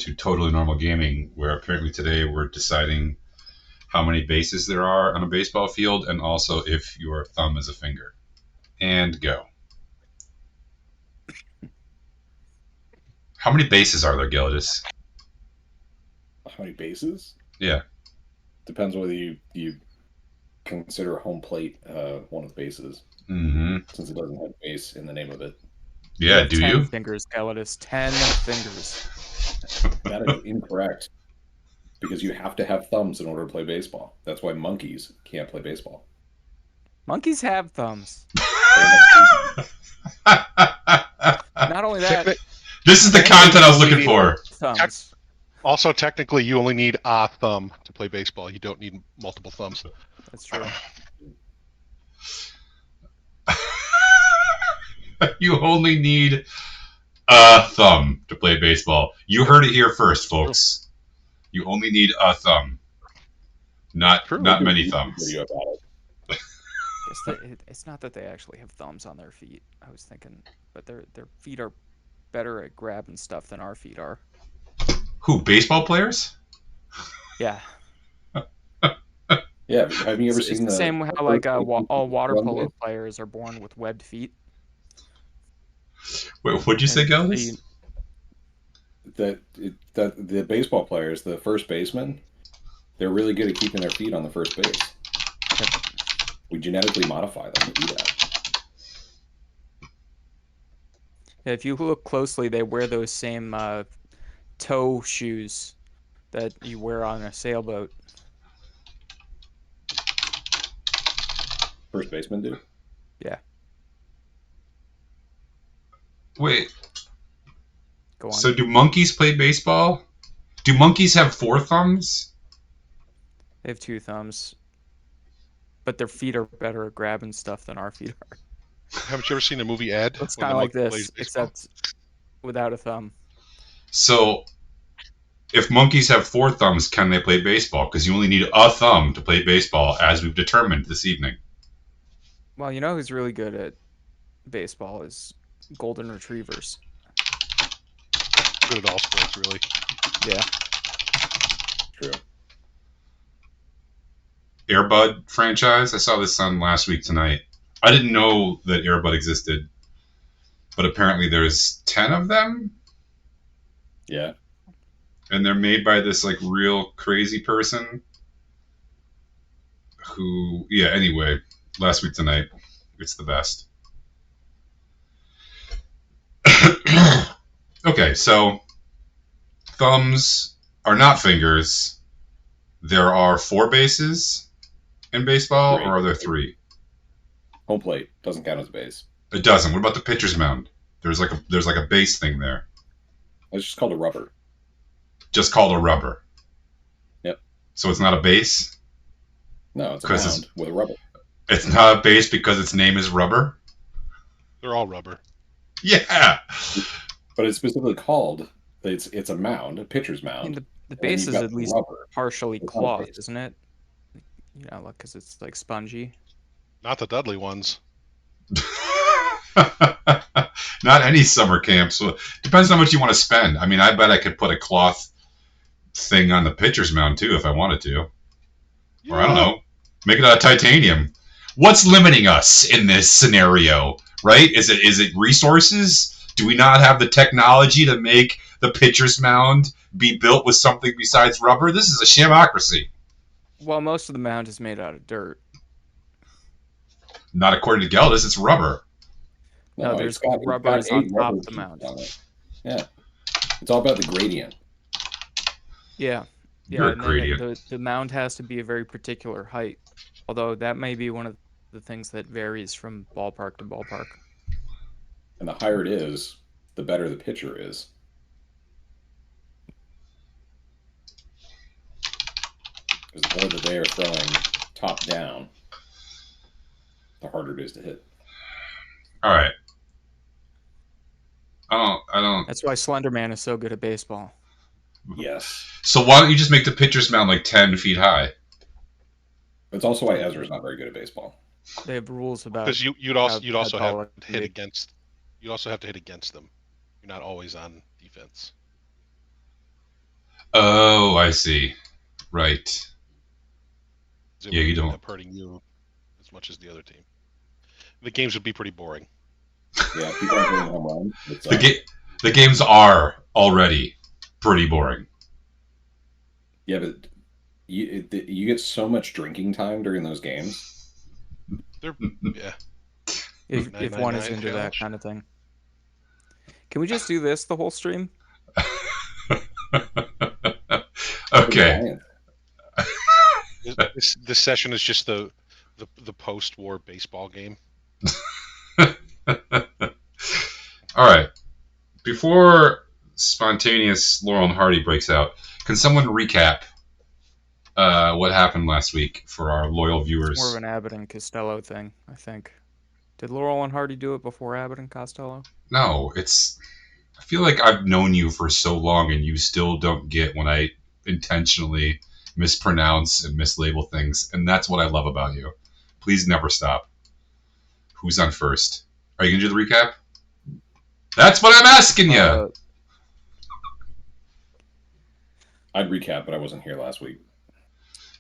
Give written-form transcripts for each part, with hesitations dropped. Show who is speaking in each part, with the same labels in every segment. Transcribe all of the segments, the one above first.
Speaker 1: to Totally Normal Gaming, where apparently today we're deciding how many bases there are on a baseball field and also if your thumb is a finger. And go. How many bases are there, Gildas?
Speaker 2: How many bases?
Speaker 1: Yeah.
Speaker 2: Depends whether you consider home plate one of the bases,
Speaker 1: Mm-hmm.
Speaker 2: since it doesn't have base in the name of it.
Speaker 1: Yeah,
Speaker 3: You have
Speaker 1: do
Speaker 3: 10
Speaker 1: you?
Speaker 3: fingers, Gelidus. 10 fingers.
Speaker 2: That is incorrect because you have to have thumbs in order to play baseball. That's why monkeys can't play baseball.
Speaker 3: Monkeys have thumbs.
Speaker 2: They have
Speaker 3: Not only that,
Speaker 1: This is the content I was looking for.
Speaker 3: thumbs.
Speaker 4: Also, technically, you only need a thumb to play baseball. You don't need multiple thumbs.
Speaker 3: That's true.
Speaker 1: You only need a thumb to play baseball. You heard it here first, folks. You only need a thumb. Not many thumbs.
Speaker 2: video about it.
Speaker 3: It's not that they actually have thumbs on their feet. I was thinking, but their feet are better at grabbing stuff than our feet are.
Speaker 1: Who, baseball players?
Speaker 3: Yeah.
Speaker 2: Yeah, have you ever
Speaker 3: It's
Speaker 2: seen
Speaker 3: the same how like all water polo players are born with webbed feet.
Speaker 1: Wait, what'd you say, Gillis?
Speaker 2: That the baseball players, the first baseman, they're really good at keeping their feet on the first base. We genetically modify them to do that.
Speaker 3: If you look closely, they wear those same toe shoes that you wear on a sailboat.
Speaker 2: First baseman do?
Speaker 3: Yeah.
Speaker 1: Wait.
Speaker 3: Go on.
Speaker 1: So do monkeys play baseball? Do monkeys have 4 thumbs?
Speaker 3: They have 2 thumbs. But their feet are better at grabbing stuff than our feet are.
Speaker 4: Haven't you ever seen a movie Ed?
Speaker 3: It's kind of like this, except without a thumb.
Speaker 1: So, if monkeys have 4 thumbs, can they play baseball? Because you only need a thumb to play baseball, as we've determined this evening.
Speaker 3: Well, you know who's really good at baseball is golden retrievers.
Speaker 4: Good at all sports, really.
Speaker 3: Yeah.
Speaker 2: True.
Speaker 1: Airbud franchise. I saw this on last week tonight. I didn't know that Airbud existed, but apparently there's 10 of them.
Speaker 2: Yeah.
Speaker 1: And they're made by this like real crazy person who, yeah, anyway, last week tonight. It's the best. Okay, so thumbs are not fingers. There are 4 bases in baseball,
Speaker 2: 3.
Speaker 1: or are there 3?
Speaker 2: Home plate doesn't count as a base.
Speaker 1: It doesn't. What about the pitcher's mound? There's like a base thing there.
Speaker 2: It's just called a rubber.
Speaker 1: Just called a rubber.
Speaker 2: Yep.
Speaker 1: So it's not a base?
Speaker 2: No, it's a mound with a rubber.
Speaker 1: It's not a base because its name is rubber?
Speaker 4: They're all rubber.
Speaker 1: Yeah.
Speaker 3: But
Speaker 2: it's specifically called, it's a mound, a pitcher's mound.
Speaker 3: I mean, the base is at least partially cloth, isn't it? You know, because it's like spongy.
Speaker 4: Not the Dudley ones.
Speaker 1: Not any summer camp. So depends how much you want to spend. I mean, I bet I could put a cloth thing on the pitcher's mound too if I wanted to. Yeah. Or I don't know, make it out of titanium. What's limiting us in this scenario, right? Is it resources? Do we not have the technology to make the pitcher's mound be built with something besides rubber? This is a shamocracy.
Speaker 3: Well, most of the mound is made out of dirt.
Speaker 1: Not according to Geldis, it's rubber.
Speaker 3: No, there's rubber on top of the mound.
Speaker 2: Yeah. It's all about the gradient.
Speaker 3: Yeah. Yeah, and the mound has to be a very particular height. Although that may be one of the things that varies from ballpark to ballpark.
Speaker 2: And the higher it is, the better the pitcher is. Because the more that they are throwing top down, the harder it is to hit.
Speaker 1: All right. I don't.
Speaker 3: That's why Slender Man is so good at baseball.
Speaker 2: Yes.
Speaker 1: So why don't you just make the pitcher's mound like 10 feet high?
Speaker 2: That's also why Ezra's not very good at baseball.
Speaker 3: They have rules about
Speaker 4: because you'd also have to hit against. You'd also have to hit against them. You're not always on defense.
Speaker 1: I see. Right.
Speaker 4: It
Speaker 1: Yeah,
Speaker 4: would
Speaker 1: you
Speaker 4: end
Speaker 1: don't.
Speaker 4: up hurting you as much as the other team. The games would be pretty boring.
Speaker 2: Yeah, people aren't hitting home runs.
Speaker 1: The games are already pretty boring.
Speaker 2: Yeah, but you get so much drinking time during those games.
Speaker 4: They're yeah.
Speaker 3: If one is
Speaker 4: 999
Speaker 3: into that
Speaker 4: challenge.
Speaker 3: kind of thing. Can we just do this the whole stream?
Speaker 1: Okay.
Speaker 4: This session is just the post-war baseball game.
Speaker 1: All right. Before spontaneous Laurel and Hardy breaks out, can someone recap what happened last week for our loyal viewers?
Speaker 3: It's more of an Abbott and Costello thing, I think. Did Laurel and Hardy do it before Abbott and Costello?
Speaker 1: No, it's. I feel like I've known you for so long, and you still don't get when I intentionally mispronounce and mislabel things, and that's what I love about you. Please never stop. Who's on first? Are you gonna do the recap? That's what I'm asking you.
Speaker 2: I'd recap, but I wasn't here last week.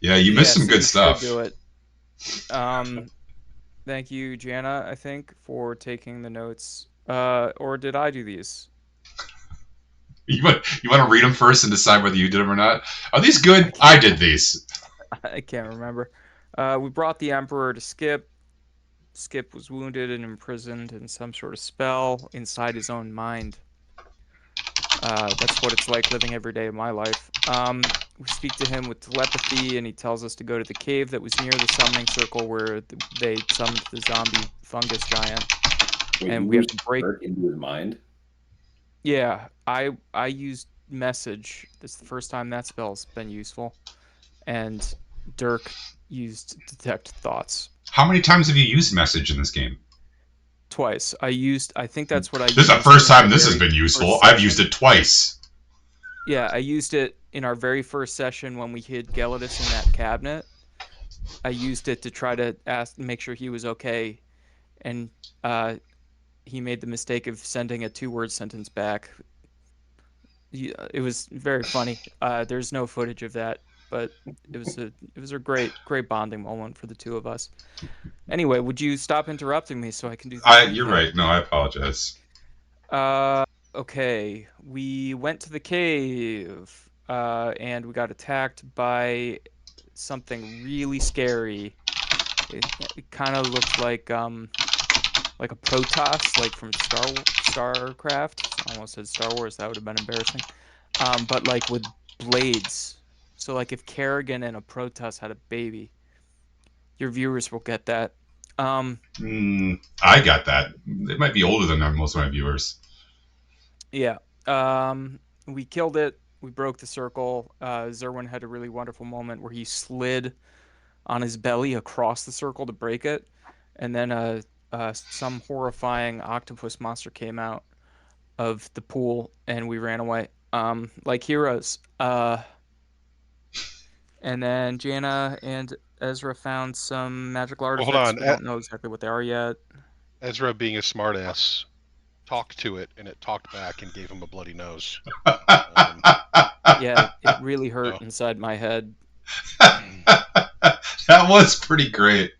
Speaker 1: Yeah, you missed some good stuff.
Speaker 3: Do it. Thank you, Jana, I think, for taking the notes. Or did I do these?
Speaker 1: You want to read them first and decide whether you did them or not? Are these good? I did these.
Speaker 3: I can't remember. We brought the Emperor to Skip. Skip was wounded and imprisoned in some sort of spell inside his own mind. That's what it's like living every day of my life. We speak to him with telepathy, and he tells us to go to the cave that was near the summoning circle where they summoned the zombie fungus giant.
Speaker 2: Wait,
Speaker 3: and we have to break
Speaker 2: into his mind.
Speaker 3: Yeah, I used message. This is the first time that spell's been useful, and Dirk used detect thoughts.
Speaker 1: How many times have you used message in this game?
Speaker 3: Twice. I think that's what I used.
Speaker 1: This is the first time this has been useful. I've used it twice.
Speaker 3: Yeah, I used it in our very first session when we hid Gelidus in that cabinet. I used it to try to make sure he was okay, and he made the mistake of sending a 2-word sentence back. It was very funny. There's no footage of that, but it was a great bonding moment for the two of us. Anyway, would you stop interrupting me so I can do this?
Speaker 1: You're right. No, I apologize.
Speaker 3: Okay. We went to the cave, and we got attacked by something really scary. It kind of looked like a Protoss, like from StarCraft. I almost said Star Wars. That would have been embarrassing. But like with blades. So like if Kerrigan and a Protoss had a baby, your viewers will get that.
Speaker 1: I got that. It might be older than most of my viewers.
Speaker 3: Yeah. We killed it. We broke the circle. Zerwin had a really wonderful moment where he slid on his belly across the circle to break it, and then some horrifying octopus monster came out of the pool, and we ran away like heroes. And then Jana and Ezra found some magical artifacts.
Speaker 4: Hold on.
Speaker 3: We don't know exactly what they are yet.
Speaker 4: Ezra, being a smartass, talked to it, and it talked back and gave him a bloody nose.
Speaker 3: Yeah, it really hurt inside my head.
Speaker 1: That was pretty great.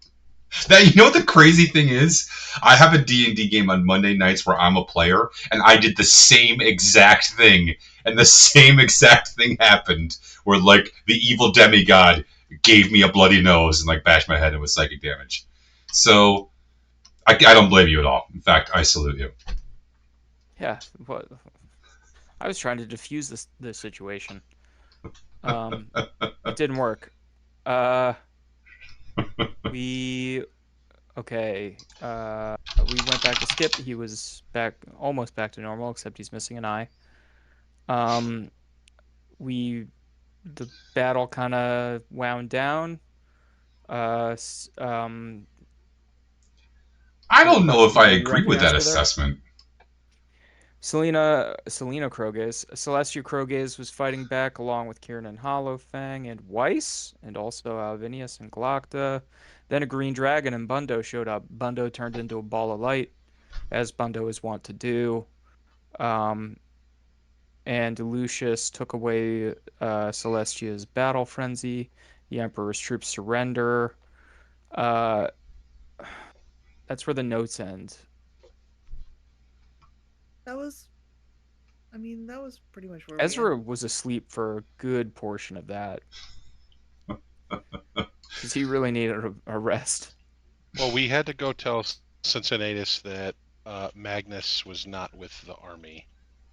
Speaker 1: You know what the crazy thing is? I have a D&D game on Monday nights where I'm a player, and I did the same exact thing, and the same exact thing happened, where like the evil demigod gave me a bloody nose and like bashed my head in with psychic damage. So I don't blame you at all. In fact, I salute you.
Speaker 3: Yeah, what? I was trying to defuse this situation. It didn't work. We went back to Skip. He was almost back to normal, except he's missing an eye. The battle kind of wound down.
Speaker 1: I don't know if I agree with that assessment.
Speaker 3: Selena Krogaze. Celestia Krogaze was fighting back along with Kieran Hollowfang and Weiss, and also Alvinius and Galacta. Then a green dragon and Bundo showed up. Bundo turned into a ball of light, as Bundo is wont to do. and Lucius took away Celestia's battle frenzy. The Emperor's troops surrender. That's where the notes end.
Speaker 5: That was pretty much where
Speaker 3: Ezra
Speaker 5: we
Speaker 3: was asleep for a good portion of that because he really needed a rest.
Speaker 4: Well, we had to go tell Cincinnatus that Magnus was not with the army.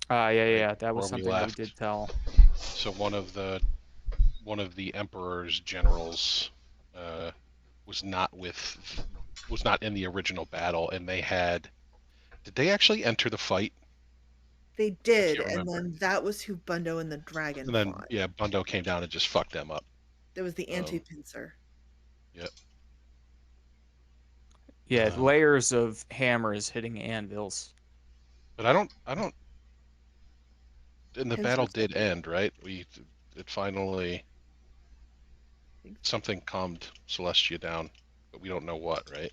Speaker 3: Yeah, that was
Speaker 4: Before we
Speaker 3: something that we
Speaker 4: left.
Speaker 3: did tell.
Speaker 4: So one of the Emperor's generals was not in the original battle, and they had. Did they actually enter the fight?
Speaker 5: They did,
Speaker 4: can't
Speaker 5: and
Speaker 4: remember.
Speaker 5: then that was who Bundo and the dragon
Speaker 4: And then
Speaker 5: fought.
Speaker 4: yeah, Bundo came down and just fucked them up.
Speaker 5: There was the anti-pincer.
Speaker 4: Yep.
Speaker 3: Yeah, layers of hammers hitting anvils.
Speaker 4: But I don't. And the
Speaker 5: Pincers
Speaker 4: battle
Speaker 5: were
Speaker 4: did
Speaker 5: good.
Speaker 4: end, right? It finally something calmed Celestia down, but we don't know what, right?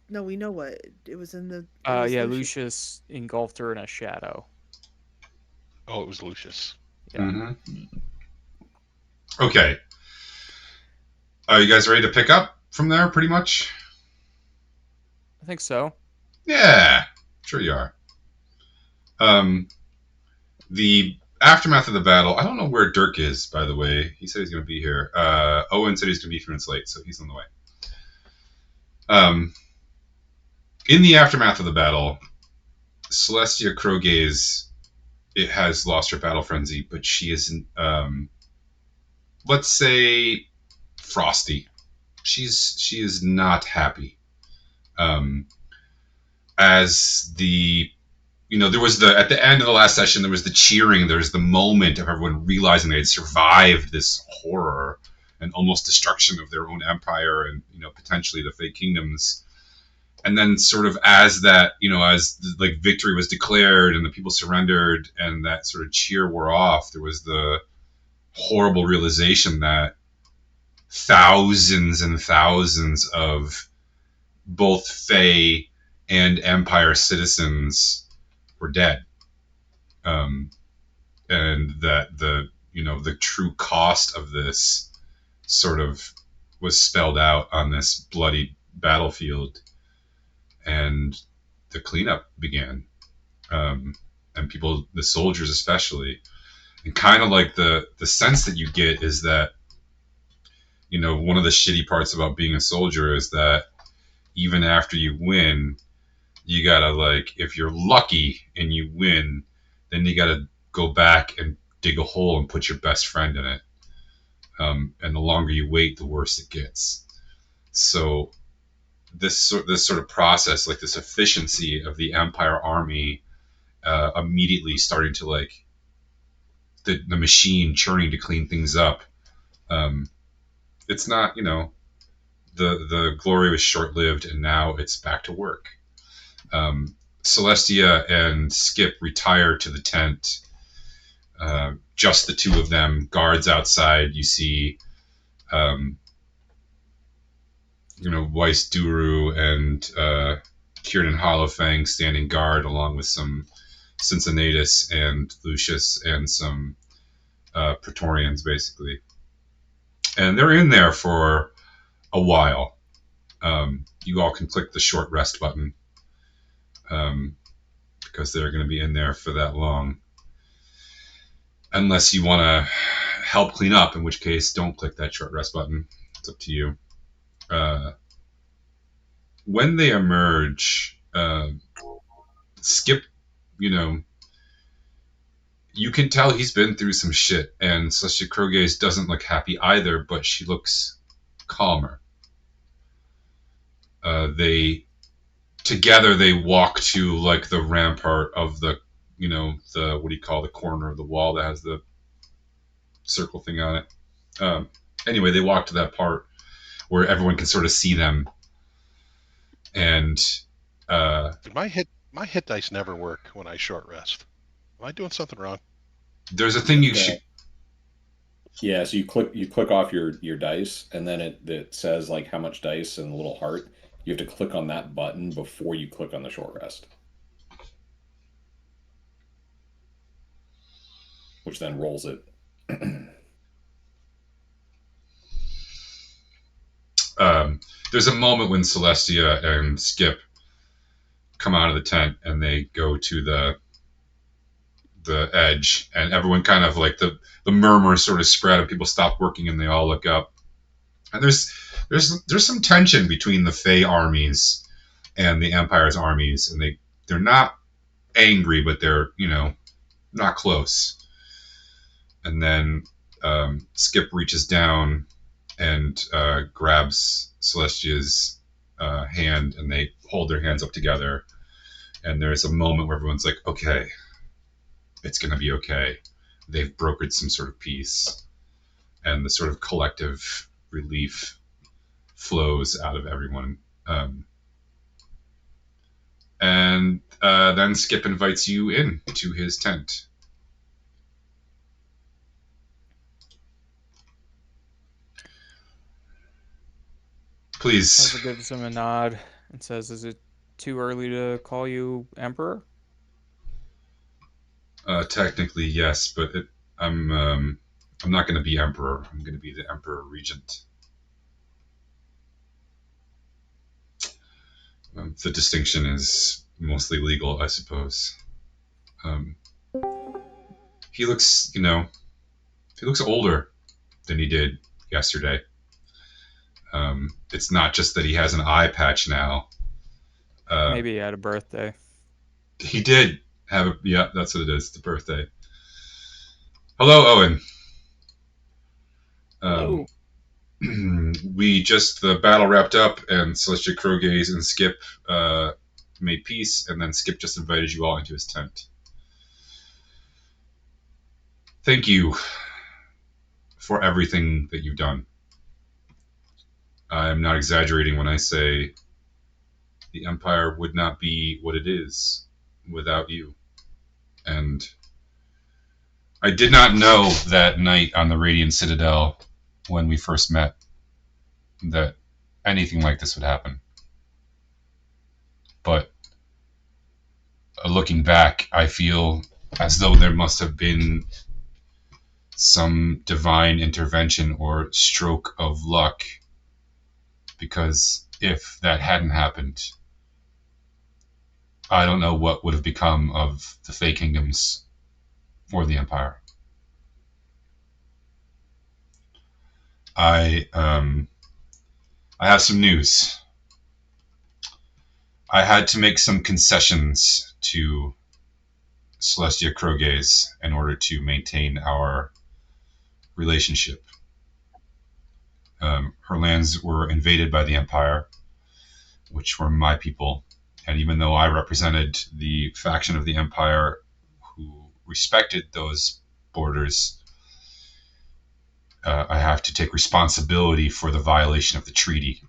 Speaker 5: No, we know what it was in the. It
Speaker 3: Yeah,
Speaker 5: was
Speaker 3: Lucius engulfed her in a shadow.
Speaker 4: Oh, it was Lucius.
Speaker 3: Yeah.
Speaker 1: Mm-hmm. Okay. Are you guys ready to pick up from there, pretty much?
Speaker 3: I think so.
Speaker 1: Yeah, sure you are. The aftermath of the battle, I don't know where Dirk is, by the way. He said he's going to be here. Owen said he's going to be a few minutes late, so he's on the way. In the aftermath of the battle, Celestia Crowgaze has lost her battle frenzy, but she is, let's say, frosty. She is not happy. As the there was at the end of the last session, there was the cheering. There was the moment of everyone realizing they had survived this horror and almost destruction of their own empire and, potentially the fake kingdoms. And then sort of as that, as like victory was declared and the people surrendered and that sort of cheer wore off, there was the horrible realization that thousands and thousands of both Fae and Empire citizens were dead, and that the true cost of this sort of was spelled out on this bloody battlefield, and the cleanup began, and people, the soldiers especially, and kind of like the sense that you get is that one of the shitty parts about being a soldier is that even after you win, you gotta, like, if you're lucky and you win, then you gotta go back and dig a hole and put your best friend in it. And the longer you wait, the worse it gets. So this sort of process, like this efficiency of the Empire army, immediately starting to, like, the machine churning to clean things up. It's not, the glory was short-lived, and now it's back to work. Celestia and Skip retire to the tent. Just the two of them, guards outside. You see, Weiss Duru and Kieran Hollowfang standing guard, along with some Cincinnatus and Lucius and some Praetorians, basically. And they're in there for a while. You all can click the short rest button, because they're going to be in there for that long. Unless you want to help clean up, in which case don't click that short rest button. It's up to you. When they emerge, Skip, you can tell he's been through some shit, and Celestia Crowgaze doesn't look happy either, but she looks calmer. Together they walk to, like, the rampart of the what do you call the corner of the wall that has the circle thing on it. Anyway, they walk to that part where everyone can sort of see them. And
Speaker 4: my hit dice never work when I short rest. Am I doing something wrong?
Speaker 1: There's a thing you should.
Speaker 2: Yeah, so you click off your dice, and then it says, like, how much dice and a little heart. You have to click on that button before you click on the short rest. which then rolls it.
Speaker 1: There's a moment when Celestia and Skip come out of the tent and they go to the edge, and everyone kind of like the murmurs sort of spread and people stop working and they all look up. And there's some tension between the Fey armies and the Empire's armies, and they're not angry, but they're not close. And then Skip reaches down and grabs Celestia's hand, and they hold their hands up together. And there's a moment where everyone's like, okay, it's going to be okay. They've brokered some sort of peace. And the sort of collective relief flows out of everyone. And then Skip invites you in to his tent. Please.
Speaker 3: Ezra gives him a nod and says, "Is it too early to call you Emperor?"
Speaker 1: Technically, yes, but I'm not going to be Emperor. I'm going to be the Emperor Regent. The distinction is mostly legal, I suppose. He looks, he looks older than he did yesterday. It's not just that he has an eye patch now.
Speaker 3: Maybe he had a birthday.
Speaker 1: He did have a, yeah, that's what it is, the birthday. Hello, Owen.
Speaker 5: Hello.
Speaker 1: The battle wrapped up, and Celestia Crowgaze and Skip made peace, and then Skip just invited you all into his tent. Thank you for everything that you've done. I'm not exaggerating when I say the Empire would not be what it is without you. And I did not know that night on the Radiant Citadel when we first met that anything like this would happen. But looking back, I feel as though there must have been some divine intervention or stroke of luck, because if that hadn't happened, I don't know what would have become of the Fey Kingdoms or the Empire. I have some news. I had to make some concessions to Celestia Crowgaze in order to maintain our relationship. Her lands were invaded by the Empire, which were my people. And even though I represented the faction of the Empire who respected those borders, I have to take responsibility for the violation of the treaty.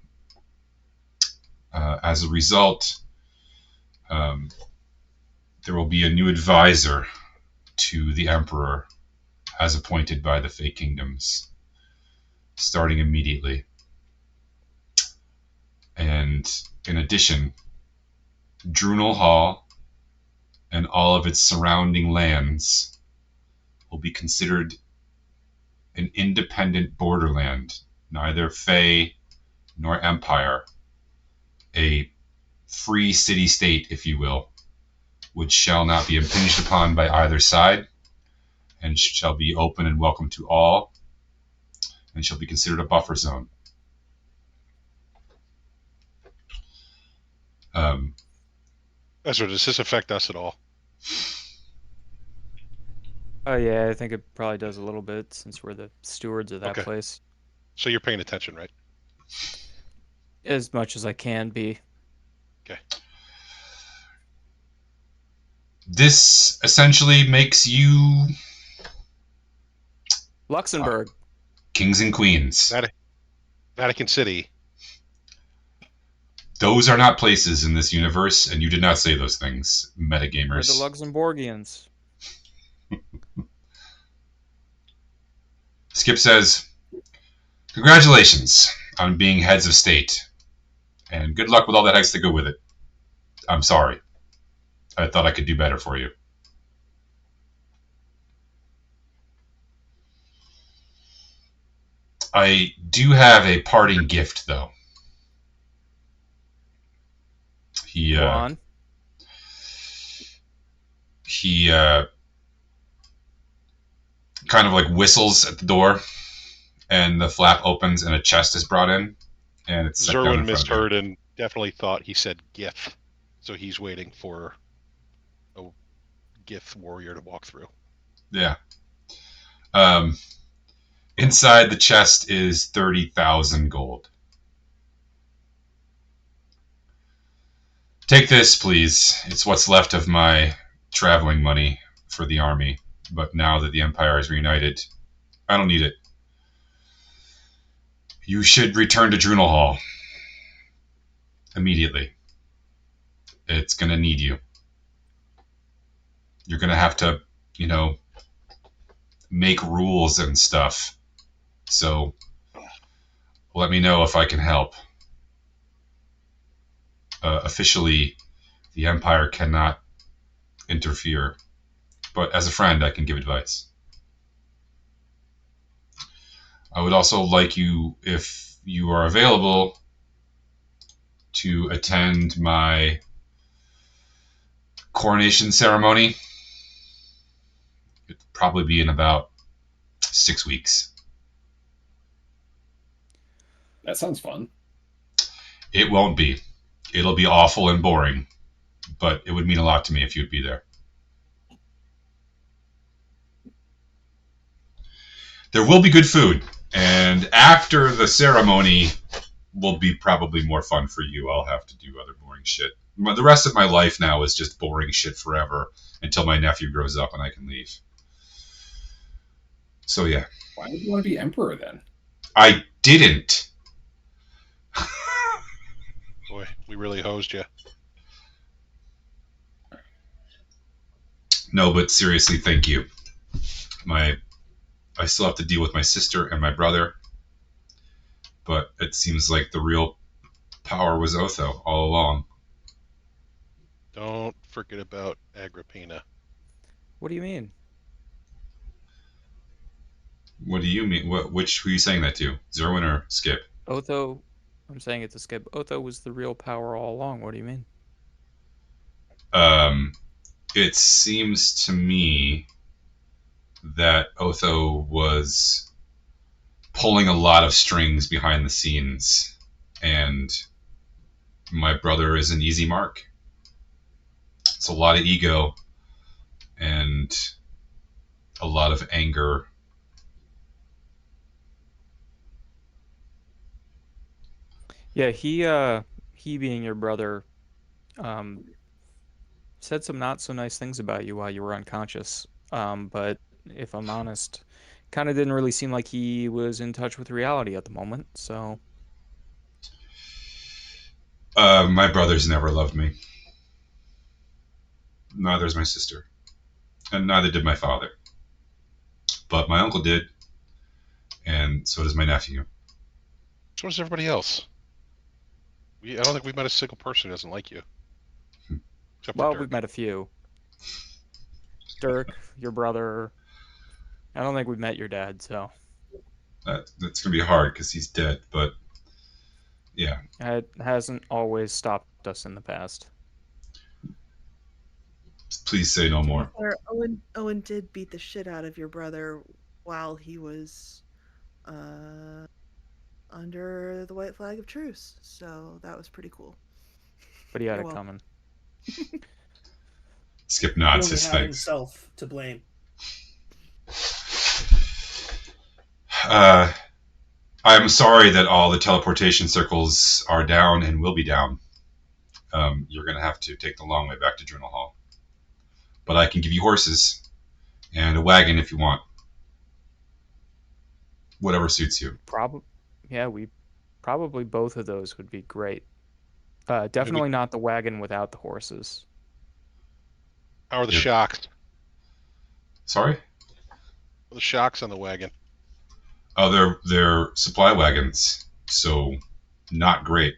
Speaker 1: As a result, there will be a new advisor to the Emperor as appointed by the Fey Kingdoms, starting immediately. And in addition, Drunel Hall and all of its surrounding lands will be considered an independent borderland, neither Fey nor Empire, a free city-state, if you will, which shall not be impinged upon by either side, and shall be open and welcome to all, and shall be considered a buffer zone.
Speaker 4: Ezra, does this affect us at all?
Speaker 3: Oh yeah, I think it probably does a little bit since we're the stewards of that
Speaker 4: Okay.
Speaker 3: place.
Speaker 4: So you're paying attention, right?
Speaker 3: As much as I can be.
Speaker 4: Okay.
Speaker 1: This essentially makes you
Speaker 3: Luxembourg.
Speaker 1: kings and queens.
Speaker 4: Vatican City.
Speaker 1: Those are not places in this universe, and you did not say those things,
Speaker 3: We're
Speaker 1: metagamers.
Speaker 3: the Luxembourgians.
Speaker 1: Skip says, congratulations on being heads of state, and good luck with all that has to go with it. I'm sorry. I thought I could do better for you. I do have a parting gift, though. He
Speaker 3: Go on.
Speaker 1: he kind of like whistles at the door, and the flap opens, and a chest is brought in, and it's set down
Speaker 4: Zerwin
Speaker 1: in front of you.
Speaker 4: misheard and definitely thought he said GIF, so he's waiting for a GIF warrior to walk through.
Speaker 1: Yeah. Inside the chest is 30,000 gold. Take this, please. It's what's left of my traveling money for the army. But now that the Empire is reunited, I don't need it. You should return to Drunel Hall immediately. It's going to need you. You're going to have to, make rules and stuff. So let me know if I can help. Officially, the Empire cannot interfere. But as a friend, I can give advice. I would also like you, if you are available, to attend my coronation ceremony. It'll probably be in about 6 weeks.
Speaker 2: That sounds fun.
Speaker 1: It won't be. It'll be awful and boring, but it would mean a lot to me if you'd be there. There will be good food, and after the ceremony will be probably more fun for you. I'll have to do other boring shit. The rest of my life now is just boring shit forever until my nephew grows up and I can leave. So yeah.
Speaker 2: Why would you want to be emperor then?
Speaker 1: I didn't.
Speaker 4: Boy, we really hosed you.
Speaker 1: No, but seriously, thank you. I still have to deal with my sister and my brother, but it seems like the real power was Otho all along.
Speaker 4: Don't forget about Agrippina.
Speaker 3: What do you mean?
Speaker 1: What do you mean? Who are you saying that to? Zerwin or Skip?
Speaker 3: Otho, I'm saying it to Skip. Otho was the real power all along. What do you mean?
Speaker 1: It seems to me that Otho was pulling a lot of strings behind the scenes, and my brother is an easy mark. It's a lot of ego and a lot of anger.
Speaker 3: Yeah, he being your brother, said some not so nice things about you while you were unconscious. But if I'm honest, kind of didn't really seem like he was in touch with reality at the moment. So
Speaker 1: My brother's never loved me. Neither's my sister. And neither did my father. But my uncle did. And so does my nephew.
Speaker 4: So does everybody else. I don't think we've met a single person who doesn't like you. Except for
Speaker 3: well,
Speaker 4: Dirk.
Speaker 3: we've met a few. Dirk, your brother. I don't think we've met your dad. So
Speaker 1: That's going to be hard because he's dead. But yeah.
Speaker 3: it hasn't always stopped us in the past.
Speaker 1: Please say no more.
Speaker 5: Or Owen did beat the shit out of your brother while he was under the white flag of truce, so that was pretty cool.
Speaker 3: But he had
Speaker 5: You're
Speaker 3: it
Speaker 5: welcome.
Speaker 3: coming.
Speaker 1: Skip
Speaker 6: He
Speaker 1: nods
Speaker 6: only
Speaker 1: his
Speaker 6: had
Speaker 1: thanks.
Speaker 6: himself to blame.
Speaker 1: I'm sorry that all the teleportation circles are down and will be down. You're going to have to take the long way back to Drunel Hall. But I can give you horses and a wagon if you want. Whatever suits you.
Speaker 3: We probably both of those would be great. Definitely not the wagon without the horses.
Speaker 4: How are the
Speaker 1: Yeah.
Speaker 4: shocks?
Speaker 1: Sorry?
Speaker 4: The shocks on the wagon.
Speaker 1: Oh, they're supply wagons, so not great.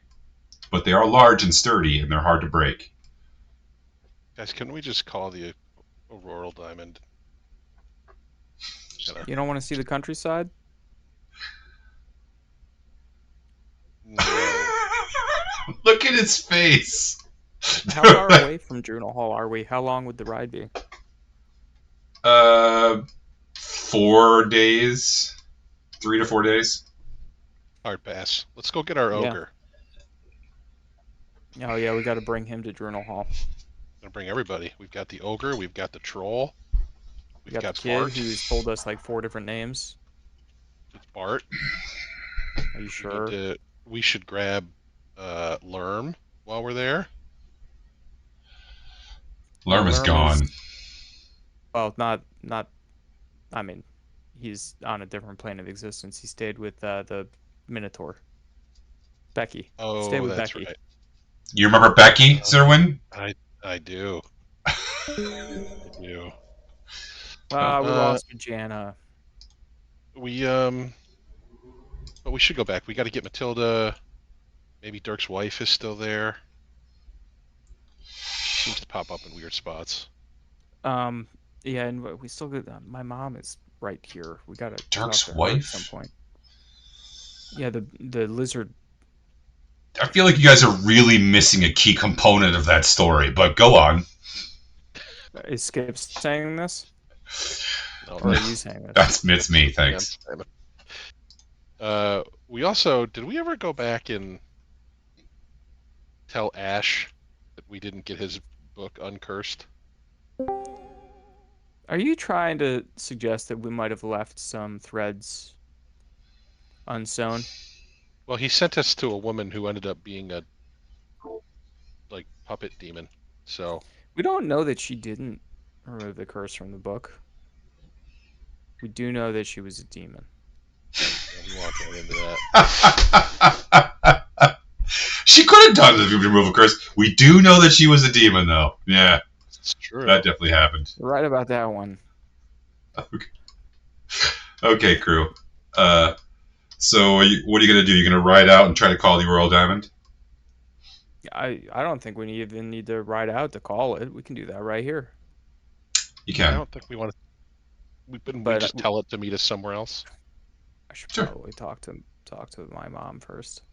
Speaker 1: But they are large and sturdy, and they're hard to break.
Speaker 4: Guys, can we just call the Auroral Diamond?
Speaker 3: You don't want to see the countryside?
Speaker 1: at his face.
Speaker 3: How far away from Journal Hall are we? How long would the ride be?
Speaker 1: 4 days, 3 to 4 days.
Speaker 4: Hard pass. Let's go get our
Speaker 3: Yeah.
Speaker 4: ogre.
Speaker 3: Oh yeah, we got to bring him to Journal Hall.
Speaker 4: Gonna bring everybody. We've got the ogre. We've got the troll.
Speaker 3: We
Speaker 4: We've
Speaker 3: got
Speaker 4: got
Speaker 3: the kid
Speaker 4: Bart.
Speaker 3: who's told us like 4 different names.
Speaker 4: It's Bart.
Speaker 3: Are you
Speaker 4: We
Speaker 3: sure?
Speaker 4: we should grab Lerm while we're there.
Speaker 1: Lerm is
Speaker 3: Lerm
Speaker 1: gone.
Speaker 3: Well, not. I mean, he's on a different plane of existence. He stayed with the Minotaur. Becky. Stay
Speaker 4: Oh,
Speaker 3: with
Speaker 4: that's
Speaker 3: Becky.
Speaker 4: right.
Speaker 1: You remember Becky, Zerwin?
Speaker 4: I do. I do.
Speaker 3: We lost Jana.
Speaker 4: But we should go back. We got to get Matilda. Maybe Dirk's wife is still there. She seems to pop up in weird spots.
Speaker 3: Yeah, and we still got my mom is right here. We gotta
Speaker 1: Dirk's
Speaker 3: talk to her at
Speaker 1: wife?
Speaker 3: some point. Yeah, the lizard.
Speaker 1: I feel like you guys are really missing a key component of that story, but go on.
Speaker 3: Is Skip saying this?
Speaker 4: No,
Speaker 3: Or are you saying this?
Speaker 1: It's me, thanks.
Speaker 4: We also did we ever go back and tell Ash that we didn't get his book uncursed?
Speaker 3: Are you trying to suggest that we might have left some threads unsewn?
Speaker 4: Well, he sent us to a woman who ended up being a puppet demon. So
Speaker 3: We don't know that she didn't remove the curse from the book. We do know that she was a demon.
Speaker 4: we walked right into that.
Speaker 1: She could have done the removal curse. We do know that she was a demon, though. Yeah,
Speaker 4: It's true.
Speaker 1: that definitely happened.
Speaker 3: You're right about that one.
Speaker 1: Okay, crew. So what are you gonna do? You're gonna ride out and try to call the Royal Diamond?
Speaker 3: I don't think we even need to ride out to call it. We can do that right here.
Speaker 1: You
Speaker 4: I
Speaker 1: can.
Speaker 4: don't think we want to. We
Speaker 3: But
Speaker 4: just tell it to meet us somewhere else.
Speaker 3: I should
Speaker 1: Sure.
Speaker 3: probably talk to my mom first.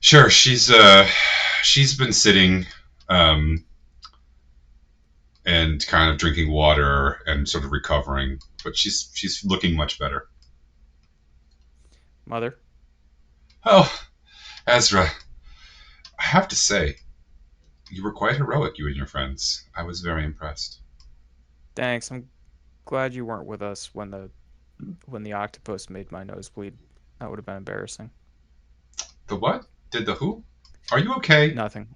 Speaker 1: Sure. She's been sitting, and kind of drinking water and sort of recovering, but she's looking much better.
Speaker 3: Mother?
Speaker 1: Oh, Ezra, I have to say, you were quite heroic, you and your friends. I was very impressed.
Speaker 3: Thanks. I'm glad you weren't with us when the octopus made my nose bleed. That would have been embarrassing.
Speaker 1: The what? Did the who? Are you okay?
Speaker 3: Nothing.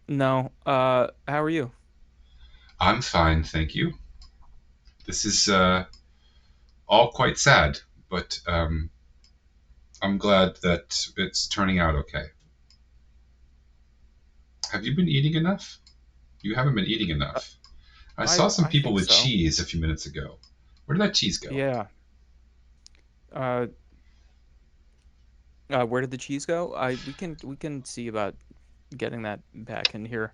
Speaker 3: No. How are you?
Speaker 1: I'm fine, thank you. This is all quite sad, but I'm glad that it's turning out okay. Have you been eating enough? You haven't been eating enough. I saw some people
Speaker 3: think
Speaker 1: with
Speaker 3: so.
Speaker 1: cheese a few minutes ago. Where did that cheese go?
Speaker 3: Yeah. Where did the cheese go? We can see about getting that back in here.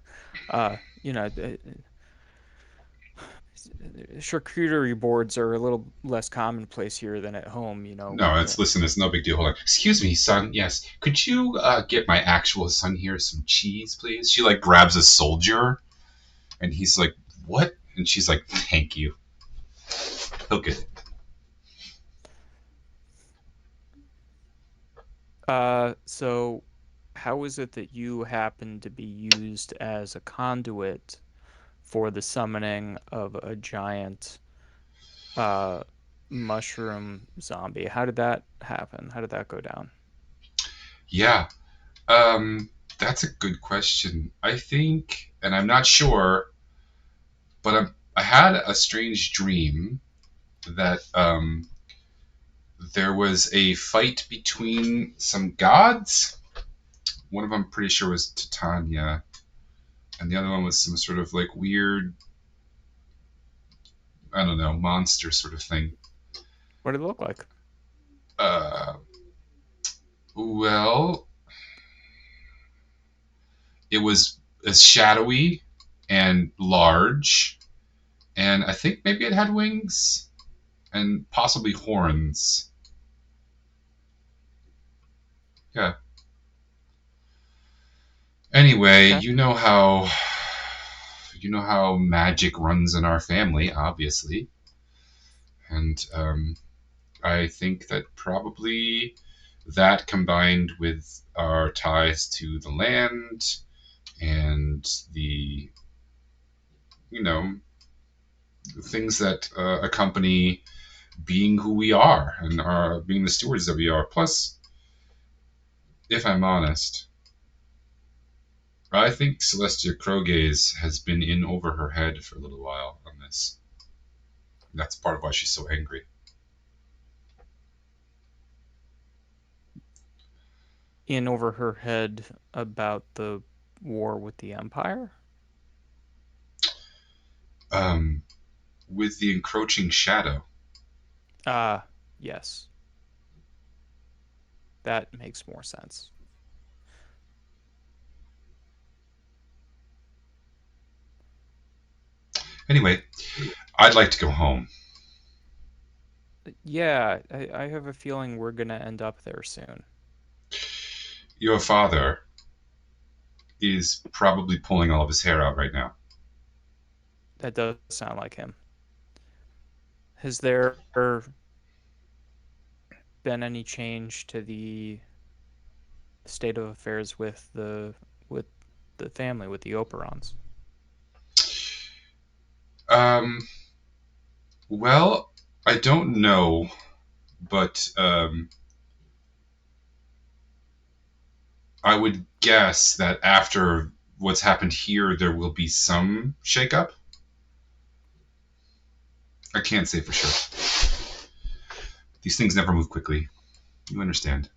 Speaker 3: Charcuterie boards are a little less commonplace here than at home.
Speaker 1: No, listen, it's no big deal. Hold on. Excuse me, son. Yes. Could you get my actual son here some cheese, please? She grabs a soldier, and he's like, "What?" And she's like, "Thank you." He'll get it.
Speaker 3: So how is it that you happen to be used as a conduit for the summoning of a giant mushroom zombie? How did that happen? How did that go down?
Speaker 1: Yeah. That's a good question. I think, and I'm not sure, but I had a strange dream that there was a fight between some gods. One of them, I'm pretty sure, was Titania, and the other one was some sort of weird, I don't know, monster sort of thing.
Speaker 3: What did it look like?
Speaker 1: Well, it was as shadowy and large, and I think maybe it had wings and possibly horns. Yeah. Anyway,
Speaker 3: Okay.
Speaker 1: you know how magic runs in our family, obviously, and I think that probably that combined with our ties to the land and the you know things that accompany being who we are and being the stewards that we are. Plus, if I'm honest, I think Celestia Crowgaze has been in over her head for a little while on this. That's part of why she's so angry.
Speaker 3: In over her head about the war with the Empire?
Speaker 1: Um, with the encroaching shadow.
Speaker 3: Yes. That makes more sense.
Speaker 1: Anyway, I'd like to go home.
Speaker 3: Yeah, I have a feeling we're gonna end up there soon.
Speaker 1: Your father is probably pulling all of his hair out right now.
Speaker 3: That does sound like him. Has there been any change to the state of affairs with the family, with the Operons?
Speaker 1: Um, well, I don't know, but I would guess that after what's happened here, there will be some shakeup. I can't say for sure. These things never move quickly. You understand.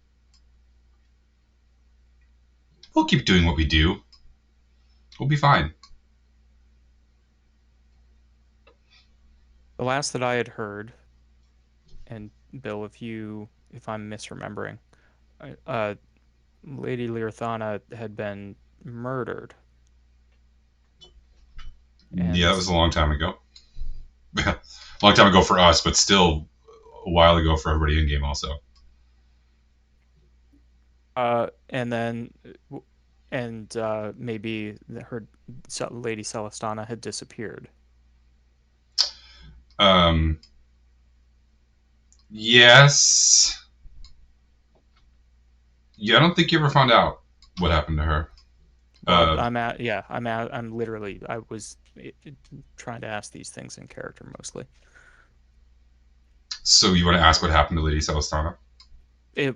Speaker 1: We'll keep doing what we do. We'll be fine.
Speaker 3: The last that I had heard, and Bill, if I'm misremembering, Lady Lyrthana had been murdered,
Speaker 1: Yeah, that was
Speaker 3: and
Speaker 1: a long time ago. A long time ago for us, but still a while ago for everybody in game also.
Speaker 3: and then maybe Lady Celestana had disappeared.
Speaker 1: Um, yes. Yeah, I don't think you ever found out what happened to her.
Speaker 3: Well, I'm literally, I was trying to ask these things in character mostly.
Speaker 1: So you want to ask what happened to Lady Celestana?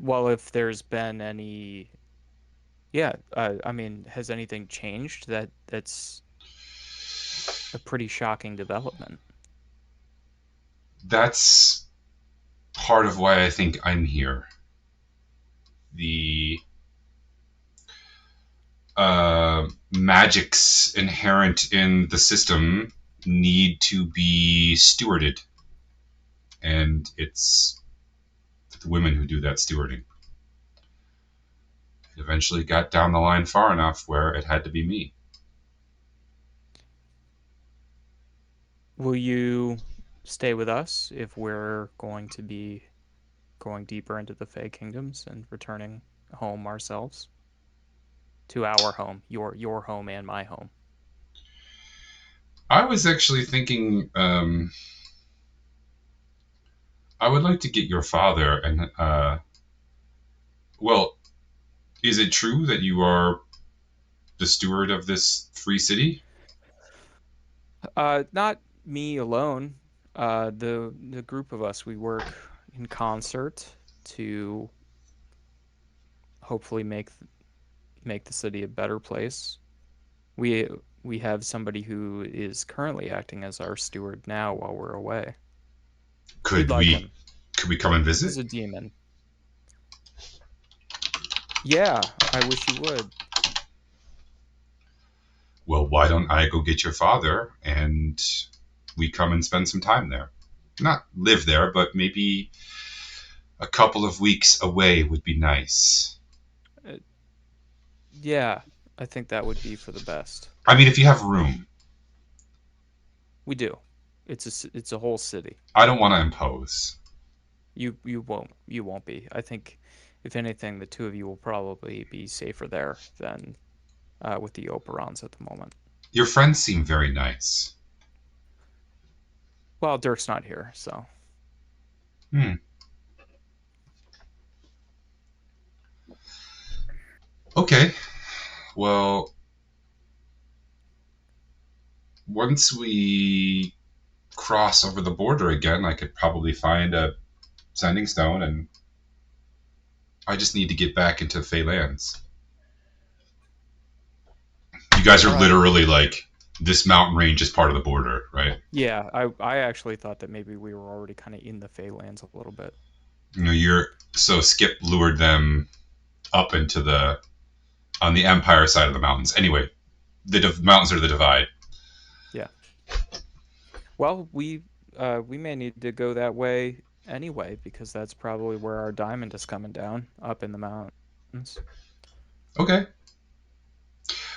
Speaker 3: Well, if there's been any, yeah, I mean, has anything changed? That's a pretty shocking development.
Speaker 1: That's part of why I think I'm here. The magics inherent in the system need to be stewarded, and it's the women who do that stewarding. It eventually got down the line far enough where it had to be me.
Speaker 3: Will you stay with us if we're going to be going deeper into the Fey Kingdoms and returning home ourselves? To our home, your home and my home.
Speaker 1: I was actually thinking I would like to get your father and well, is it true that you are the steward of this free city?
Speaker 3: Not me alone. The group of us, we work in concert to hopefully make the city a better place. We we have somebody who is currently acting as our steward now while we're away. You'd
Speaker 1: Could
Speaker 3: like
Speaker 1: we
Speaker 3: him.
Speaker 1: could we come and
Speaker 3: He's
Speaker 1: visit?
Speaker 3: a demon. Yeah, I wish you would.
Speaker 1: Well, why don't I go get your father and we come and spend some time there? Not live there, but maybe a couple of weeks away would be nice.
Speaker 3: Uh, yeah, I think that would be for the best.
Speaker 1: I mean, if you have room.
Speaker 3: We do. It's a whole city.
Speaker 1: I don't want to impose.
Speaker 3: You won't be. I think if anything, the two of you will probably be safer there than with the Operons at the moment.
Speaker 1: Your friends seem very nice.
Speaker 3: Well, Dirk's not here, so.
Speaker 1: Hmm. Okay. Well, once we cross over the border again, I could probably find a sending stone, and I just need to get back into Fey lands. You guys are
Speaker 3: All right.
Speaker 1: literally like, this mountain range is part of the border, right?
Speaker 3: Yeah, I actually thought that maybe we were already kind of in the Fey lands a little bit.
Speaker 1: So Skip lured them up into on the Empire side of the mountains. Anyway, the mountains are the divide.
Speaker 3: Yeah. Well, we may need to go that way anyway, because that's probably where our diamond is coming down, up in the mountains.
Speaker 1: Okay.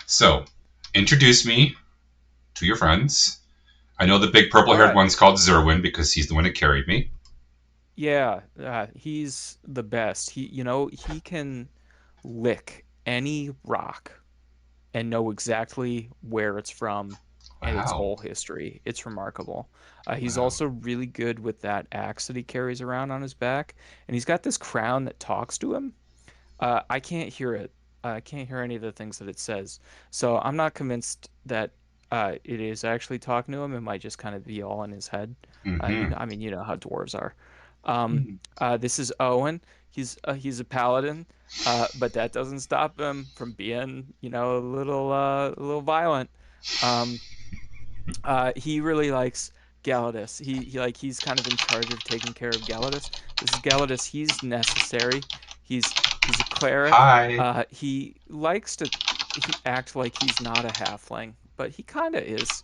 Speaker 1: So, introduce me to your friends. I know the big purple-haired one's called Zerwin because he's the one that carried me.
Speaker 3: Yeah, he's the best. He can lick any rock and know exactly where it's from and its whole history. It's remarkable. He's also really good with that axe that he carries around on his back, and he's got this crown that talks to him. I can't hear it. I can't hear any of the things that it says. So I'm not convinced that it is actually talking to him. It might just kind of be all in his head.
Speaker 1: Mm-hmm.
Speaker 3: You know how dwarves are. This is Owen. He's a paladin, but that doesn't stop him from being, a little violent. Um, he really likes Galladus. He's kind of in charge of taking care of Galladus. This is Galladus. He's necessary. He's a cleric.
Speaker 1: Hi.
Speaker 3: He likes to act like he's not a halfling, but he kind of is.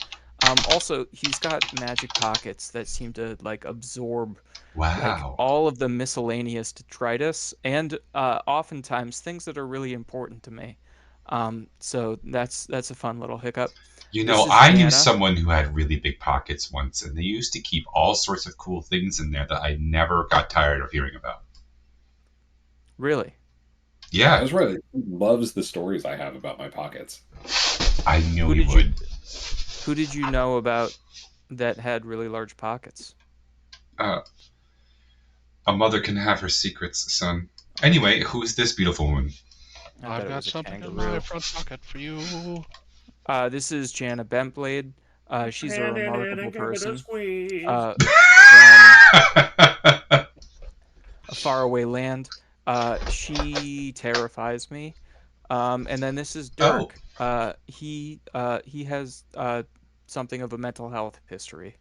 Speaker 3: Also, he's got magic pockets that seem to like absorb like
Speaker 1: Wow.
Speaker 3: all of the miscellaneous detritus and oftentimes things that are really important to me. So that's a fun little hiccup. This is
Speaker 1: I knew
Speaker 3: Jana.
Speaker 1: someone who had really big pockets once, and they used to keep all sorts of cool things in there that I never got tired of hearing about.
Speaker 3: Really?
Speaker 1: Yeah.
Speaker 2: I was right. He loves the stories I have about my pockets.
Speaker 1: I knew he would.
Speaker 3: Who did you know about that had really large pockets?
Speaker 1: A mother can have her secrets, son. Anyway, who's this beautiful woman?
Speaker 4: I've got something in my front pocket for you.
Speaker 3: This is Jana Bentblade. She's a remarkable person. From a faraway land. She terrifies me. And then this is Dirk. He has something of a mental health history.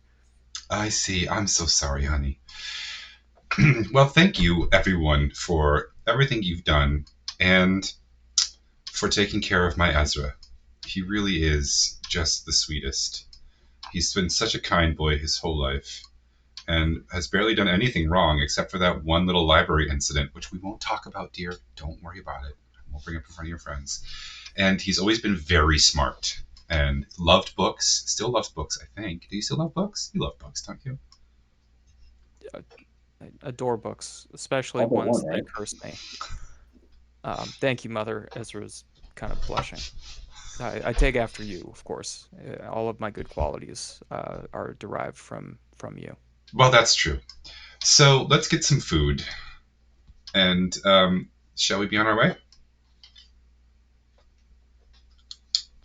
Speaker 1: I see. I'm so sorry, honey. Well, thank you, everyone, for everything you've done and for taking care of my Ezra. He really is just the sweetest. He's been such a kind boy his whole life and has barely done anything wrong except for that one little library incident, which we won't talk about, dear. Don't worry about it. We'll bring it up in front of your friends. And he's always been very smart and loved books. Still loves books, I think. Do you still love books? You love books, don't you?
Speaker 3: I adore books, especially ones that curse me. Thank you, Mother. Ezra's kind of blushing. I take after you, of course. All of my good qualities are derived from you.
Speaker 1: Well, that's true. So let's get some food. And shall we be on our way?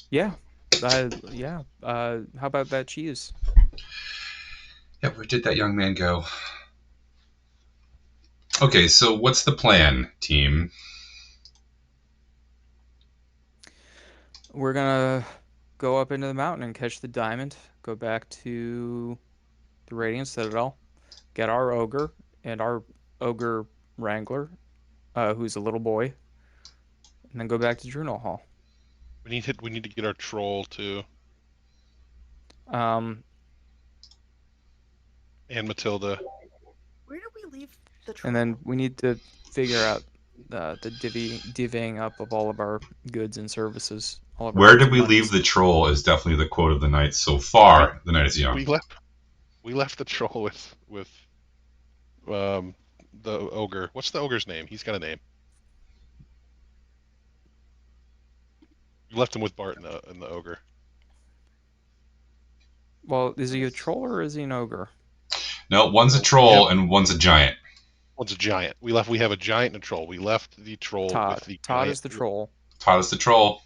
Speaker 3: Yeah. Yeah. How about that cheese?
Speaker 1: Yeah, where did that young man go? Okay, so what's the plan, team?
Speaker 3: We're gonna go up into the mountain and catch the diamond, go back to the Radiant Citadel, get our ogre and our ogre wrangler, who's a little boy, and then go back to Juno Hall.
Speaker 4: We need to get our troll too.
Speaker 3: And
Speaker 4: Matilda.
Speaker 5: Where do we leave the troll?
Speaker 3: And then we need to figure out the divvying up of all of our goods and services.
Speaker 1: Where did we leave the troll is definitely the quote of the night so far. The night is young.
Speaker 4: We left the troll with the ogre. What's the ogre's name? He's got a name. You left him with Bart and the ogre.
Speaker 3: Well, is he a troll or is he an ogre?
Speaker 1: No, one's a
Speaker 4: No,
Speaker 1: troll
Speaker 4: yeah.
Speaker 1: and one's a giant.
Speaker 4: One's a giant. We have a giant and a troll. We left the troll with
Speaker 3: Todd.
Speaker 4: the
Speaker 3: Todd
Speaker 4: giant.
Speaker 3: is the troll.
Speaker 1: Todd is the troll.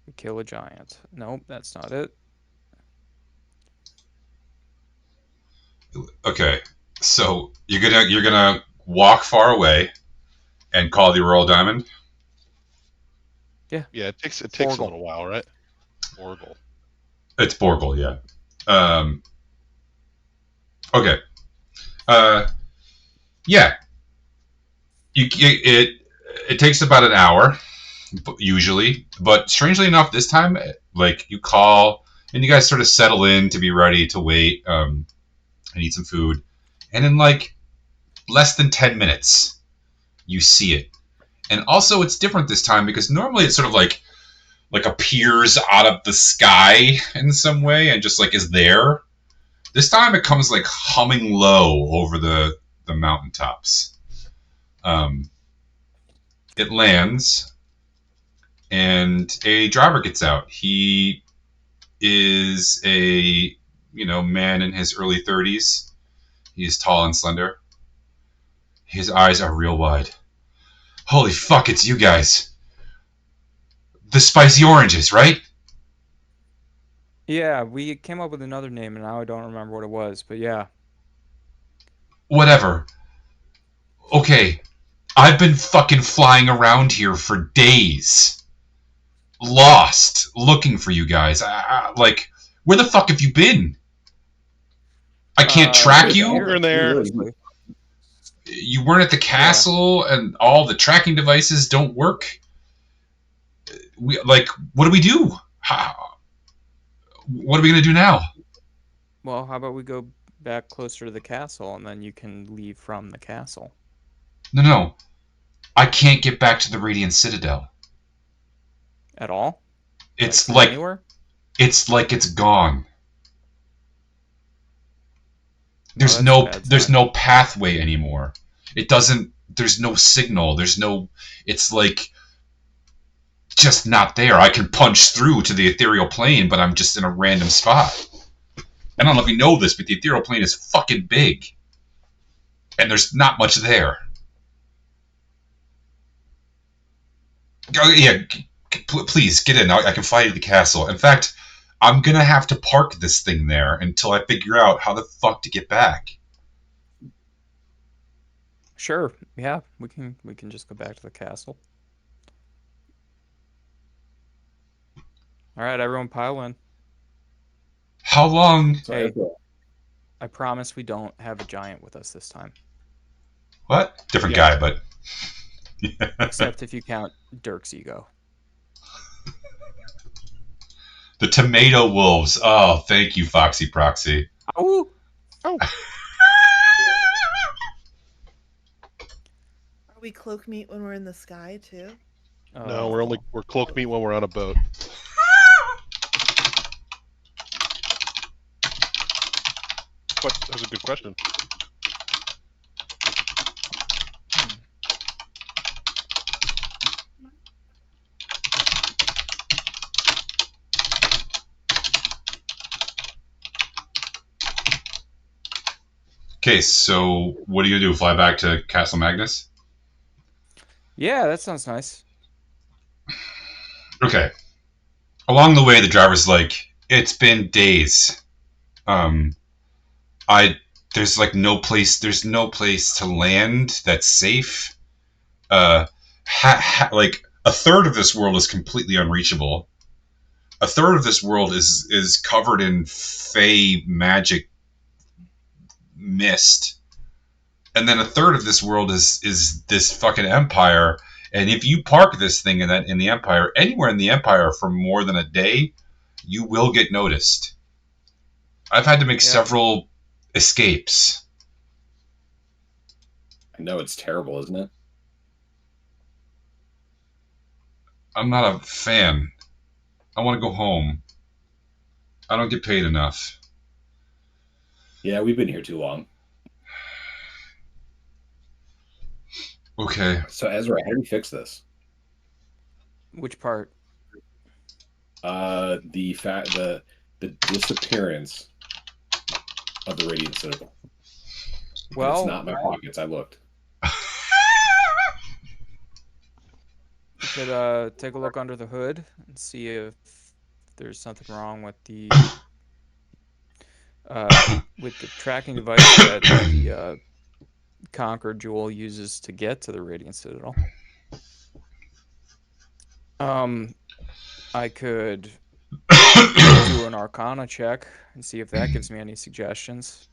Speaker 3: We kill a giant. Nope, that's not it.
Speaker 1: Okay, so you're gonna walk far away and call the Royal Diamond.
Speaker 4: Yeah, it takes a
Speaker 3: Borgle.
Speaker 4: little while, right? Borgle.
Speaker 1: It's Borgle, yeah. Okay. Yeah. It takes about an hour usually, but strangely enough, this time, like you call and you guys sort of settle in to be ready to wait and eat some food, and in like less than 10 minutes, you see it. And also, it's different this time because normally it's sort of like appears out of the sky in some way and just like is there. This time it comes like humming low over the mountaintops. It lands, and a driver gets out. He is a man in his early 30s. He is tall and slender. His eyes are real wide. Holy fuck! It's you guys. The spicy oranges, right?
Speaker 3: Yeah, we came up with another name, and now I don't remember what it was, but yeah.
Speaker 1: Whatever. Okay, I've been fucking flying around here for days. Lost, looking for you guys. Like, where the fuck have you been? I can't track you.
Speaker 4: We're in there.
Speaker 3: Honestly.
Speaker 1: You weren't at the castle, and all the tracking devices don't work. What do we do? What are we gonna do now?
Speaker 3: Well, how about we go back closer to the castle, and then you can leave from the castle.
Speaker 1: No. I can't get back to the Radiant Citadel.
Speaker 3: At all?
Speaker 1: It's
Speaker 3: anywhere?
Speaker 1: It's like it's gone. There's
Speaker 3: Oh, that's a bad
Speaker 1: there's
Speaker 3: sign.
Speaker 1: no pathway anymore. It doesn't. There's no signal. It's like just not there. I can punch through to the ethereal plane, but I'm just in a random spot. I don't know if you know this, but the ethereal plane is fucking big, and there's not much there. Yeah, please get in. I can fly you to the castle. In fact, I'm gonna have to park this thing there until I figure out how the fuck to get back.
Speaker 3: Sure. Yeah, we can just go back to the castle. All right, everyone pile in.
Speaker 1: How long?
Speaker 3: Hey, I promise we don't have a giant with us this time.
Speaker 1: What? Different
Speaker 4: Yeah.
Speaker 1: guy, but
Speaker 3: Except if you count Dirk's ego.
Speaker 1: the tomato wolves. Oh, thank you, Foxy Proxy.
Speaker 3: Oh!
Speaker 5: Are we cloak meat when we're in the sky too?
Speaker 4: No, we're cloak meat when we're on a boat. But that's a good question.
Speaker 1: Okay, so what are you gonna do? Fly back to Castle Magnus?
Speaker 3: Yeah, that sounds nice.
Speaker 1: Okay. Along the way, the driver's like, "It's been days. There's no place to land that's safe. Like a third of this world is completely unreachable. A third of this world is covered in fey magic mist, and then a third of this world is this fucking empire. And if you park this thing in the empire, anywhere in the empire for more than a day, you will get noticed. I've had to make several escapes.
Speaker 2: I know it's terrible, isn't it?
Speaker 1: I'm not a fan. I want to go home. I don't get paid enough.
Speaker 2: Yeah, we've been here too long.
Speaker 1: Okay.
Speaker 2: So Ezra, how do we fix this?
Speaker 3: Which part?
Speaker 2: The disappearance of the Radiant Citadel. And it's
Speaker 3: Well,
Speaker 2: not in my pockets. I looked.
Speaker 3: you could take a look under the hood and see if there's something wrong with the tracking device that the Conquer Jewel uses to get to the Radiant Citadel. I could do an Arcana check and see if that gives me any suggestions.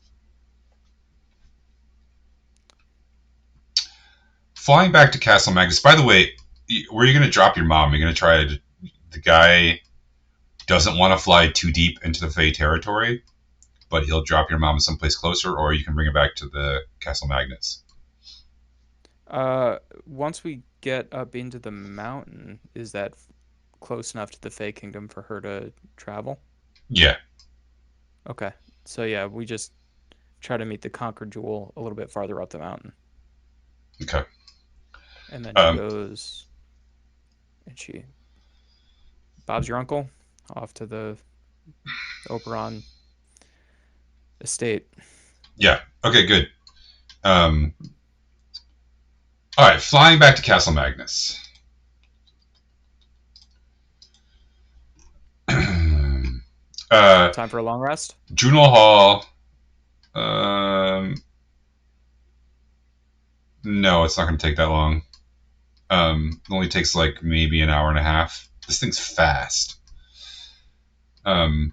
Speaker 1: Flying back to Castle Magnus. By the way, where are you going to drop your mom? Are you going to try to... The guy doesn't want to fly too deep into the Fey territory, but he'll drop your mom someplace closer, or you can bring her back to the Castle Magnus.
Speaker 3: Once we get up into the mountain, is that close enough to the Fey Kingdom for her to travel?
Speaker 1: Yeah.
Speaker 3: Okay. So yeah, we just try to meet the Conquer Jewel a little bit farther up the mountain.
Speaker 1: Okay.
Speaker 3: And then she goes, and she, Bob's your uncle, off to the Oberon estate.
Speaker 1: Yeah. Okay, good. All right, flying back to Castle Magnus.
Speaker 3: Time for a long rest?
Speaker 1: Junal Hall. No, it's not going to take that long. It only takes like maybe an hour and a half. This thing's fast. Junal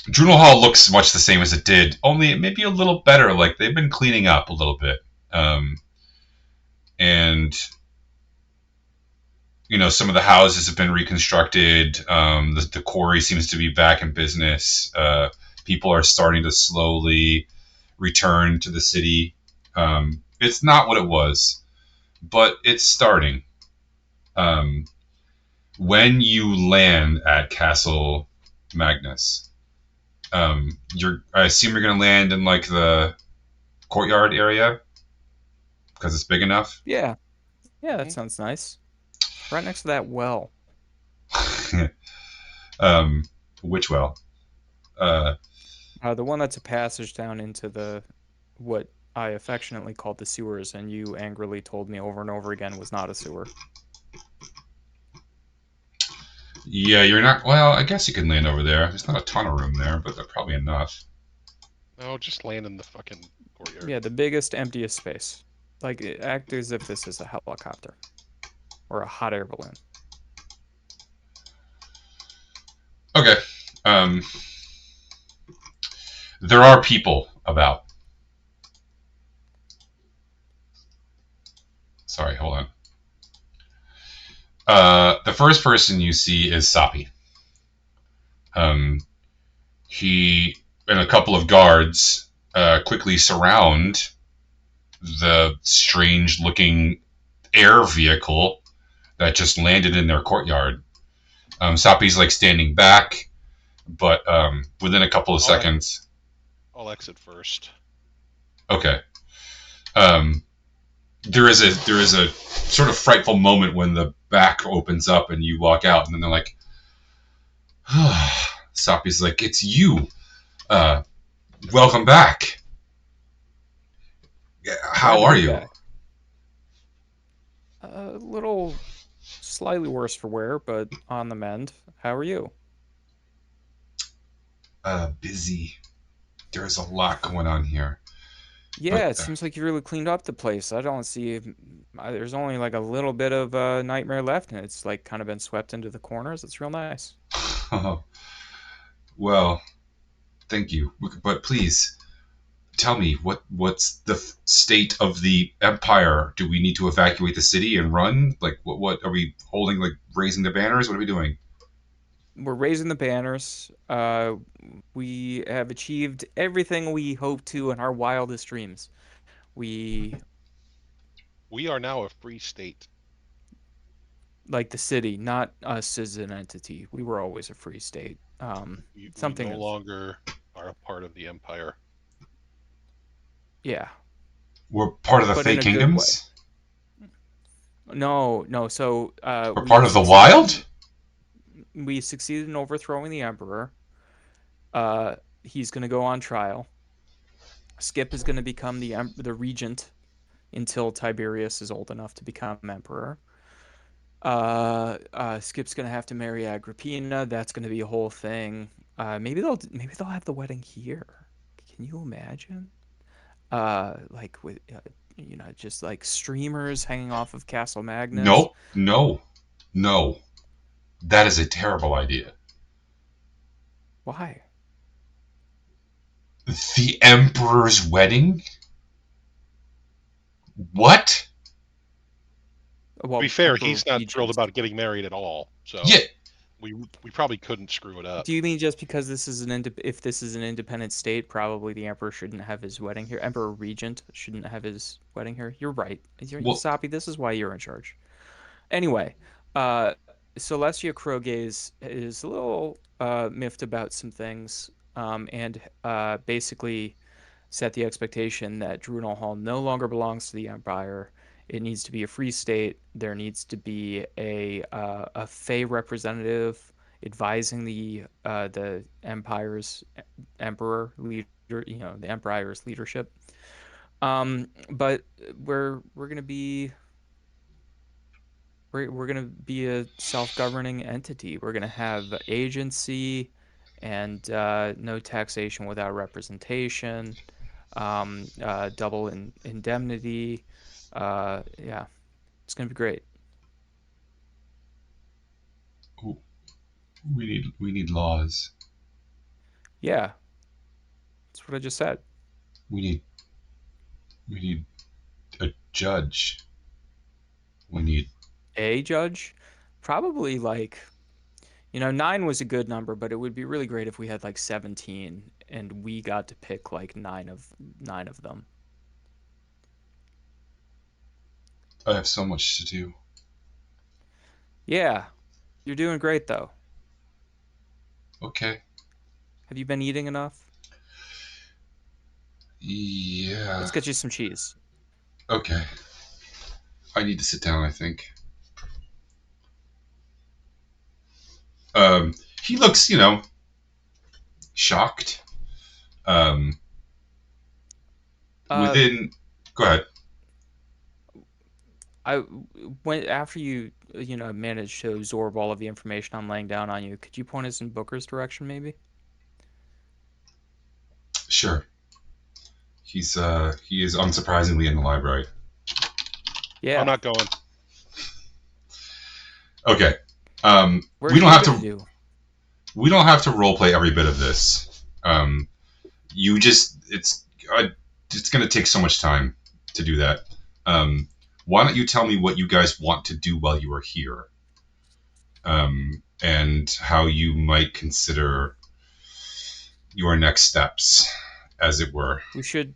Speaker 1: Hall looks much the same as it did, only maybe a little better. Like they've been cleaning up a little bit. And you know, some of the houses have been reconstructed. The quarry seems to be back in business. People are starting to slowly return to the city. It's not what it was, but it's starting. When you land at Castle Magnus, I assume you're going to land in like the courtyard area because it's big enough.
Speaker 3: Yeah, that sounds nice. Right next to that well.
Speaker 1: Which well?
Speaker 3: The one that's a passage down into what I affectionately called the sewers, and you angrily told me over and over again was not a sewer.
Speaker 1: Yeah, you're not... Well, I guess you can land over there. There's not a ton of room there, but they're probably enough.
Speaker 4: No, just land in the fucking courtyard.
Speaker 3: Yeah, the biggest, emptiest space. Like, act as if this is a helicopter. Or a hot air balloon.
Speaker 1: Okay. There are people about. Sorry, hold on. The first person you see is Sapi. He and a couple of guards quickly surround the strange-looking air vehicle that just landed in their courtyard. Sapi's like standing back, but within a couple of seconds...
Speaker 4: I'll exit first.
Speaker 1: Okay. There is a sort of frightful moment when the back opens up and you walk out, and then they're like, Sapi's like, "It's you. Welcome back. How are you?"
Speaker 3: A little slightly worse for wear, but on the mend. How are you?
Speaker 1: Busy. There's a lot going on here.
Speaker 3: Yeah, it seems like you really cleaned up the place. I don't see... There's only like a little bit of nightmare left, and it's like kind of been swept into the corners. It's real nice.
Speaker 1: Well, thank you. But please, tell me, what's the state of the Empire? Do we need to evacuate the city and run? Like, what are we holding, like, raising the banners? What are we doing?
Speaker 3: We're raising the banners. We have achieved everything we hoped to in our wildest dreams. We
Speaker 4: are now a free state.
Speaker 3: Like the city, not us as an entity. We were always a free state.
Speaker 4: We no longer are a part of the Empire.
Speaker 3: Yeah.
Speaker 1: We're part of the Fey Kingdoms?
Speaker 3: No. So
Speaker 1: We're part of the wild?
Speaker 3: we succeeded in overthrowing the emperor. He's going to go on trial. Skip is going to become the regent until Tiberius is old enough to become emperor. Skip's going to have to marry Agrippina. That's going to be a whole thing. Maybe they'll have the wedding here. Can you imagine? Like with just like streamers hanging off of Castle Magnus.
Speaker 1: No. That is a terrible idea.
Speaker 3: Why?
Speaker 1: The Emperor's wedding? What?
Speaker 3: Well,
Speaker 4: To be fair,
Speaker 3: Emperor
Speaker 4: he's not
Speaker 3: Regent.
Speaker 4: thrilled about getting married at all. So
Speaker 1: Yeah.
Speaker 4: we probably couldn't screw it up.
Speaker 3: Do you mean just because this is if this is an independent state, probably the emperor shouldn't have his wedding here? Emperor Regent shouldn't have his wedding here. You're right.
Speaker 1: Well-
Speaker 3: Sapi, this is why you're in charge. Anyway, Celestia Krogaze is a little miffed about some things, and basically set the expectation that Drunal Hall no longer belongs to the Empire. It needs to be a free state. There needs to be a Fey representative advising the Empire's emperor leader, the Empire's leadership. But we're gonna be we're gonna be a self-governing entity. We're gonna have agency and no taxation without representation, double indemnity. Yeah, it's gonna be great.
Speaker 1: Ooh, we need laws.
Speaker 3: Yeah, that's what I just said.
Speaker 1: We need a judge. We need
Speaker 3: A judge, probably like 9 was a good number, but it would be really great if we had like 17 and we got to pick like nine of them.
Speaker 1: I have so much to do.
Speaker 3: Yeah, you're doing great though.
Speaker 1: Okay.
Speaker 3: Have you been eating enough?
Speaker 1: Yeah.
Speaker 3: Let's get you some cheese.
Speaker 1: Okay. I need to sit down, I think. He looks, shocked. Within... Go ahead.
Speaker 3: I went after you managed to absorb all of the information I'm laying down on you. Could you point us in Booker's direction, maybe?
Speaker 1: Sure. He is unsurprisingly in the library.
Speaker 3: Yeah.
Speaker 4: I'm not going.
Speaker 1: Okay.
Speaker 3: What
Speaker 1: we
Speaker 3: are
Speaker 1: don't
Speaker 3: you
Speaker 1: have to.
Speaker 3: gonna do?
Speaker 1: We don't have to roleplay every bit of this. You just it's going to take so much time to do that. Why don't you tell me what you guys want to do while you are here, and how you might consider your next steps, as it were.
Speaker 3: We should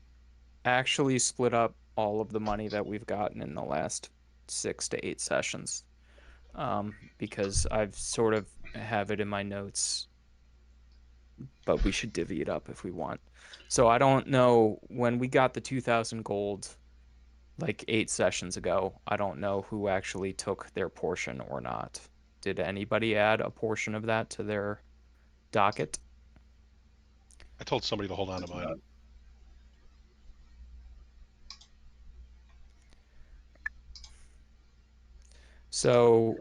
Speaker 3: actually split up all of the money that we've gotten in the last 6 to 8 sessions, because I've sort of have it in my notes, but we should divvy it up if we want. So I don't know when we got the 2,000 gold like 8 sessions ago. I don't know who actually took their portion or not. Did anybody add a portion of that to their docket?
Speaker 4: I told somebody to hold on to mine.
Speaker 3: So,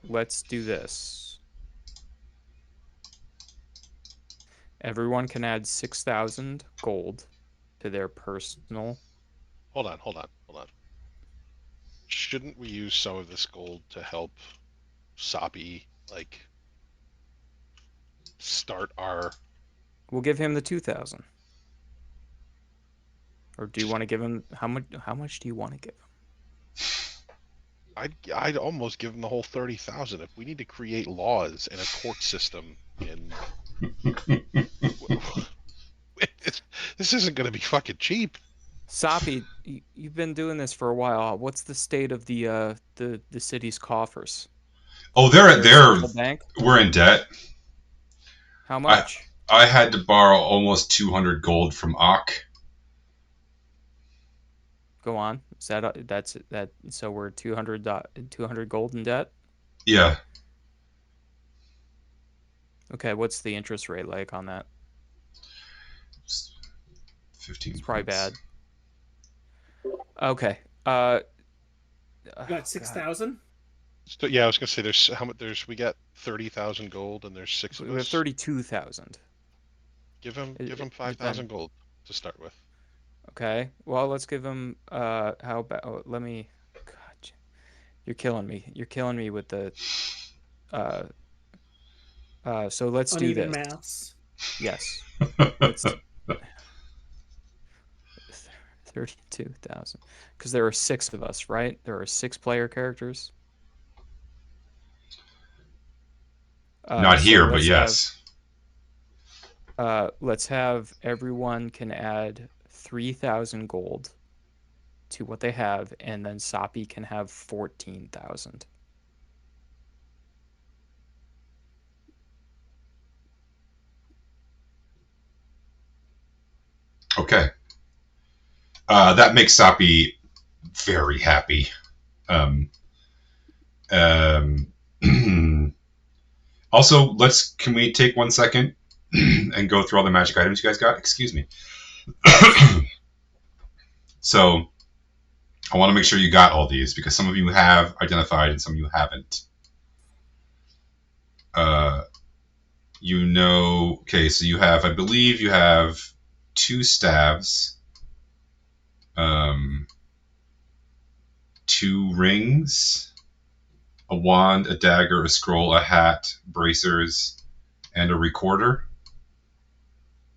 Speaker 3: let's do this. Everyone can add 6,000 gold to their personal.
Speaker 4: Hold on. Shouldn't we use some of this gold to help Sapi, start our...
Speaker 3: We'll give him the 2,000. Or do you want to give him how much do you want to give him?
Speaker 4: I'd almost give him the whole 30,000. If we need to create laws and a court system this isn't going to be fucking cheap.
Speaker 3: Sapi, you've been doing this for a while. What's the state of the city's coffers?
Speaker 1: Oh,
Speaker 3: Bank?
Speaker 1: We're in debt.
Speaker 3: How much?
Speaker 1: I had to borrow almost 200 gold from Ak.
Speaker 3: Go on. Is that that's that? So we're 200 gold in debt.
Speaker 1: Yeah.
Speaker 3: Okay, what's the interest rate like on that?
Speaker 1: 15
Speaker 3: It's probably
Speaker 1: points.
Speaker 3: bad. Okay.
Speaker 6: You got 6,000.
Speaker 4: So, yeah, I was gonna say there's how much we got 30,000 gold and there's 6 of
Speaker 3: We have
Speaker 4: us.
Speaker 3: 32,000.
Speaker 4: Give him
Speaker 3: It
Speaker 4: 5,000 gold to start with.
Speaker 3: Okay. Well, let's give him. How about? Oh, let me. God, you're killing me. You're killing me with the. Uh. So let's do
Speaker 6: Uneven
Speaker 3: this.
Speaker 6: maths.
Speaker 3: Yes. Let's. 32,000. Because there are 6 of us, right? There are 6 player characters.
Speaker 1: Not
Speaker 3: So
Speaker 1: here, but yes.
Speaker 3: let's have everyone can add 3,000 gold to what they have, and then Soppy can have 14,000.
Speaker 1: Okay. That makes Sapi very happy. Um, um, also, can we take 1 second and go through all the magic items you guys got? Excuse me. So, I want to make sure you got all these because some of you have identified and some of you haven't. Okay, so you have, I believe you have 2 staves, 2 rings, a wand, a dagger, a scroll, a hat, bracers, and a recorder.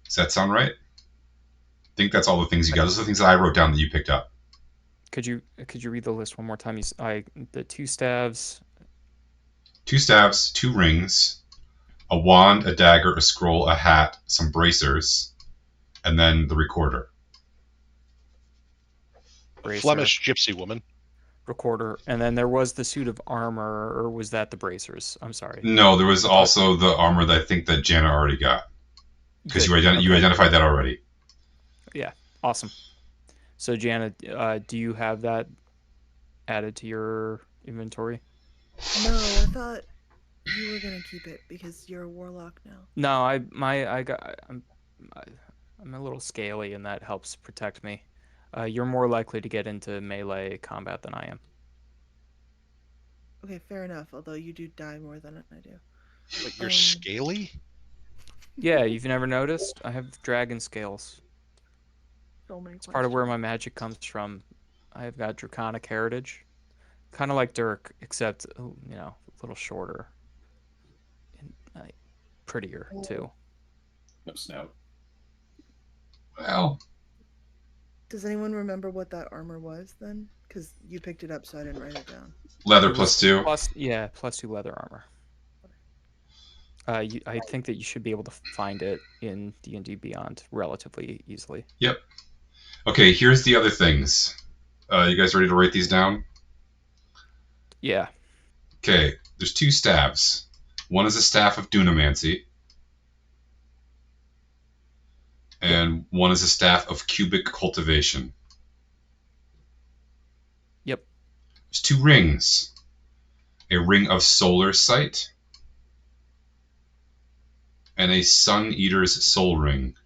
Speaker 1: Does that sound right? I think that's all the things you got. Those are the things that I wrote down that you picked up.
Speaker 3: Could you read the list one more time? The 2 staves.
Speaker 1: 2 staves, 2 rings, a wand, a dagger, a scroll, a hat, some bracers, and then the recorder.
Speaker 3: Bracer,
Speaker 4: Flemish gypsy woman.
Speaker 3: recorder, and then there was the suit of armor, or was that the bracers? I'm sorry.
Speaker 1: No, there was also the armor that I think that Jana already got. Because you identified that already.
Speaker 3: Yeah, awesome. So Jana, do you have that added to your inventory?
Speaker 5: No, I thought you were gonna keep it because you're a warlock now.
Speaker 3: No, I'm a little scaly, and that helps protect me. You're more likely to get into melee combat than I am.
Speaker 5: Okay, fair enough. Although you do die more than I do.
Speaker 4: But you're scaly?
Speaker 3: Yeah, you've never noticed? I have dragon scales.
Speaker 5: So many
Speaker 3: It's part of where my magic comes from. I've got draconic heritage. Kind of like Dirk, except, a little shorter. And prettier, too.
Speaker 2: No snout.
Speaker 1: Well,
Speaker 5: Does anyone remember what that armor was then? Because you picked it up, so I didn't write it down.
Speaker 1: leather
Speaker 3: It was
Speaker 1: +2.
Speaker 3: +2 leather armor. I think that you should be able to find it in D&D Beyond relatively easily.
Speaker 1: Yep. Okay, here's the other things. You guys ready to write these down?
Speaker 3: Yeah.
Speaker 1: Okay, there's 2 staves. One is a staff of Dunamancy. And one is a staff of cubic cultivation.
Speaker 3: Yep.
Speaker 1: There's 2 rings. A ring of solar sight. And a Sun Eater's soul ring.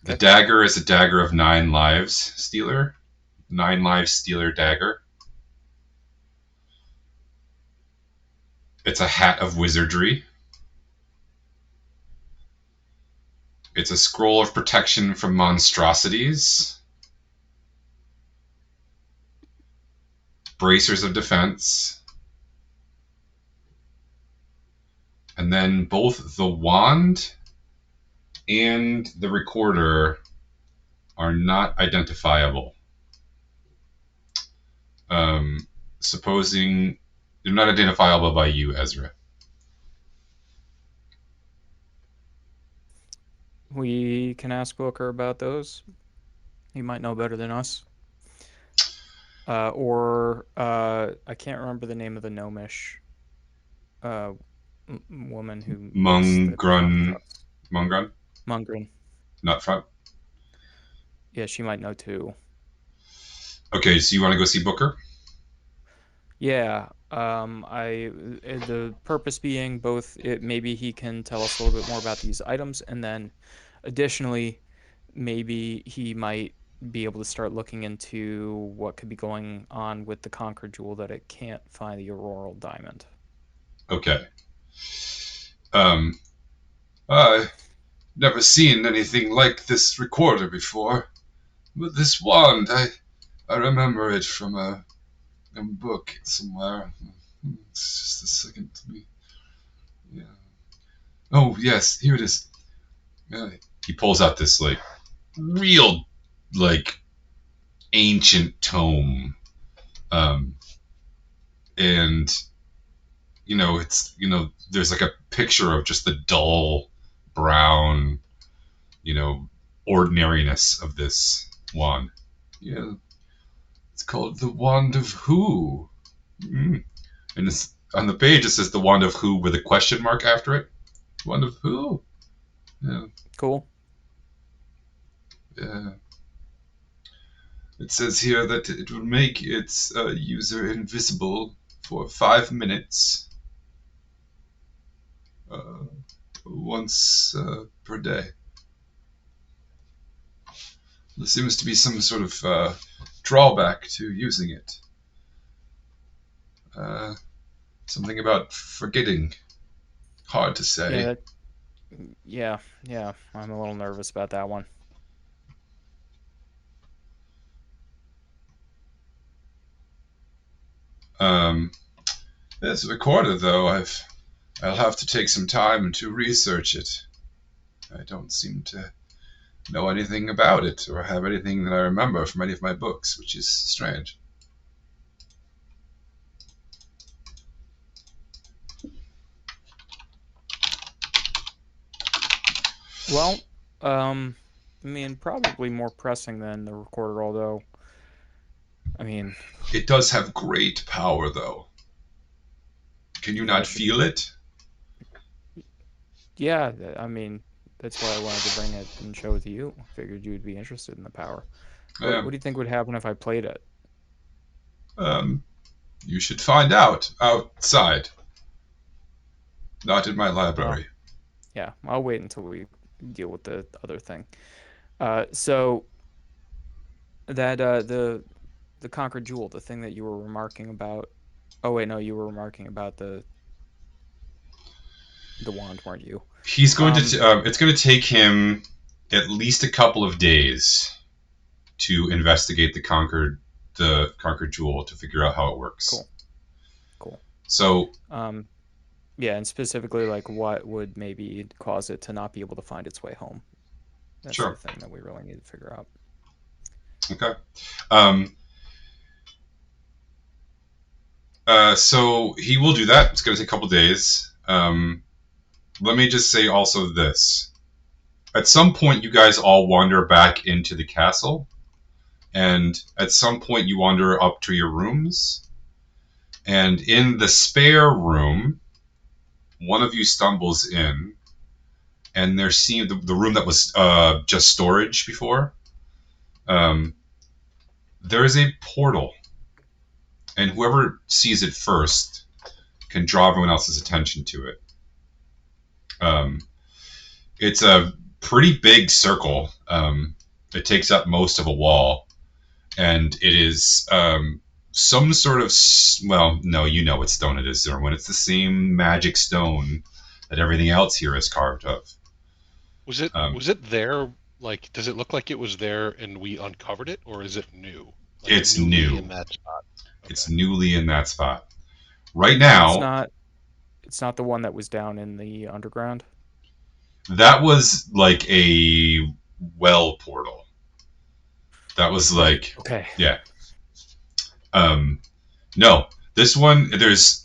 Speaker 1: The dagger is a dagger of 9 lives stealer. 9 lives stealer dagger. It's a hat of wizardry. It's a scroll of protection from monstrosities. Bracers of defense. And then both the wand and the recorder are not identifiable. Supposing they're not identifiable by you, Ezra.
Speaker 3: We can ask Booker about those. He might know better than us. I can't remember the name of the gnomish woman who makes the
Speaker 1: Mungran.
Speaker 3: Mungrin.
Speaker 1: Not front.
Speaker 3: Yeah, she might know too.
Speaker 1: Okay, so you want to go see Booker?
Speaker 3: Yeah. The purpose being both maybe he can tell us a little bit more about these items, and then additionally, maybe he might be able to start looking into what could be going on with the Conquer Jewel that it can't find the Auroral Diamond.
Speaker 1: Okay. I've never seen anything like this recorder before. But this wand, I remember it from a book somewhere. It's just a second to me. Yeah. Oh, yes, here it is. He pulls out this, like, real, like, ancient tome. And, there's like a picture of just the dull brown, ordinariness of this wand. Yeah. It's called the Wand of Who. Mm. And it's, on the page it says the Wand of Who with a question mark after it. Wand of Who? Yeah.
Speaker 3: Cool.
Speaker 1: Yeah. It says here that it will make its user invisible for 5 minutes. Once per day. There seems to be some sort of drawback to using it. Something about forgetting. Hard to say.
Speaker 3: Yeah, I'm a little nervous about that one.
Speaker 1: It's a recorder, though. I'll have to take some time to research it. I don't seem to know anything about it or have anything that I remember from any of my books, which is strange.
Speaker 3: Well, I mean, probably more pressing than the recorder, although, I mean...
Speaker 1: It does have great power, though. Can you not feel it?
Speaker 3: Yeah, I mean, that's why I wanted to bring it and show it to you. Figured you'd be interested in the power. What do you think would happen if I played it?
Speaker 1: You should find out outside. Not in my library.
Speaker 3: Yeah, I'll wait until we deal with the other thing. So that the Conquered Jewel, the thing that you were remarking about. Oh wait, no, you were remarking about the wand, weren't you?
Speaker 1: He's going to. It's going to take him at least a couple of days to investigate the conquered jewel to figure out how it works.
Speaker 3: Cool.
Speaker 1: So.
Speaker 3: Yeah, and specifically, like, what would maybe cause it to not be able to find its way home? That's
Speaker 1: sure.
Speaker 3: The thing that we really need to figure out.
Speaker 1: Okay. So he will do that. It's going to take a couple days. Let me just say also this. At some point, you guys all wander back into the castle. And at some point, you wander up to your rooms. And in the spare room, one of you stumbles in. And there seems the room that was just storage before. There is a portal. And whoever sees it first can draw everyone else's attention to it. It's a pretty big circle. It takes up most of a wall. And it is some sort of... Well, no, you know what stone it is, Zerwin. It's the same magic stone that everything else here is carved of.
Speaker 4: Was it there? Like, does it look like it was there and we uncovered it, or is it new? Like,
Speaker 1: it's new
Speaker 4: in that spot. Okay.
Speaker 1: It's newly in that spot. Right now,
Speaker 3: it's not the one that was down in the underground.
Speaker 1: That was like a well portal. That was like
Speaker 3: okay.
Speaker 1: Yeah. No, this one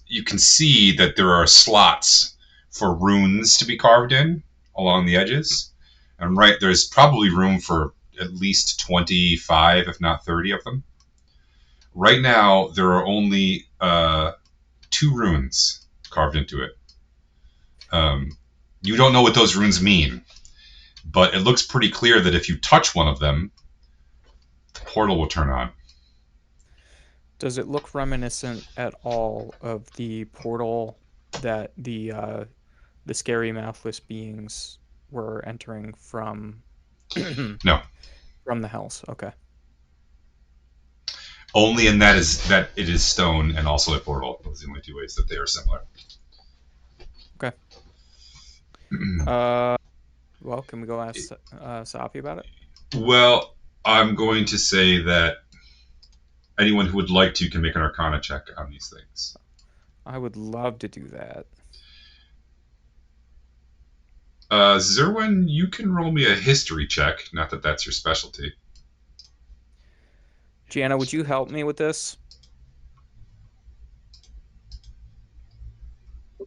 Speaker 1: you can see that there are slots for runes to be carved in along the edges. And there's probably room for at least 25, if not 30 of them. Right now, there are only 2 runes carved into it. You don't know what those runes mean. but it looks pretty clear that if you touch one of them, the portal will turn on.
Speaker 3: Does it look reminiscent at all of the portal that the scary mouthless beings were entering from?
Speaker 1: No.
Speaker 3: From the hells. Okay.
Speaker 1: Only in that it is stone and also a portal. Those are the only two ways that they are similar.
Speaker 3: Okay. Well, can we go ask Safi about it?
Speaker 1: Well, I'm going to say that anyone who would like to can make an Arcana check on these things.
Speaker 3: I would love to do that.
Speaker 1: Zerwin, you can roll me a history check. Not that that's your specialty.
Speaker 3: Gianna, would you help me with this?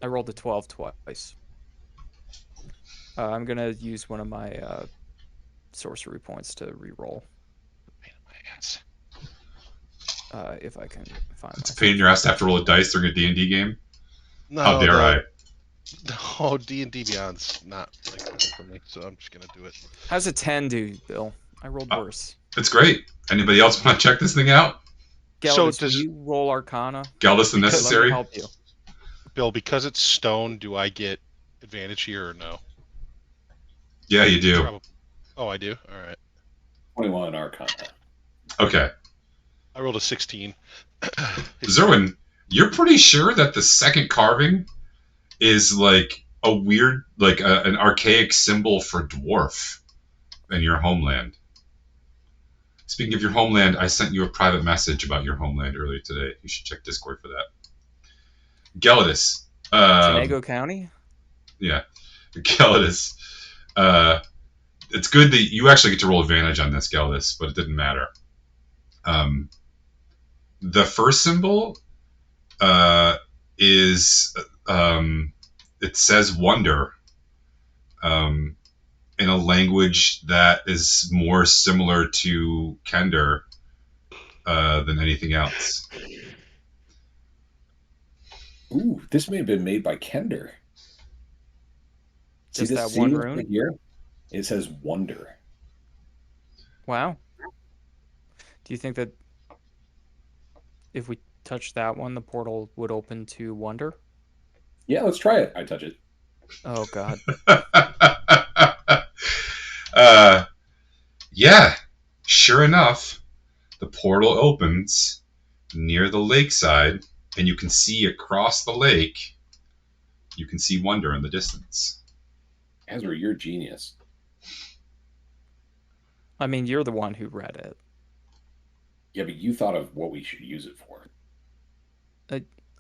Speaker 3: I rolled a 12 twice. I'm going to use one of my sorcery points to re-roll.
Speaker 4: Pain in my ass.
Speaker 3: If I can find
Speaker 1: It's a pain in your ass to have to roll a dice during a D&D game?
Speaker 4: No,
Speaker 1: How dare I?
Speaker 4: No, D&D Beyond's not like that for me, so I'm just gonna do it.
Speaker 3: How's a 10 do, Bill? I rolled worse.
Speaker 1: It's great. Anybody else want to check this thing out?
Speaker 3: Galdus, will you roll Arcana?
Speaker 1: Galdus, the necessary?
Speaker 3: Let me help you.
Speaker 4: Bill, because it's stone, do I get advantage here or no?
Speaker 1: Yeah, you do.
Speaker 4: Oh, I do? All right.
Speaker 2: 21 Arcana.
Speaker 1: Okay.
Speaker 4: I rolled a 16.
Speaker 1: Zerwin, you're pretty sure that the second carving is like a weird, like an archaic symbol for dwarf in your homeland. Speaking of your homeland, I sent you a private message about your homeland earlier today. You should check Discord for that. Gelidus.
Speaker 3: Senego County?
Speaker 1: Yeah. Gelidus. It's good that you actually get to roll advantage on this, Gelidus, but it didn't matter. The first symbol is it says wonder in a language that is more similar to Kender than anything else.
Speaker 2: Ooh, this may have been made by Kender.
Speaker 3: Just that one rune?
Speaker 2: Here? It says wonder.
Speaker 3: Wow. Do you think that if we touch that one, the portal would open to wonder?
Speaker 2: Yeah, let's try it. I touch it.
Speaker 3: Oh, God.
Speaker 1: Yeah, sure enough, the portal opens near the lakeside, and you can see across the lake, you can see wonder in the distance.
Speaker 2: Ezra, you're a genius.
Speaker 3: I mean, you're the one who read it.
Speaker 2: Yeah, but you thought of what we should use it for.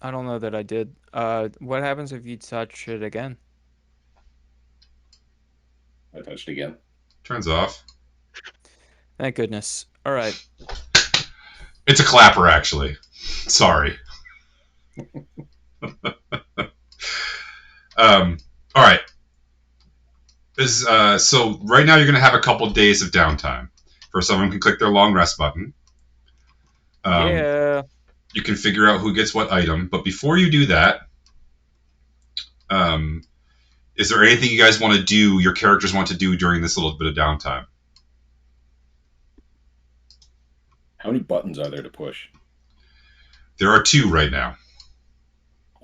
Speaker 3: I don't know that I did. What happens if you touch it again?
Speaker 2: I touched again.
Speaker 1: Turns off.
Speaker 3: Thank goodness. All right.
Speaker 1: It's a clapper, actually. Sorry. All right. So right now you're going to have a couple days of downtime. First, everyone can click their long rest button.
Speaker 3: Yeah.
Speaker 1: You can figure out who gets what item. But before you do that, is there anything you guys want to do, your characters want to do during this little bit of downtime?
Speaker 2: How many buttons are there to push?
Speaker 1: There are 2 right now.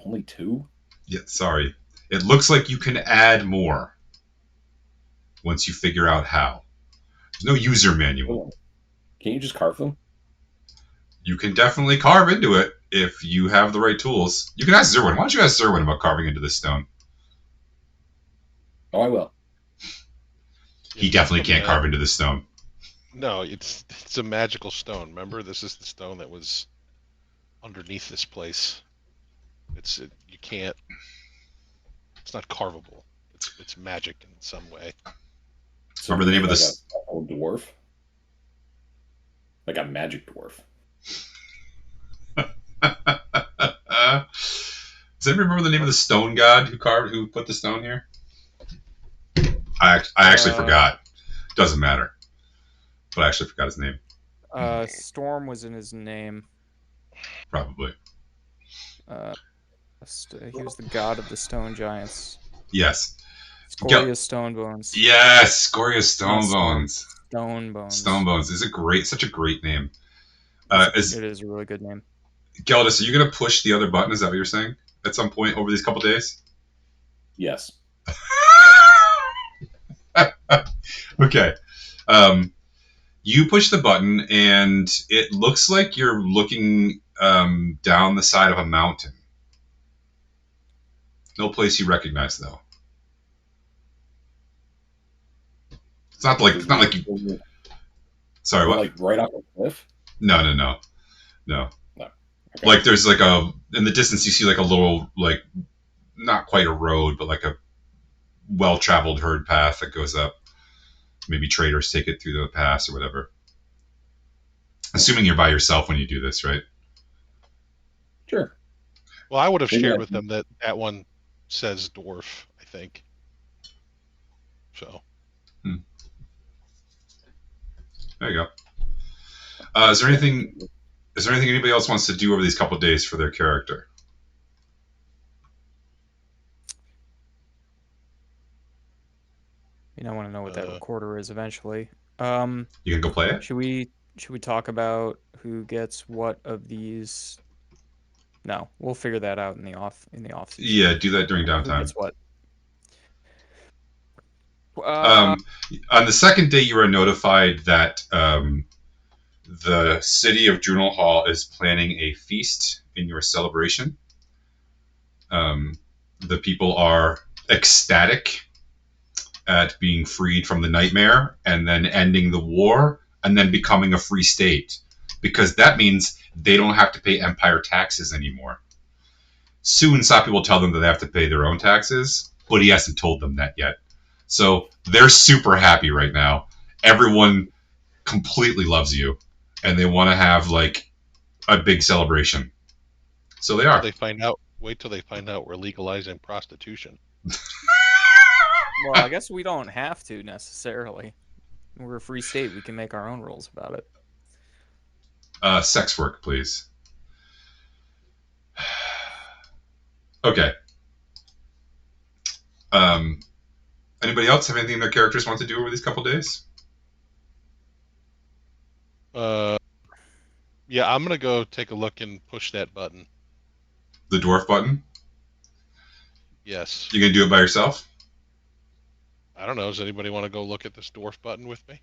Speaker 2: Only 2?
Speaker 1: Yeah, sorry. It looks like you can add more once you figure out how. There's no user manual.
Speaker 2: Can you just carve them?
Speaker 1: You can definitely carve into it if you have the right tools. You can ask Zerwin. Why don't you ask Zerwin about carving into this stone?
Speaker 2: Oh, I will.
Speaker 1: He definitely can't carve into this stone.
Speaker 4: No, it's a magical stone. Remember, this is the stone that was underneath this place. You can't. It's not carvable. It's magic in some way.
Speaker 2: So
Speaker 1: remember the name of
Speaker 2: like
Speaker 1: this?
Speaker 2: A dwarf? Like a magic dwarf.
Speaker 1: Does anybody remember the name of the stone god who put the stone here? I actually forgot. Doesn't matter. But I actually forgot his name.
Speaker 3: Storm was in his name.
Speaker 1: Probably.
Speaker 3: He was the god of the stone giants.
Speaker 1: Yes.
Speaker 3: Scoria Stone Bones.
Speaker 1: Yes, Scoria Stone
Speaker 3: Not
Speaker 1: Bones.
Speaker 3: Stone Bones.
Speaker 1: Stone Bones is such a great name.
Speaker 3: It is a really good name.
Speaker 1: Geldis, are you going to push the other button? Is that what you're saying? At some point over these couple days?
Speaker 2: Yes.
Speaker 1: Okay. You push the button, and it looks like you're looking down the side of a mountain. No place you recognize, though. It's not like you. Sorry, what?
Speaker 2: Like right off a cliff?
Speaker 1: No.
Speaker 2: Okay.
Speaker 1: Like there's like in the distance you see like a little, like, not quite a road, but like a well-traveled herd path that goes up. Maybe traders take it through the pass or whatever. Assuming you're by yourself when you do this, right?
Speaker 2: Sure.
Speaker 4: Well, I would have
Speaker 2: Maybe
Speaker 4: shared
Speaker 2: I-
Speaker 4: with them that one says dwarf, I think. So.
Speaker 1: There you go. Is there anything anybody else wants to do over these couple of days for their character?
Speaker 3: I want to know what that recorder is eventually.
Speaker 1: You can go play it?
Speaker 3: Should we talk about who gets what of these? No, we'll figure that out in the off season.
Speaker 1: Yeah, do that during downtime.
Speaker 3: Who gets what?
Speaker 1: On the second day, you are notified that the city of Journal Hall is planning a feast in your celebration. The people are ecstatic at being freed from the nightmare and then ending the war and then becoming a free state, because that means they don't have to pay empire taxes anymore. Soon Sapi will tell them that they have to pay their own taxes, but he hasn't told them that yet. So they're super happy right now. Everyone completely loves you, and they want to have like a big celebration. So they are.
Speaker 4: Wait till they find out we're legalizing prostitution.
Speaker 3: Well, I guess we don't have to necessarily. We're a free state. We can make our own rules about it.
Speaker 1: Sex work, please. Okay. Anybody else have anything their characters want to do over these couple days?
Speaker 4: Yeah, I'm gonna go take a look and push that button.
Speaker 1: The dwarf button?
Speaker 4: Yes.
Speaker 1: You gonna do it by yourself?
Speaker 4: I don't know. Does anybody want to go look at this dwarf button with me?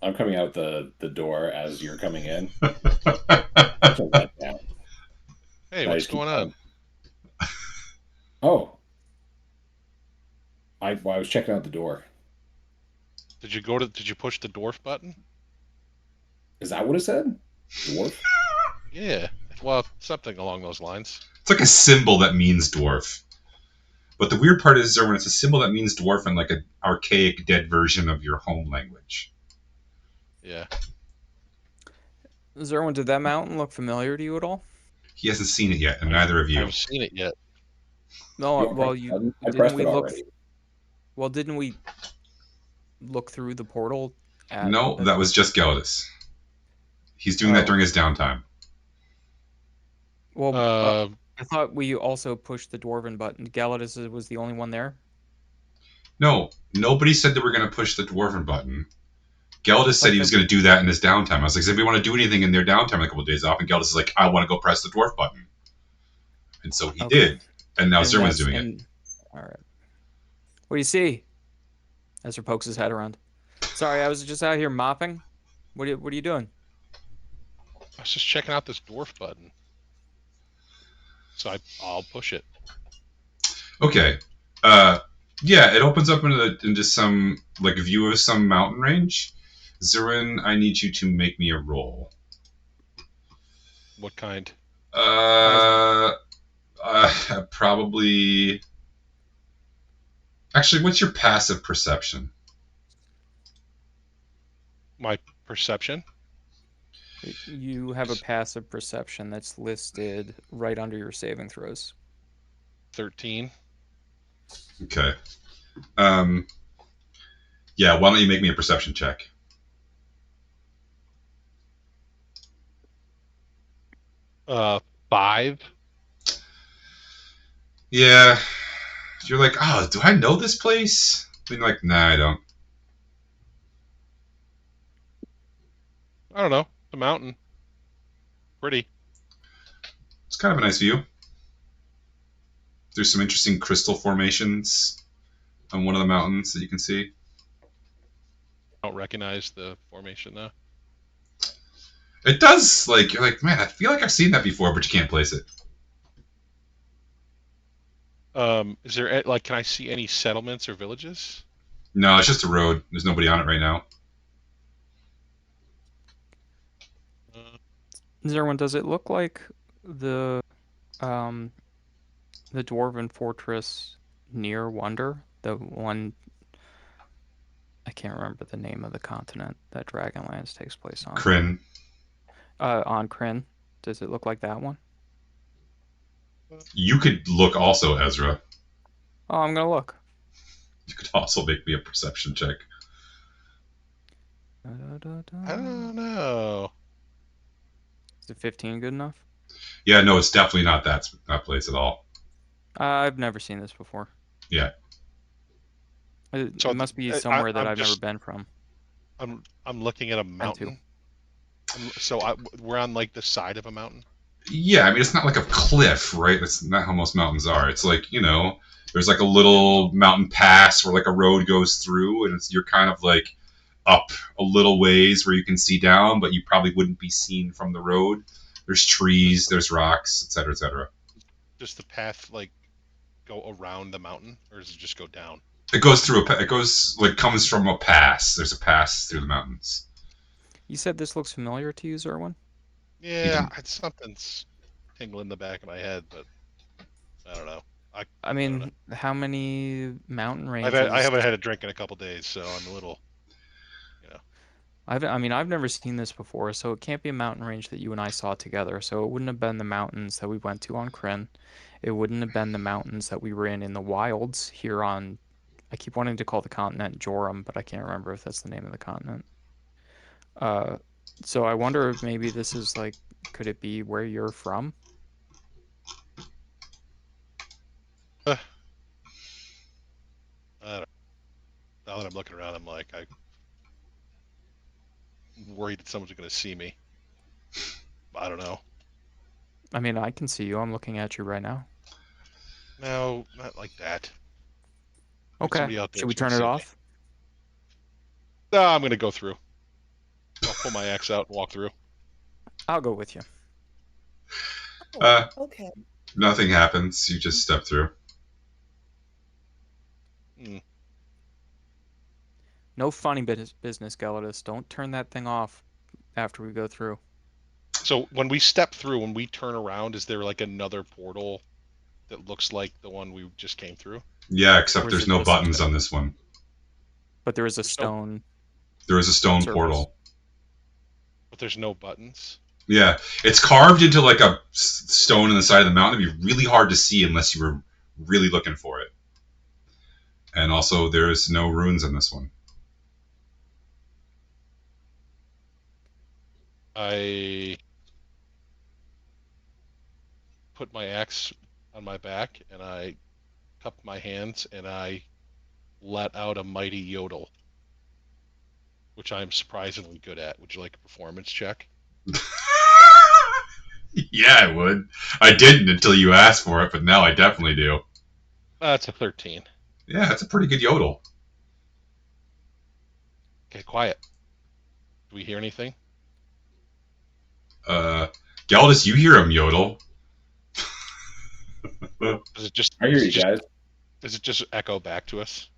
Speaker 2: I'm coming out the door as you're coming in.
Speaker 4: Hey, what's going on?
Speaker 2: Oh. I was checking out the door.
Speaker 4: Did you push the dwarf button?
Speaker 2: Is that what it said? Dwarf?
Speaker 4: Yeah. Well, something along those lines.
Speaker 1: It's like a symbol that means dwarf. But the weird part is, Zerwin, it's a symbol that means dwarf in like an archaic, dead version of your home language.
Speaker 4: Yeah.
Speaker 3: Zerwin, did that mountain look familiar to you at all?
Speaker 1: He hasn't seen it yet, and neither of you.
Speaker 4: I haven't seen it yet.
Speaker 3: No, well,
Speaker 2: I pressed it already.
Speaker 3: Well, didn't we look through the portal?
Speaker 1: No, that was just Geldis. He's doing that during his downtime.
Speaker 3: Well, I thought we also pushed the dwarven button. Galadis was the only one there?
Speaker 1: No, nobody said they were going to push the dwarven button. Geldis said he was going to do that in his downtime. I was like, does anybody want to do anything in their downtime a couple of days off? And Geldis is like, I want to go press the dwarf button. And so he did. And now Zerwin's doing it.
Speaker 3: All right. What do you see? Ezra pokes his head around. Sorry, I was just out here mopping. What are you doing?
Speaker 4: I was just checking out this dwarf button. So I'll push it.
Speaker 1: Okay. Yeah, it opens up into some like view of some mountain range. Zerwin, I need you to make me a roll.
Speaker 4: What kind?
Speaker 1: Probably. Actually, what's your passive perception?
Speaker 4: My perception?
Speaker 3: You have a passive perception that's listed right under your saving throws.
Speaker 4: 13.
Speaker 1: Okay. Yeah, why don't you make me a perception check?
Speaker 4: Uh, 5.
Speaker 1: Yeah. you're like, oh, do I know this place? And you're like, nah, I don't.
Speaker 4: I don't know. The mountain. Pretty.
Speaker 1: It's kind of a nice view. There's some interesting crystal formations on one of the mountains that you can see.
Speaker 4: I don't recognize the formation though.
Speaker 1: It does, like, you're like, man, I feel like I've seen that before, but you can't place it.
Speaker 4: Is there like, can I see any settlements or villages?
Speaker 1: No, it's just a road. There's nobody on it right now.
Speaker 3: Zerwin, does it look like the dwarven fortress near Wonder, the one? I can't remember the name of the continent that Dragonlance takes place on.
Speaker 1: Kryn.
Speaker 3: On Kryn. Does it look like that one?
Speaker 1: You could look also, Ezra.
Speaker 3: Oh, I'm gonna look.
Speaker 1: You could also make me a perception check.
Speaker 4: I don't know.
Speaker 3: Is it 15 good enough?
Speaker 1: Yeah, no, it's definitely not that place at all.
Speaker 3: I've never seen this before.
Speaker 1: Yeah.
Speaker 3: It
Speaker 4: So
Speaker 3: must be somewhere that
Speaker 4: I'm
Speaker 3: I've never
Speaker 4: just-
Speaker 3: been from.
Speaker 4: I'm looking at a mountain. So we're on like the side of a mountain.
Speaker 1: Yeah, I mean, it's not like a cliff, right? That's not how most mountains are. It's like, there's like a little mountain pass where like a road goes through, and you're kind of like up a little ways where you can see down, but you probably wouldn't be seen from the road. There's trees, there's rocks, etc., etc.
Speaker 4: Does the path like go around the mountain, or does it just go down?
Speaker 1: It goes through comes from a pass. There's a pass through the mountains.
Speaker 3: You said this looks familiar to you, Zerwin?
Speaker 4: Yeah, something's tingling in the back of my head, but I don't know.
Speaker 3: I mean, how many mountain ranges?
Speaker 4: I haven't had a drink in a couple days, so I'm a little.
Speaker 3: I've never seen this before, so it can't be a mountain range that you and I saw together. So it wouldn't have been the mountains that we went to on Kryn. It wouldn't have been the mountains that we were in the wilds here on. I keep wanting to call the continent Joram, but I can't remember if that's the name of the continent. So I wonder if maybe this is like, could it be where you're from?
Speaker 4: I don't know. Now that I'm looking around, I'm like, I'm worried that someone's going to see me. I don't know.
Speaker 3: I mean, I can see you. I'm looking at you right now.
Speaker 4: No, not like that.
Speaker 3: Okay. Should we turn it off?
Speaker 4: No, I'm going to go through. I'll pull my axe out and walk through.
Speaker 3: I'll go with you.
Speaker 5: Okay.
Speaker 1: Nothing happens. You just step through.
Speaker 3: No funny business, Gelidus. Don't turn that thing off after we go through.
Speaker 4: So when we step through, when we turn around, is there like another portal that looks like the one we just came through?
Speaker 1: Yeah, except
Speaker 3: Or is
Speaker 1: there's
Speaker 3: it
Speaker 1: no
Speaker 3: just-
Speaker 1: buttons on this one.
Speaker 3: But there is a stone.
Speaker 1: There is a stone
Speaker 3: Surface.
Speaker 1: portal.
Speaker 4: But there's no buttons.
Speaker 1: Yeah, it's carved into like a stone in the side of the mountain. It'd be really hard to see unless you were really looking for it. And also, there's no runes on this one.
Speaker 4: I put my axe on my back and I cup my hands and I let out a mighty yodel, which I'm surprisingly good at. Would you like a performance check?
Speaker 1: Yeah, I would. I didn't until you asked for it, but now I definitely do.
Speaker 4: That's a 13.
Speaker 1: Yeah, that's a pretty good yodel.
Speaker 4: Okay, quiet. Do we hear anything?
Speaker 1: Galdus, you hear him yodel.
Speaker 4: Does it just?
Speaker 2: I hear
Speaker 4: does
Speaker 2: you
Speaker 4: it just-
Speaker 2: guys.
Speaker 4: Does it just echo back to us?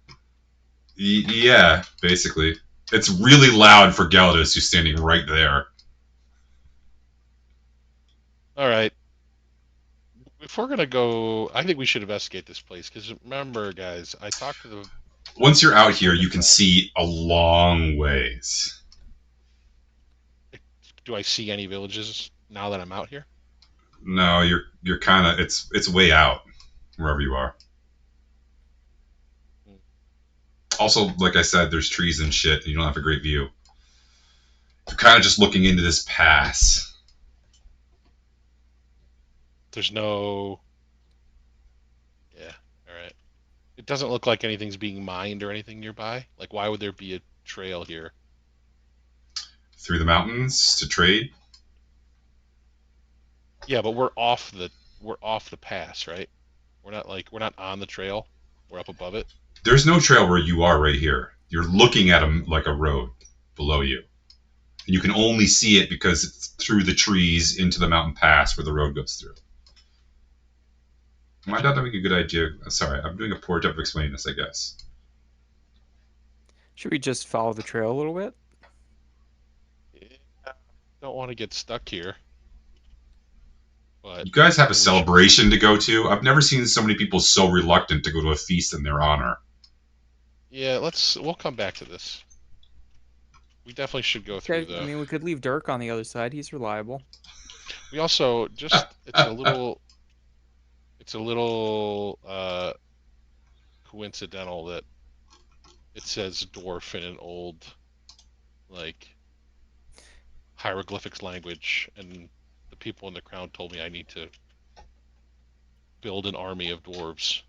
Speaker 1: Yeah, basically. It's really loud for Galdus, who's standing right there.
Speaker 4: All right. If we're gonna go, I think we should investigate this place because remember, guys, I talked to the.
Speaker 1: Once you're out here, you can see a long ways.
Speaker 4: Do I see any villages now that I'm out here?
Speaker 1: No, you're kind of it's way out wherever you are. Also, like I said, there's trees and shit, and you don't have a great view. You're kind of just looking into this pass.
Speaker 4: There's no. Yeah. All right. It doesn't look like anything's being mined or anything nearby. Like, why would there be a trail here?
Speaker 1: Through the mountains to trade.
Speaker 4: Yeah, but we're off the pass, right? We're not on the trail. We're up above it.
Speaker 1: There's no trail where you are right here. You're looking at them like a road below you. And you can only see it because it's through the trees into the mountain pass where the road goes through. Am I not having a good idea? Sorry, I'm doing a poor job of explaining this, I guess.
Speaker 3: Should we just follow the trail a little bit?
Speaker 4: Yeah, don't want to get stuck here. But
Speaker 1: You guys have a
Speaker 4: we should-
Speaker 1: celebration to go to. I've never seen so many people so reluctant to go to a feast in their honor.
Speaker 4: Yeah, we'll come back to this. We definitely should go through
Speaker 3: Okay, I mean, we could leave Dirk on the other side. He's reliable.
Speaker 4: We also just it's a little coincidental that it says dwarf in an old like hieroglyphics language, and the people in the crowd told me I need to build an army of dwarves,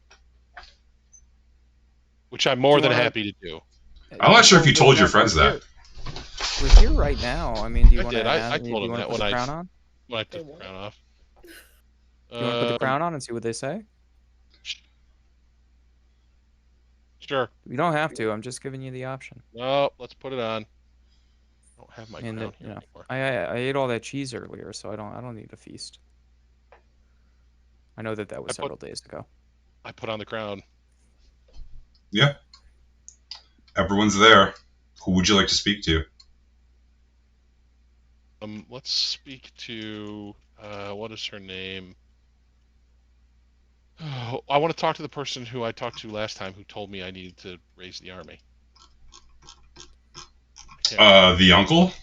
Speaker 4: which I'm more
Speaker 3: Do you
Speaker 4: than
Speaker 3: wanna-
Speaker 4: happy to do.
Speaker 1: I'm not sure if you
Speaker 3: Well,
Speaker 1: told your
Speaker 3: we're
Speaker 1: friends
Speaker 3: here-
Speaker 1: that.
Speaker 3: We're here right now. I mean, do you
Speaker 4: I
Speaker 3: want to?
Speaker 4: did. I
Speaker 3: Do you
Speaker 4: told him
Speaker 3: want to
Speaker 4: that
Speaker 3: put the
Speaker 4: when
Speaker 3: crown on?
Speaker 4: when I took
Speaker 5: They
Speaker 4: the
Speaker 5: won't.
Speaker 4: crown off.
Speaker 3: Do you want to put the crown on and see what they say?
Speaker 4: Sure.
Speaker 3: You don't have to. I'm just giving you the option.
Speaker 4: No, let's put it on. I don't have my
Speaker 3: And
Speaker 4: crown
Speaker 3: it,
Speaker 4: here anymore.
Speaker 3: I ate all that cheese earlier, so I don't need a feast. I know that was
Speaker 4: I put-
Speaker 3: several days ago.
Speaker 4: I put on the crown.
Speaker 1: Yeah. Everyone's there. Who would you like to speak to?
Speaker 4: Let's speak to what is her name? Oh, I want to talk to the person who I talked to last time who told me I needed to raise the army. I can't
Speaker 1: The uncle?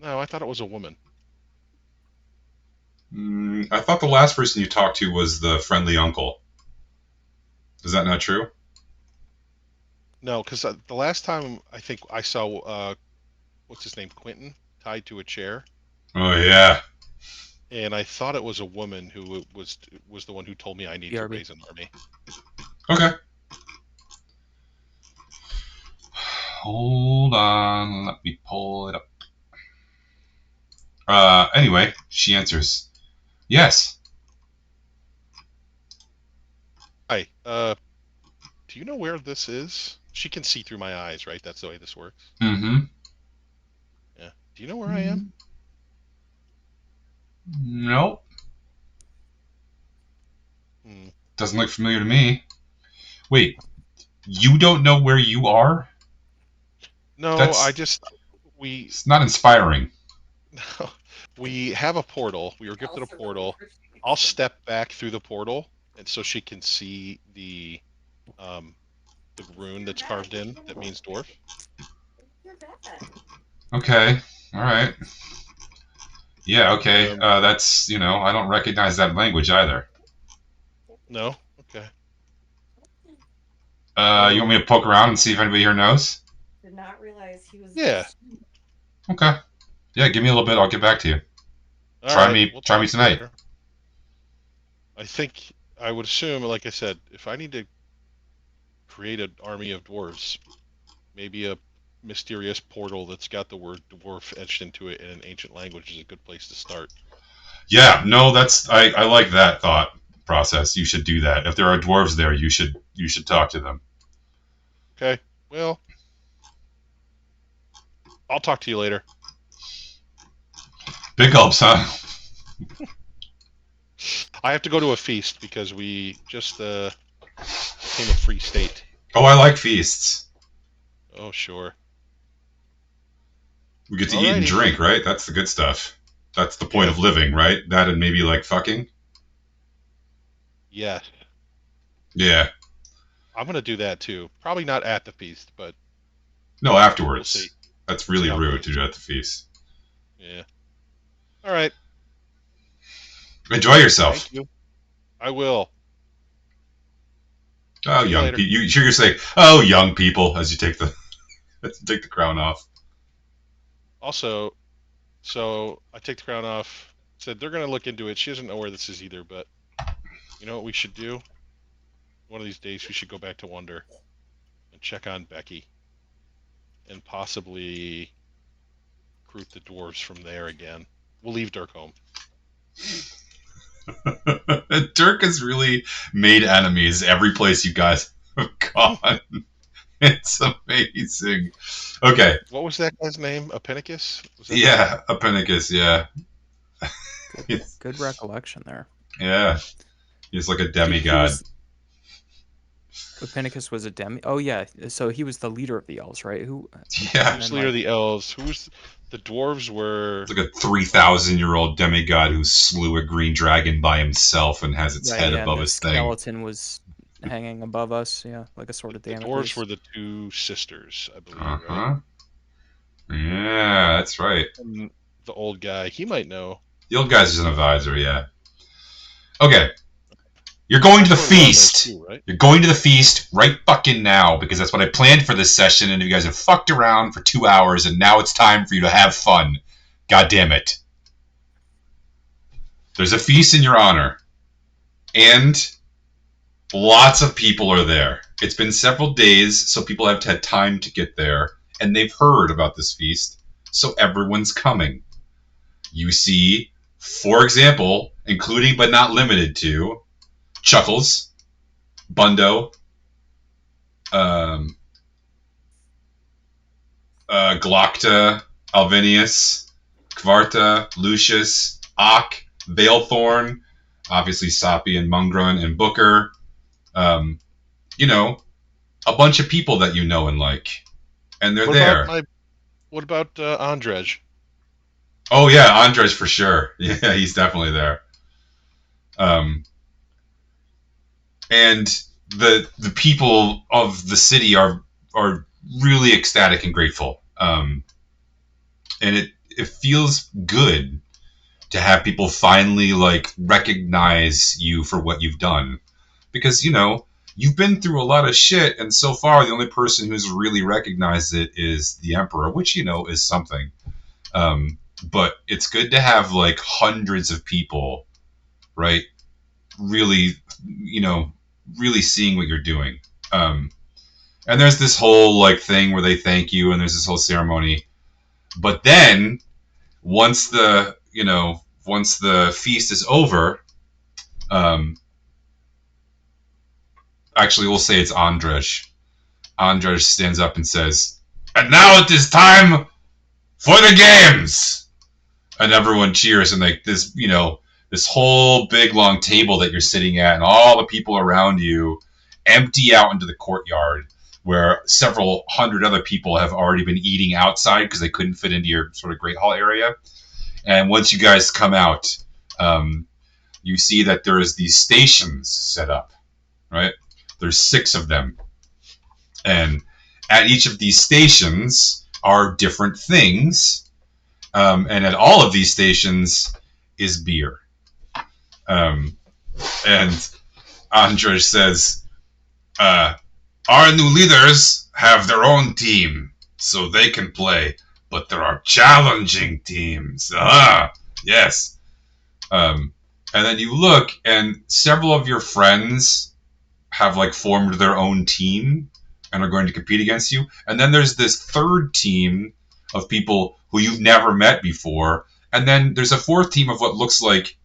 Speaker 4: No, I thought it was a woman.
Speaker 1: I thought the last person you talked to was the friendly uncle. Is that not true?
Speaker 4: No, because the last time I think I saw what's his name, Quentin, tied to a chair,
Speaker 1: Oh, yeah.
Speaker 4: and I thought it was a woman who was the one who told me I need to
Speaker 3: BRB.
Speaker 4: raise an army.
Speaker 1: Okay. Hold on. Let me pull it up. Anyway, she answers, yes.
Speaker 4: Hi. Do you know where this is? She can see through my eyes, right? That's the way this works.
Speaker 1: Mm-hmm.
Speaker 4: Yeah. Do you know where I am?
Speaker 1: Nope.
Speaker 4: Hmm.
Speaker 1: Doesn't look familiar to me. Wait, you don't know where you are?
Speaker 4: No,
Speaker 1: That's-
Speaker 4: we
Speaker 1: It's not inspiring.
Speaker 4: we have a portal. We were gifted a portal. I'll step back through the portal, and so she can see the rune that's carved in that means dwarf.
Speaker 1: Okay, alright. Yeah, okay.
Speaker 4: Um,
Speaker 1: That's, I don't recognize that language either.
Speaker 4: No. Okay.
Speaker 1: You want me to poke around and see if anybody here knows?
Speaker 7: Did not realize he was.
Speaker 4: Yeah.
Speaker 1: Okay. Yeah, give me a little bit. I'll get back to you.
Speaker 4: All
Speaker 1: Try
Speaker 4: right,
Speaker 1: me
Speaker 4: we'll
Speaker 1: tonight.
Speaker 4: talk later. I think I would assume, like I said, if I need to create an army of dwarves, maybe a mysterious portal that's got the word dwarf etched into it in an ancient language is a good place to start.
Speaker 1: Yeah, no, I like that thought process. You should do that. If there are dwarves there, you should talk to them.
Speaker 4: Okay. Well, I'll talk to you later.
Speaker 1: Big gulps, huh?
Speaker 4: I have to go to a feast because we just became a free state.
Speaker 1: Oh, I like feasts.
Speaker 4: Oh, sure.
Speaker 1: We get to eat and
Speaker 4: Alrighty.
Speaker 1: drink, right? That's the good stuff. That's the point
Speaker 4: Yeah.
Speaker 1: of living, right? That and maybe like fucking.
Speaker 4: Yeah.
Speaker 1: Yeah.
Speaker 4: I'm going to do that too. Probably not at the feast, but
Speaker 1: No, afterwards.
Speaker 4: We'll see.
Speaker 1: That's really
Speaker 4: See how it
Speaker 1: rude
Speaker 4: goes.
Speaker 1: to do at the feast.
Speaker 4: yeah. All right.
Speaker 1: Enjoy yourself.
Speaker 4: Thank you. I will.
Speaker 1: Oh,
Speaker 4: See you
Speaker 1: young
Speaker 4: later.
Speaker 1: people. You sure you're saying, "Oh, young people," as you take the crown off.
Speaker 4: Also, so I take the crown off. Said they're going to look into it. She doesn't know where this is either, but you know what we should do? You one of these days we should go back to Wonder and check on Becky, and possibly recruit the dwarves from there again. We'll leave Dirk home.
Speaker 1: Dirk has really made enemies every place you guys have gone. It's amazing. Okay.
Speaker 4: What was that guy's name? Appenicus?
Speaker 1: Yeah, Appenicus, yeah.
Speaker 3: Good recollection there.
Speaker 1: Yeah. He's like a demigod.
Speaker 3: Appenicus was a demi. Oh yeah, so he was the leader of the elves, right?
Speaker 1: Yeah.
Speaker 4: Leader of the elves. Who's the dwarves were?
Speaker 1: It's like a 3,000-year-old demigod who slew a green dragon by himself and has its head above his thing.
Speaker 3: The skeleton was hanging above us, like a sword of Damocles.
Speaker 4: The dwarves were the two sisters, I believe.
Speaker 1: Right? Yeah, that's right.
Speaker 4: And the old guy, he might know.
Speaker 1: The old guy's just an advisor, yeah. Okay. You're going to the feast.
Speaker 4: Too, right?
Speaker 1: You're going to the feast right fucking now, because that's what I planned for this session, and you guys have fucked around for 2 hours, and now it's time for you to have fun. God damn it. There's a feast in your honor. And lots of people are there. It's been several days, so people have had time to get there, and they've heard about this feast, so everyone's coming. You see, for example, including but not limited to, Chuckles, Bundo, Glocta, Alvinius, Kvarta, Lucius, Ock, Veilthorn, obviously Sapi and Mungrun and Booker. You know, a bunch of people that you know and like. And they're there.
Speaker 4: What about Andrej?
Speaker 1: Oh yeah, Andrej for sure. Yeah, he's definitely there. And the people of the city are really ecstatic and grateful. And it feels good to have people finally like recognize you for what you've done, because you've been through a lot of shit, and so far the only person who's really recognized it is the Emperor, which is something. But it's good to have like hundreds of people, right? Really, really seeing what you're doing. And there's this whole like thing where they thank you, and there's this whole ceremony. But then once the feast is over, actually we'll say it's Andrej. Andrej stands up and says, "And now it is time for the games!" And everyone cheers, and like this, this whole big long table that you're sitting at and all the people around you empty out into the courtyard, where several hundred other people have already been eating outside because they couldn't fit into your sort of Great Hall area. And once you guys come out, you see that there's these stations set up, right? There's 6 of them. And at each of these stations are different things. And at all of these stations is beer. And Andrej says, our new leaders have their own team, so they can play, but there are challenging teams. Yes. And then you look, and several of your friends have like formed their own team and are going to compete against you. And then there's this third team of people who you've never met before. And then there's a fourth team of what looks like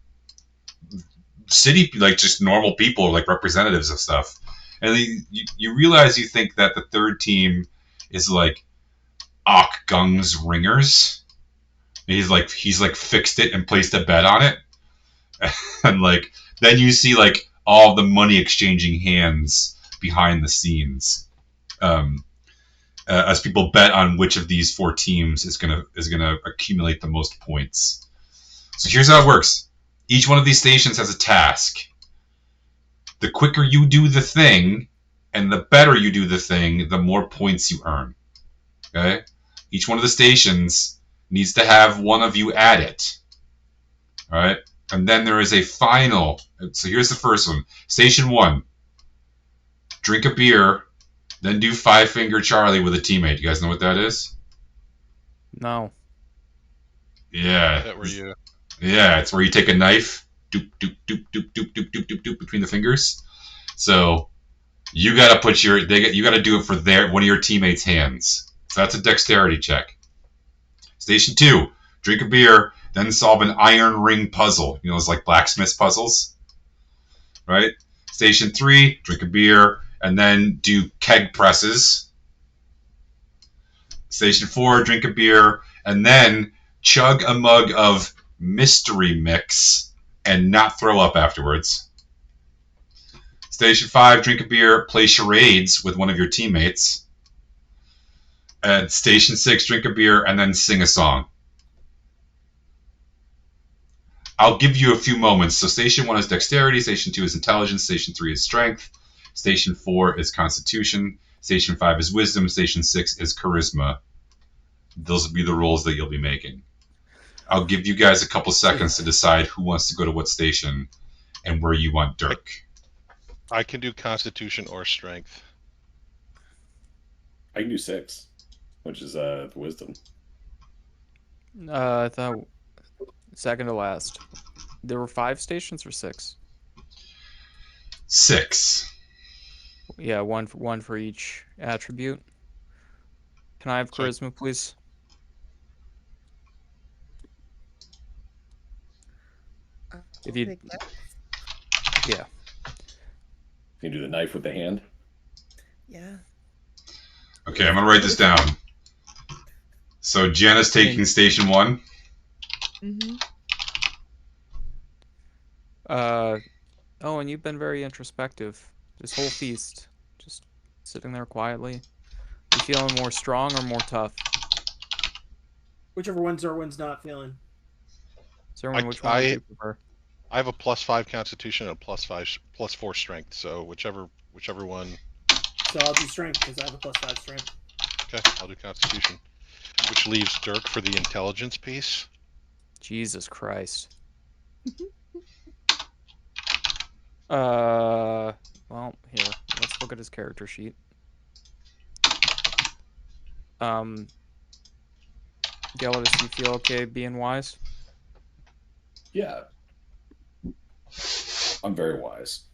Speaker 1: city, like just normal people, like representatives of stuff. And you realize, you think that the third team is like Ock Gung's ringers. And he's like fixed it and placed a bet on it. And like then you see like all the money exchanging hands behind the scenes, as people bet on which of these 4 teams is gonna accumulate the most points. So here's how it works. Each one of these stations has a task. The quicker you do the thing, and the better you do the thing, the more points you earn. Okay? Each one of the stations needs to have one of you at it. All right? And then there is a final. So here's the first one. Station 1. Drink a beer, then do 5-finger Charlie with a teammate. You guys know what that is?
Speaker 3: No.
Speaker 1: Yeah.
Speaker 4: That were you.
Speaker 1: Yeah, it's where you take a knife, doop, doop, doop, doop, doop, doop, doop, doop, doop, between the fingers. So You got to put you got to do it for one of your teammates' hands. So that's a dexterity check. Station 2, drink a beer, then solve an iron ring puzzle. You know, it's like blacksmith's puzzles, right? Station 3, drink a beer, and then do keg presses. Station 4, drink a beer, and then chug a mug of mystery mix and not throw up afterwards. Station 5, drink a beer, play charades with one of your teammates. At Station 6, drink a beer, and then sing a song. I'll give you a few moments. So Station 1 is dexterity, Station 2 is intelligence, Station 3 is strength, Station 4 is constitution, Station 5 is wisdom, Station 6 is charisma. Those will be the rolls that you'll be making. I'll give you guys a couple seconds to decide who wants to go to what station and where you want Dirk.
Speaker 4: I can do constitution or strength.
Speaker 2: I can do 6, which is wisdom.
Speaker 3: I thought second to last. There were 5 stations or 6?
Speaker 1: 6.
Speaker 3: Yeah, one for each attribute. Can I have charisma, please? If you,
Speaker 5: Take that.
Speaker 3: yeah.
Speaker 2: You can do the knife with the hand.
Speaker 5: Yeah.
Speaker 1: Okay, I'm going to write this down. So Jana's taking Station 1.
Speaker 5: Mm-hmm.
Speaker 3: Oh, and you've been very introspective this whole feast, just sitting there quietly. You feeling more strong or more tough?
Speaker 6: Whichever one Zerwin's not feeling.
Speaker 3: Zerwin, which one would you prefer?
Speaker 4: I have a +5 constitution and a +4 strength, so whichever one.
Speaker 6: So I'll do strength because I have a +5 strength.
Speaker 4: Okay, I'll do constitution, which leaves Dirk for the intelligence piece.
Speaker 3: Jesus Christ. Well, here, let's look at his character sheet. Gelidus, you feel okay being wise?
Speaker 2: Yeah. I'm very wise.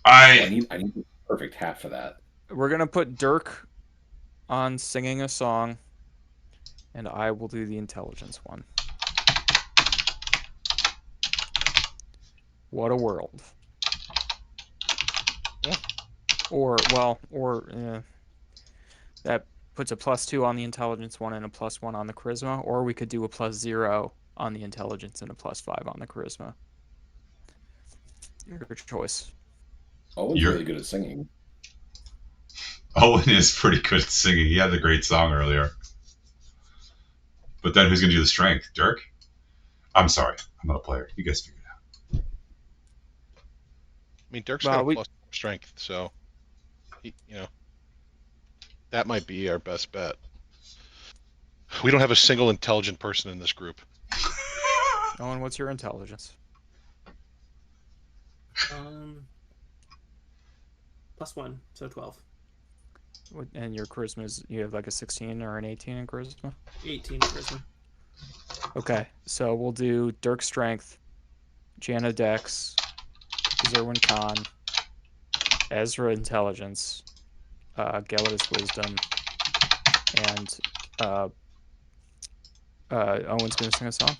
Speaker 2: I need the perfect hat for that.
Speaker 3: We're gonna put Dirk on singing a song, and I will do the intelligence one. What a world.
Speaker 4: Yeah.
Speaker 3: That puts a +2 on the intelligence one and a +1 on the charisma, or we could do a +0 on the intelligence and a +5 on the charisma. Your choice.
Speaker 2: Owen's really good at singing.
Speaker 1: Owen is pretty good at singing. He had a great song earlier. But then who's going to do the strength? Dirk? I'm sorry. I'm not a player. You guys figure it out.
Speaker 4: I mean, Dirk's got a +4 strength, so that might be our best bet. We don't have a single intelligent person in this group.
Speaker 3: Owen, what's your intelligence?
Speaker 6: +1, so 12.
Speaker 3: And your charisma is, you have like a 16 or an 18 in charisma?
Speaker 6: 18 charisma.
Speaker 3: Okay, so we'll do Dirk strength, Jana dex, Zerwin con, Ezra intelligence, Gelidus wisdom, and Owen's gonna sing a song.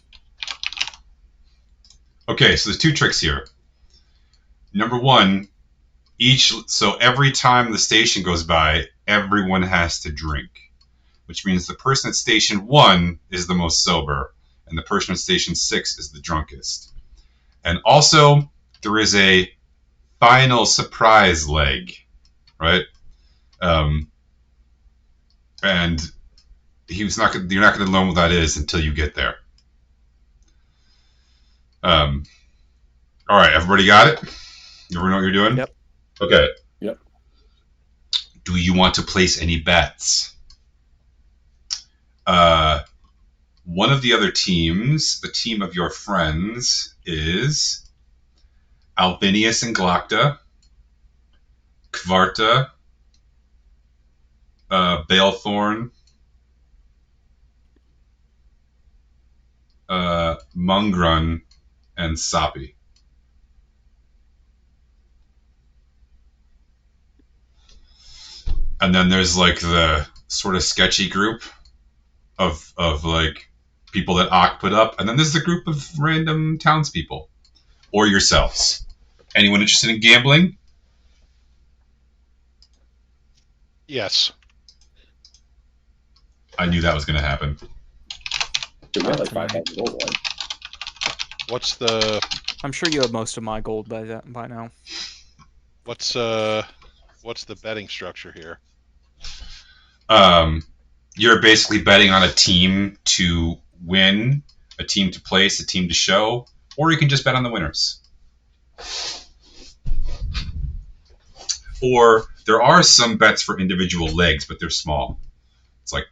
Speaker 1: Okay, so there's 2 tricks here. Number 1, so every time the station goes by, everyone has to drink, which means the person at Station 1 is the most sober, and the person at Station 6 is the drunkest. And also, there is a final surprise leg, right? And you're not going to learn what that is until you get there. All right, everybody got it? Everyone know what you're doing?
Speaker 3: Yep.
Speaker 1: Okay.
Speaker 2: Yep.
Speaker 1: Do you want to place any bets? One of the other teams, the team of your friends, is Albinius and Glocta, Kvarta, Balethorn, Mungrun, and Sapi. And then there's like the sort of sketchy group of like people that Ock put up, and then there's the group of random townspeople or yourselves. Anyone interested in gambling?
Speaker 4: Yes.
Speaker 1: I knew that was going to happen.
Speaker 2: We got like 5,000 gold, right?
Speaker 4: What's the
Speaker 3: I'm sure you have most of my gold by now.
Speaker 4: what's the betting structure here?
Speaker 1: You're basically betting on a team to win, a team to place, a team to show, or you can just bet on the winners. Or there are some bets for individual legs, but they're small. It's like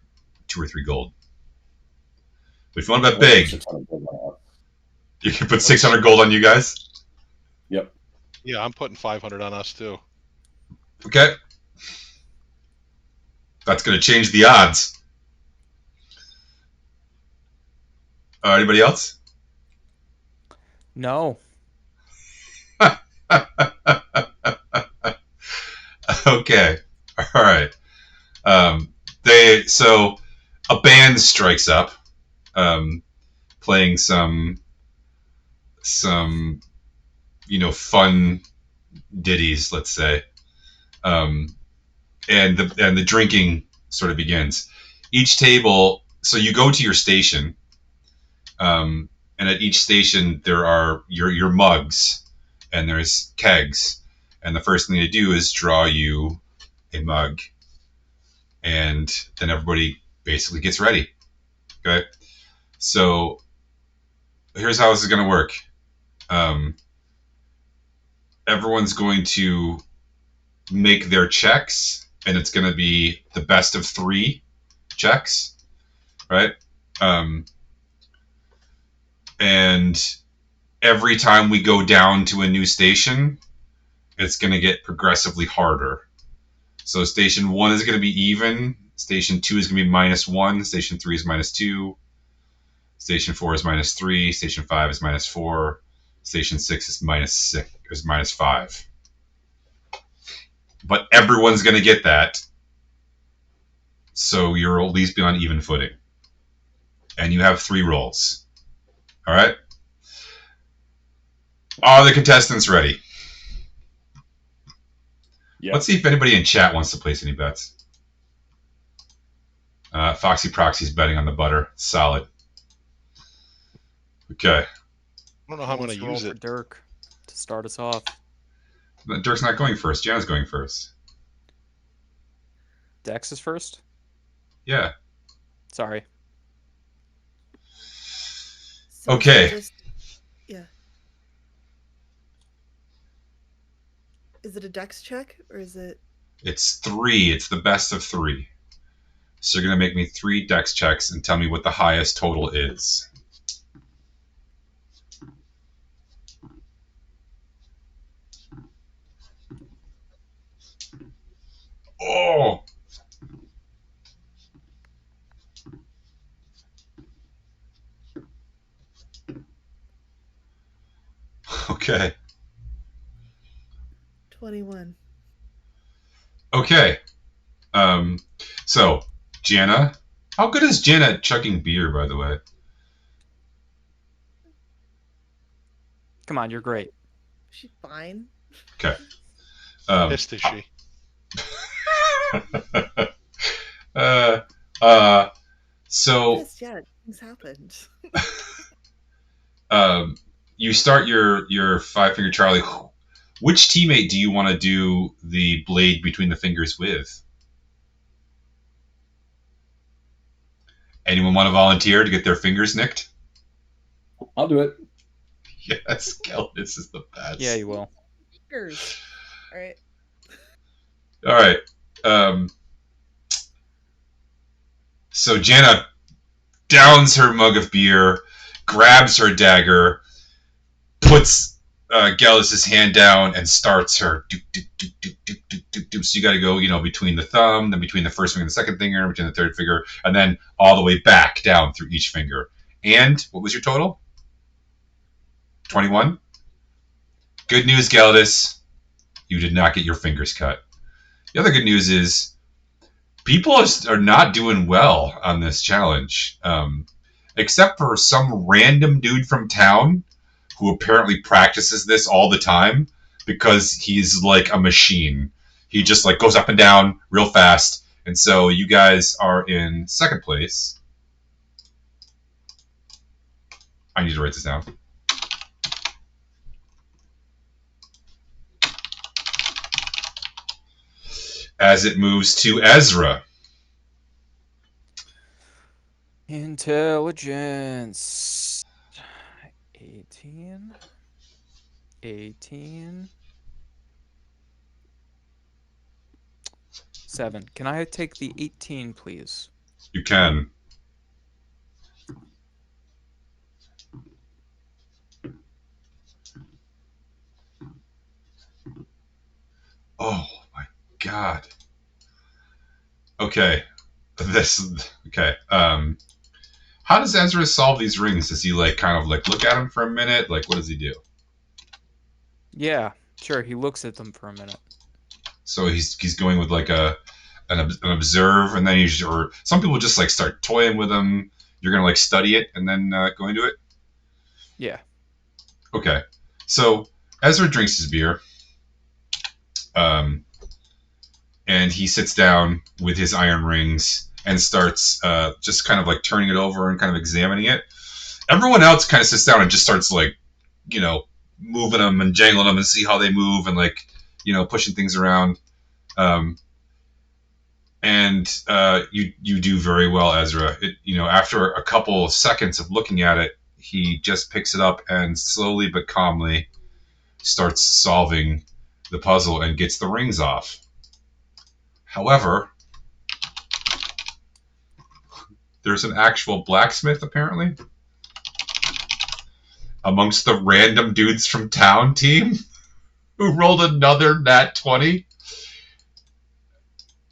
Speaker 1: 2 or 3 gold. But if you want to bet big,
Speaker 2: 600 gold on us.
Speaker 1: you can put 600 gold on you guys.
Speaker 2: Yep.
Speaker 4: Yeah, I'm putting 500 on us too.
Speaker 1: Okay. That's going to change the odds. Anybody else?
Speaker 3: No.
Speaker 1: Okay. All right. So a band strikes up, playing some fun ditties, let's say, and the drinking sort of begins. Each table, so you go to your station, and at each station there are your mugs, and there's kegs, and the first thing they do is draw you a mug, and then everybody basically gets ready. Okay, so here's how this is going to work. Everyone's going to make their checks, and it's going to be the best of 3 checks, right? And every time we go down to a new station, it's going to get progressively harder. So station 1 is going to be even, station 2 is going to be -1, station 3 is -2, station 4 is -3, station 5 is -4, station 6 is -5. But everyone's going to get that, so you'll at least be on even footing. And you have 3 rolls. All right? Are the contestants ready?
Speaker 2: Yep.
Speaker 1: Let's see if anybody in chat wants to place any bets. Foxy Proxy's betting on the butter. Solid. Okay.
Speaker 4: I don't know how I'm going
Speaker 3: Let's
Speaker 4: to
Speaker 3: roll
Speaker 4: use
Speaker 3: for
Speaker 4: it.
Speaker 3: Dirk to start us off.
Speaker 1: Dirk's not going first. Jana's going first.
Speaker 3: Dex is first?
Speaker 1: Yeah.
Speaker 3: Sorry.
Speaker 5: So
Speaker 1: Okay.
Speaker 5: Yeah. Is it a dex check or is it?
Speaker 1: It's 3. It's the best of 3. So you're going to make me 3 dex checks and tell me what the highest total is. Oh! Okay.
Speaker 5: 21.
Speaker 1: Okay. So, Jana. How good is Jana at chugging beer, by the way?
Speaker 3: Come on, you're great.
Speaker 5: She's fine.
Speaker 1: Okay.
Speaker 4: Pissed is she?
Speaker 1: So
Speaker 5: Yes, yeah, things happened.
Speaker 1: you start your 5-finger Charlie. Which teammate do you want to do the blade between the fingers with? Anyone want to volunteer to get their fingers nicked?
Speaker 2: I'll do it.
Speaker 1: Yes, Kelvis is the best.
Speaker 3: Yeah, you will.
Speaker 5: Fingers. All right.
Speaker 1: All right. So Jana downs her mug of beer, grabs her dagger, puts Gellis's hand down, and starts her. Doop, doop, doop, doop, doop, doop, doop, doop. So you got to go, between the thumb, then between the first finger and the second finger, between the third finger, and then all the way back down through each finger. And what was your total? 21? Good news, Geldis. You did not get your fingers cut. The other good news is people are not doing well on this challenge, except for some random dude from town who apparently practices this all the time because he's like a machine. He just like goes up and down real fast. And so you guys are in second place. I need to write this down. As it moves to Ezra.
Speaker 3: Intelligence. 18. 7. Can I take the 18, please?
Speaker 1: You can. Oh my god. Okay. Okay. How does Ezra solve these rings? Does he like kind of like look at them for a minute? Like what does he do?
Speaker 3: Yeah, sure. He looks at them for a minute.
Speaker 1: So he's going with like an observe, and then or some people just like start toying with them. You're gonna like study it and then go into it.
Speaker 3: Yeah.
Speaker 1: Okay. So Ezra drinks his beer, and he sits down with his iron rings and starts just kind of like turning it over and kind of examining it. Everyone else kind of sits down and just starts like, moving them and jangling them and see how they move and like, pushing things around. And you do very well, Ezra. After a couple of seconds of looking at it, he just picks it up and slowly but calmly starts solving the puzzle and gets the rings off. However, there's an actual blacksmith, apparently, amongst the random dudes from town team who rolled another nat 20.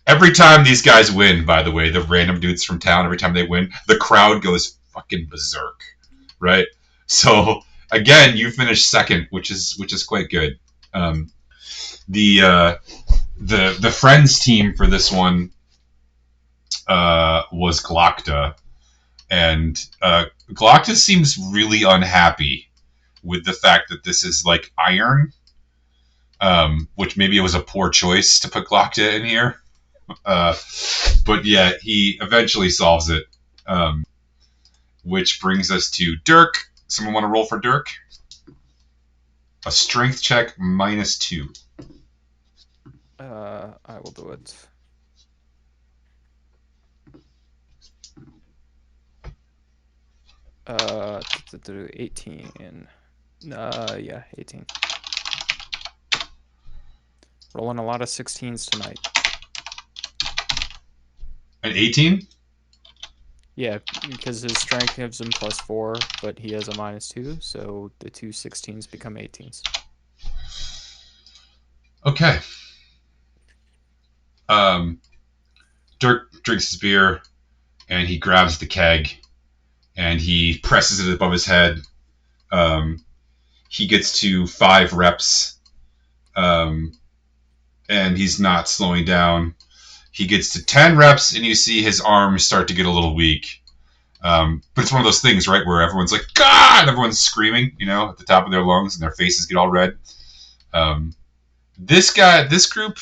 Speaker 1: Every time these guys win, by the way, the random dudes from town, every time they win, the crowd goes fucking berserk, right? So again, you finished second, which is quite good. The friends team for this one was Glokta, and Glokta seems really unhappy with the fact that this is like iron, which maybe it was a poor choice to put Glokta in here. But yeah, he eventually solves it, which brings us to Dirk. Someone want to roll for Dirk? A strength check -2.
Speaker 3: I will do it. Uh, 18. Yeah, 18. Rolling a lot of 16s tonight.
Speaker 1: An 18?
Speaker 3: Yeah, because his strength gives him +4, but he has a -2, so the two 16s become 18s.
Speaker 1: Okay. Dirk drinks his beer, and he grabs the keg, and he presses it above his head. He gets to 5 reps, and he's not slowing down. He gets to 10 reps, and you see his arms start to get a little weak. But it's one of those things, right, where everyone's like, God! Everyone's screaming, at the top of their lungs, and their faces get all red. This group,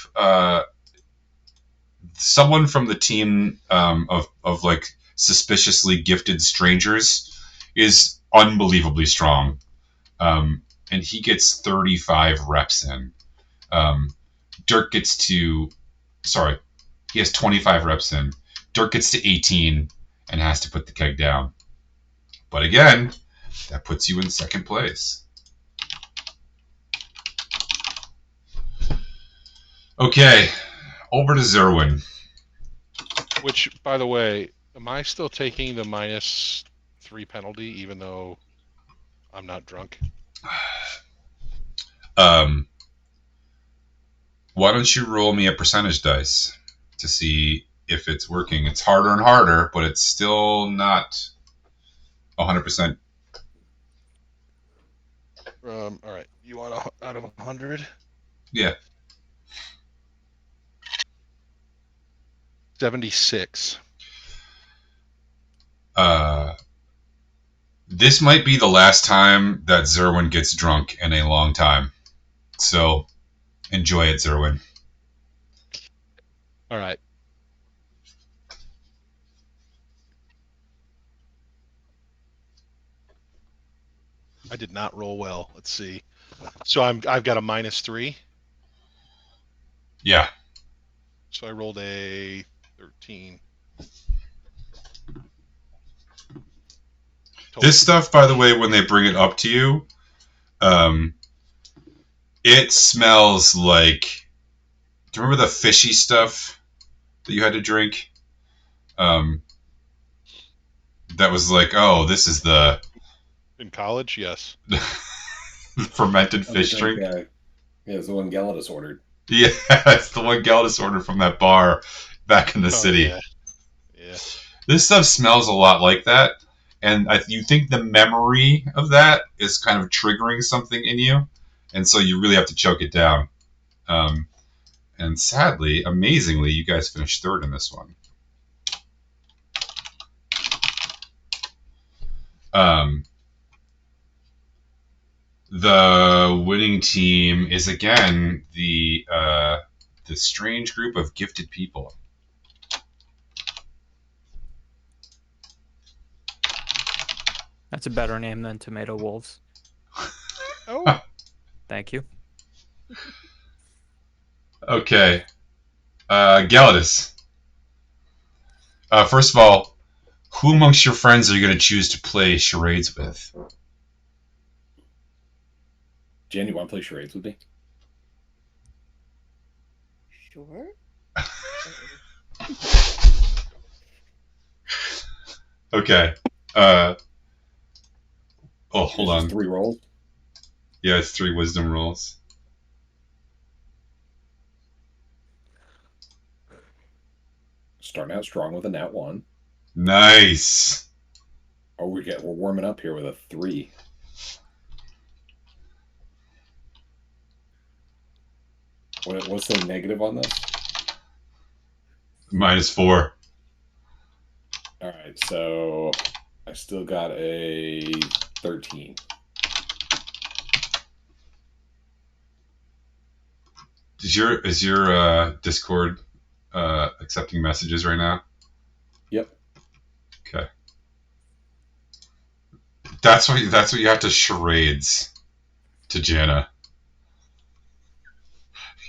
Speaker 1: someone from the team of like suspiciously gifted strangers is unbelievably strong. And he gets 35 reps in. Dirk gets to, he has 25 reps in. Dirk gets to 18 and has to put the keg down. But again, that puts you in second place. Okay, over to Zerwin.
Speaker 4: Which, by the way, am I still taking the -3 penalty even though I'm not drunk?
Speaker 1: Why don't you roll me a percentage dice to see if it's working? It's harder and harder, but it's still not 100%.
Speaker 4: All right. You want out of 100?
Speaker 1: Yeah.
Speaker 4: 76.
Speaker 1: This might be the last time that Zerwin gets drunk in a long time. So enjoy it, Zerwin.
Speaker 4: All right. I did not roll well. Let's see. So I've got a -3.
Speaker 1: Yeah.
Speaker 4: So I rolled a 13.
Speaker 1: This stuff, by the way, when they bring it up to you, it smells like. Do you remember the fishy stuff that you had to drink? That was like, oh, this is the
Speaker 4: In college, yes.
Speaker 1: fermented fish drink.
Speaker 2: Yeah, it's the one Galatus ordered.
Speaker 1: Yeah, it's the one Galdus ordered from that bar back in the city.
Speaker 4: Yeah. Yeah.
Speaker 1: This stuff smells a lot like that, and you think the memory of that is kind of triggering something in you, and so you really have to choke it down. And sadly, amazingly, you guys finished third in this one. The winning team is again the strange group of gifted people.
Speaker 3: That's a better name than Tomato Wolves.
Speaker 4: Oh.
Speaker 3: Thank you.
Speaker 1: Okay. Galatus. First of all, who amongst your friends are you going to choose to play charades with?
Speaker 2: Jen, you want to play charades with me?
Speaker 5: Sure.
Speaker 1: Okay. Hold on.
Speaker 2: 3 rolls?
Speaker 1: Yeah, it's 3 wisdom rolls.
Speaker 2: Starting out strong with a nat 1.
Speaker 1: Nice.
Speaker 2: Oh, we're warming up here with a 3. What's the negative on this?
Speaker 1: -4.
Speaker 2: All right, so I still got a 13.
Speaker 1: Is your Discord accepting messages right now?
Speaker 2: Yep.
Speaker 1: Okay. That's what you have to charades to Jana.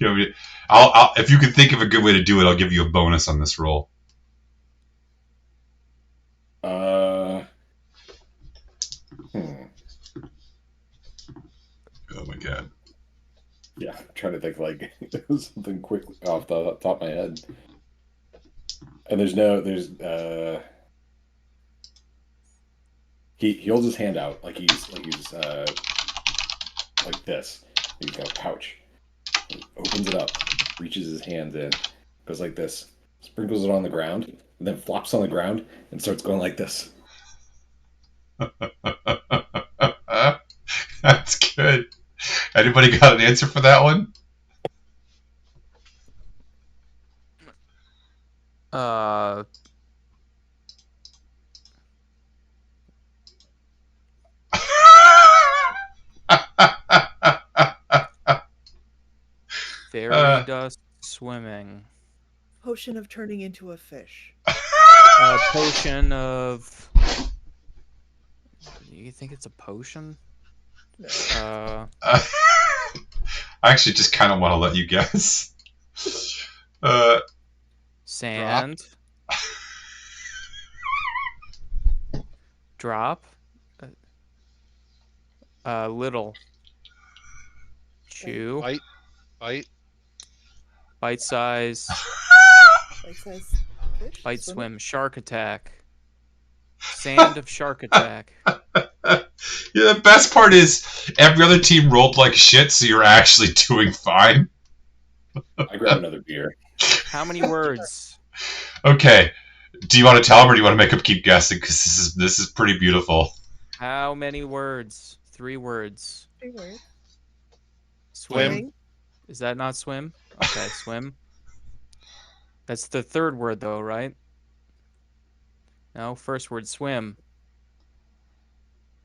Speaker 1: You know, I'll if you can think of a good way to do it, I'll give you a bonus on this roll. Oh my god.
Speaker 2: Yeah, I'm trying to think like something quick off the top of my head. And he holds his hand out like he's like this. He's got a pouch. He opens it up, reaches his hands in, goes like this, sprinkles it on the ground, and then flops on the ground and starts going like this.
Speaker 1: That's good. Anybody got an answer for that one?
Speaker 3: Fairy dust swimming.
Speaker 5: Potion of turning into a fish.
Speaker 3: Potion of. You think it's a potion?
Speaker 5: No.
Speaker 1: I actually just kind of want to let you guess.
Speaker 3: Sand. Drop. Little. Chew.
Speaker 4: Bite.
Speaker 3: Bite size.
Speaker 5: Like size fish?
Speaker 3: Bite swim. Shark attack. Sand of shark attack.
Speaker 1: Yeah, the best part is every other team rolled like shit, so you're actually doing fine.
Speaker 2: I grab another beer.
Speaker 3: How many words?
Speaker 1: Okay. Do you want to tell them, or do you want to make them keep guessing? Because this is pretty beautiful.
Speaker 3: How many words? 3 words.
Speaker 5: 3 words.
Speaker 3: Swim. Is that not swim? Okay, swim. That's the third word, though, right? No, first word, swim.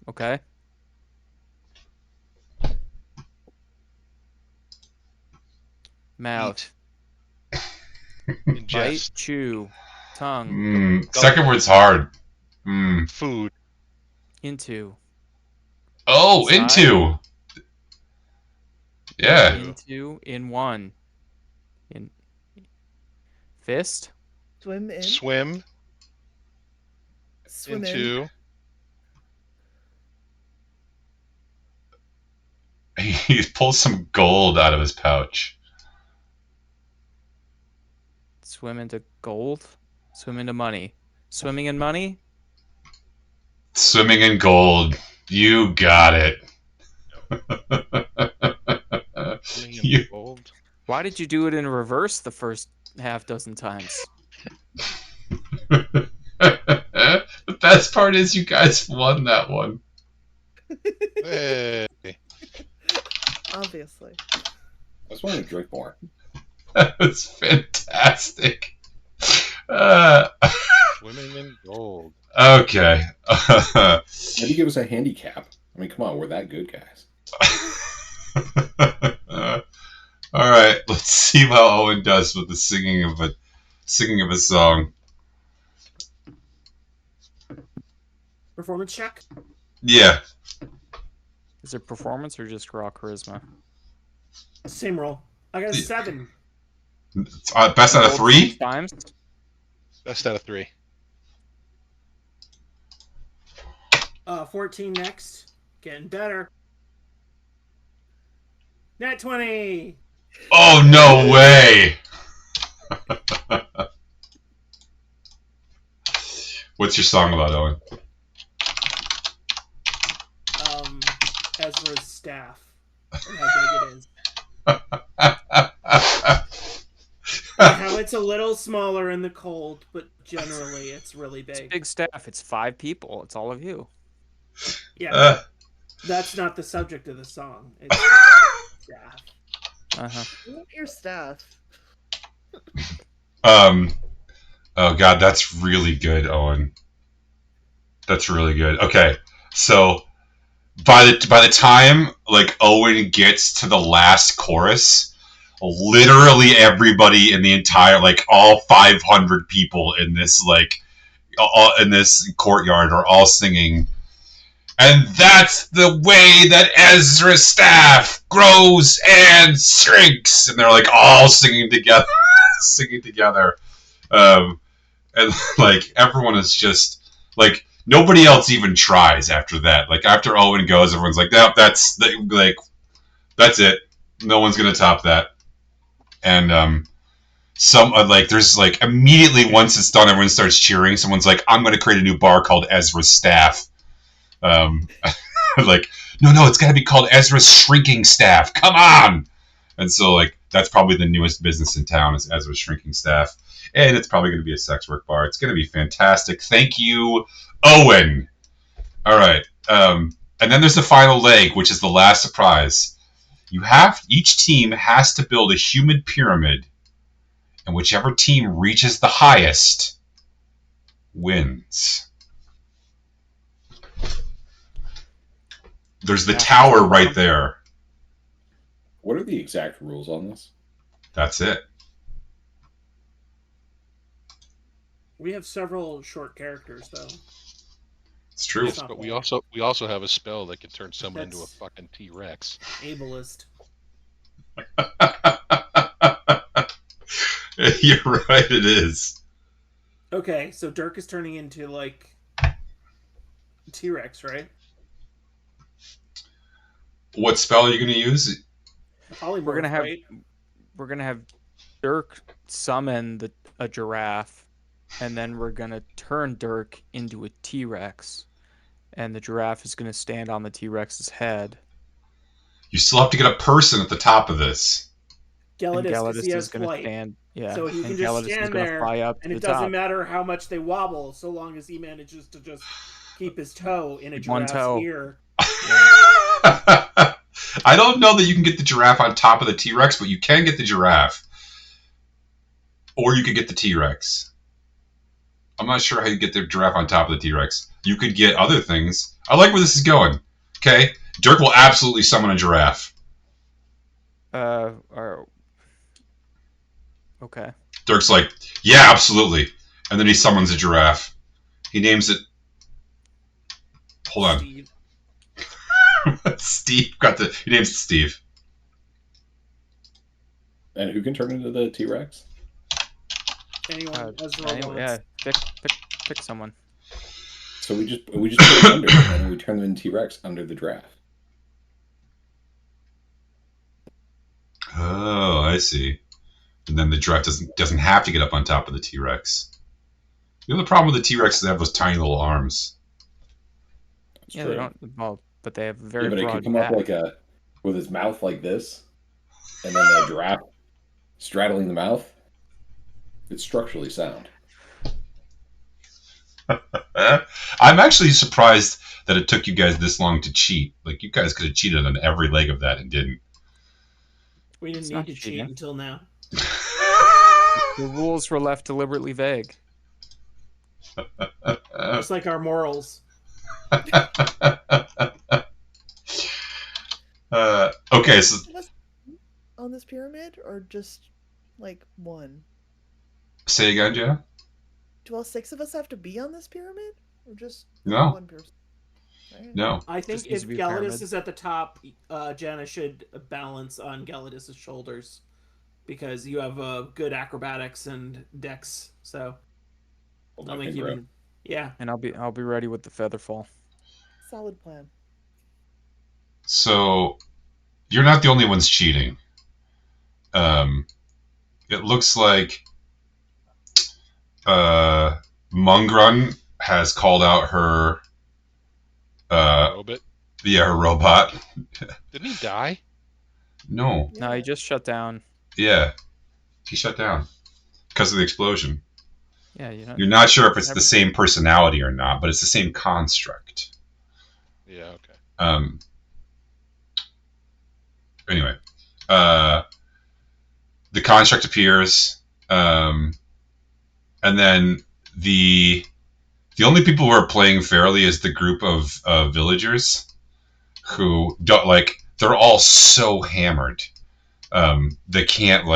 Speaker 3: Okay. Mouth. Bite,
Speaker 4: Ingest.
Speaker 3: chew, tongue,
Speaker 1: Second word's hard. Mm.
Speaker 4: Food.
Speaker 3: into,
Speaker 1: Oh,
Speaker 3: Inside?
Speaker 1: into. Yeah.
Speaker 3: into, in one. In fist,
Speaker 5: Swim in.
Speaker 4: Swim
Speaker 5: Swim in.
Speaker 4: into.
Speaker 1: He pulls some gold out of his pouch.
Speaker 3: swim into gold, swim into money. Swimming in money?
Speaker 1: Swimming in gold. You got it.
Speaker 4: Swimming in
Speaker 1: You-
Speaker 4: gold.
Speaker 3: Why did you do it in reverse the first half dozen times?
Speaker 1: The best part is you guys won that one.
Speaker 4: Hey.
Speaker 5: Obviously.
Speaker 2: I just want to drink more.
Speaker 1: That was fantastic.
Speaker 4: Swimming in gold.
Speaker 1: Okay.
Speaker 2: Maybe give us a handicap. I mean, come on, we're that good, guys.
Speaker 1: All right, let's see how Owen does with the singing of a song.
Speaker 6: Performance check.
Speaker 1: Yeah.
Speaker 3: Is it performance or just raw charisma?
Speaker 6: Same roll. I got a 7.
Speaker 1: Best out of
Speaker 3: Rolled
Speaker 1: 3?
Speaker 3: 6 times?
Speaker 4: Best out of 3.
Speaker 6: 14 next. Getting better. Nat 20.
Speaker 1: Oh, no way. What's your song about, Owen?
Speaker 6: Ezra's staff. And how big it is. And how it's a little smaller in the cold, but generally it's really
Speaker 3: It's
Speaker 6: big.
Speaker 3: big staff. It's 5 people. It's all of you.
Speaker 6: Yeah, that's not the subject of the song. It's staff.
Speaker 3: Uh-huh.
Speaker 5: I want your staff.
Speaker 1: Oh God, that's really good, Owen. That's really good. Okay, so by the time like Owen gets to the last chorus, literally everybody in the entire all 500 people in this in this courtyard are all singing. And that's the way that Ezra's staff grows and shrinks. And they're all singing together, and everyone is just nobody else even tries after that. After Owen goes, everyone's nope, that's it. No one's gonna top that. And there's immediately once it's done, everyone starts cheering. Someone's I'm gonna create a new bar called Ezra's Staff. No, it's got to be called Ezra's Shrinking Staff. Come on! And so, that's probably the newest business in town is Ezra's Shrinking Staff. And it's probably going to be a sex work bar. It's going to be fantastic. Thank you, Owen. All right. And then there's the final leg, which is the last surprise. Each team has to build a human pyramid, and whichever team reaches the highest wins. There's the tower right there.
Speaker 2: What are the exact rules on this?
Speaker 1: That's it.
Speaker 6: We have several short characters though.
Speaker 1: It's true.
Speaker 6: It's not
Speaker 4: But
Speaker 6: bad.
Speaker 4: we also have a spell that can turn someone into a
Speaker 6: That's-
Speaker 4: fucking T-Rex.
Speaker 6: Ableist.
Speaker 1: You're right, it is.
Speaker 6: Okay, so Dirk is turning into T-Rex, right?
Speaker 1: What spell are you going to use?
Speaker 6: Polymorph,
Speaker 3: We're gonna have
Speaker 6: right?
Speaker 3: we're gonna have Dirk summon a giraffe, and then we're gonna turn Dirk into a T-Rex, and the giraffe is gonna stand on the T-Rex's head.
Speaker 1: You still have to get a person at the top of this.
Speaker 3: And
Speaker 6: Gelidus, because
Speaker 3: Gelidus
Speaker 6: he has
Speaker 3: is gonna
Speaker 6: flight.
Speaker 3: stand. Yeah,
Speaker 6: So he
Speaker 3: and
Speaker 6: can just
Speaker 3: Gelidus is
Speaker 6: stand
Speaker 3: gonna
Speaker 6: there,
Speaker 3: fly up
Speaker 6: and
Speaker 3: to
Speaker 6: it
Speaker 3: the
Speaker 6: doesn't
Speaker 3: top.
Speaker 6: matter how much they wobble, so long as he manages to just keep his toe in a
Speaker 3: One
Speaker 6: giraffe's
Speaker 3: toe.
Speaker 6: ear.
Speaker 1: I don't know that you can get the giraffe on top of the T-Rex, but you can get the giraffe. Or you could get the T-Rex. I'm not sure how you get the giraffe on top of the T-Rex. You could get other things. I like where this is going. Okay? Dirk will absolutely summon a giraffe.
Speaker 3: Okay.
Speaker 1: Dirk's like, yeah, absolutely. And then he summons a giraffe. He names it... Hold on.
Speaker 6: Steve.
Speaker 1: Steve. He names it Steve.
Speaker 2: And who can turn into the T-Rex?
Speaker 6: Anyone as the
Speaker 3: Anyway, yeah, pick someone.
Speaker 2: So we just put it under, and we turn them into T-Rex under the draft.
Speaker 1: Oh, I see. And then the giraffe doesn't have to get up on top of the T-Rex. The other problem with the T-Rex is they have those tiny little arms.
Speaker 2: That's
Speaker 3: Yeah,
Speaker 2: true.
Speaker 3: they don't. Well, but they have very
Speaker 2: but it
Speaker 3: broad
Speaker 2: could come up
Speaker 3: back.
Speaker 2: like with his mouth like this, and then the giraffe straddling the mouth. It's structurally sound.
Speaker 1: I'm actually surprised that it took you guys this long to cheat. Like, you guys could have cheated on every leg of that and didn't.
Speaker 6: We didn't
Speaker 3: It's
Speaker 6: need
Speaker 3: not
Speaker 6: to cheat
Speaker 3: cheating.
Speaker 6: until now.
Speaker 3: The rules were left deliberately vague.
Speaker 6: Just like our morals.
Speaker 1: Okay, so
Speaker 5: On this pyramid, or just like one?
Speaker 1: say again, Jenna?
Speaker 5: Do all 6 of us have to be on this pyramid, or just
Speaker 1: No.
Speaker 5: one person? Right.
Speaker 1: No.
Speaker 6: I think
Speaker 3: Just needs
Speaker 6: if
Speaker 3: to be a pyramid.
Speaker 6: Gelidus is at the top, Janna should balance on Gelidus's shoulders because you have good acrobatics and dex. So
Speaker 2: Hold
Speaker 6: I
Speaker 2: on,
Speaker 6: think you
Speaker 2: Greg.
Speaker 6: can. Yeah,
Speaker 3: And I'll be ready with the feather fall.
Speaker 5: Solid plan.
Speaker 1: So you're not the only ones cheating. It looks like Mungrun has called out her
Speaker 4: Robot.
Speaker 1: her robot.
Speaker 4: Didn't he die?
Speaker 1: No.
Speaker 3: No, he just shut down.
Speaker 1: Yeah. He shut down because of the explosion.
Speaker 3: Yeah, you know.
Speaker 1: You're not sure if it's the same personality or not, but it's the same construct.
Speaker 4: Yeah. Okay.
Speaker 1: Anyway, the construct appears, and then the only people who are playing fairly is the group of villagers who don't like. They're all so hammered. They can't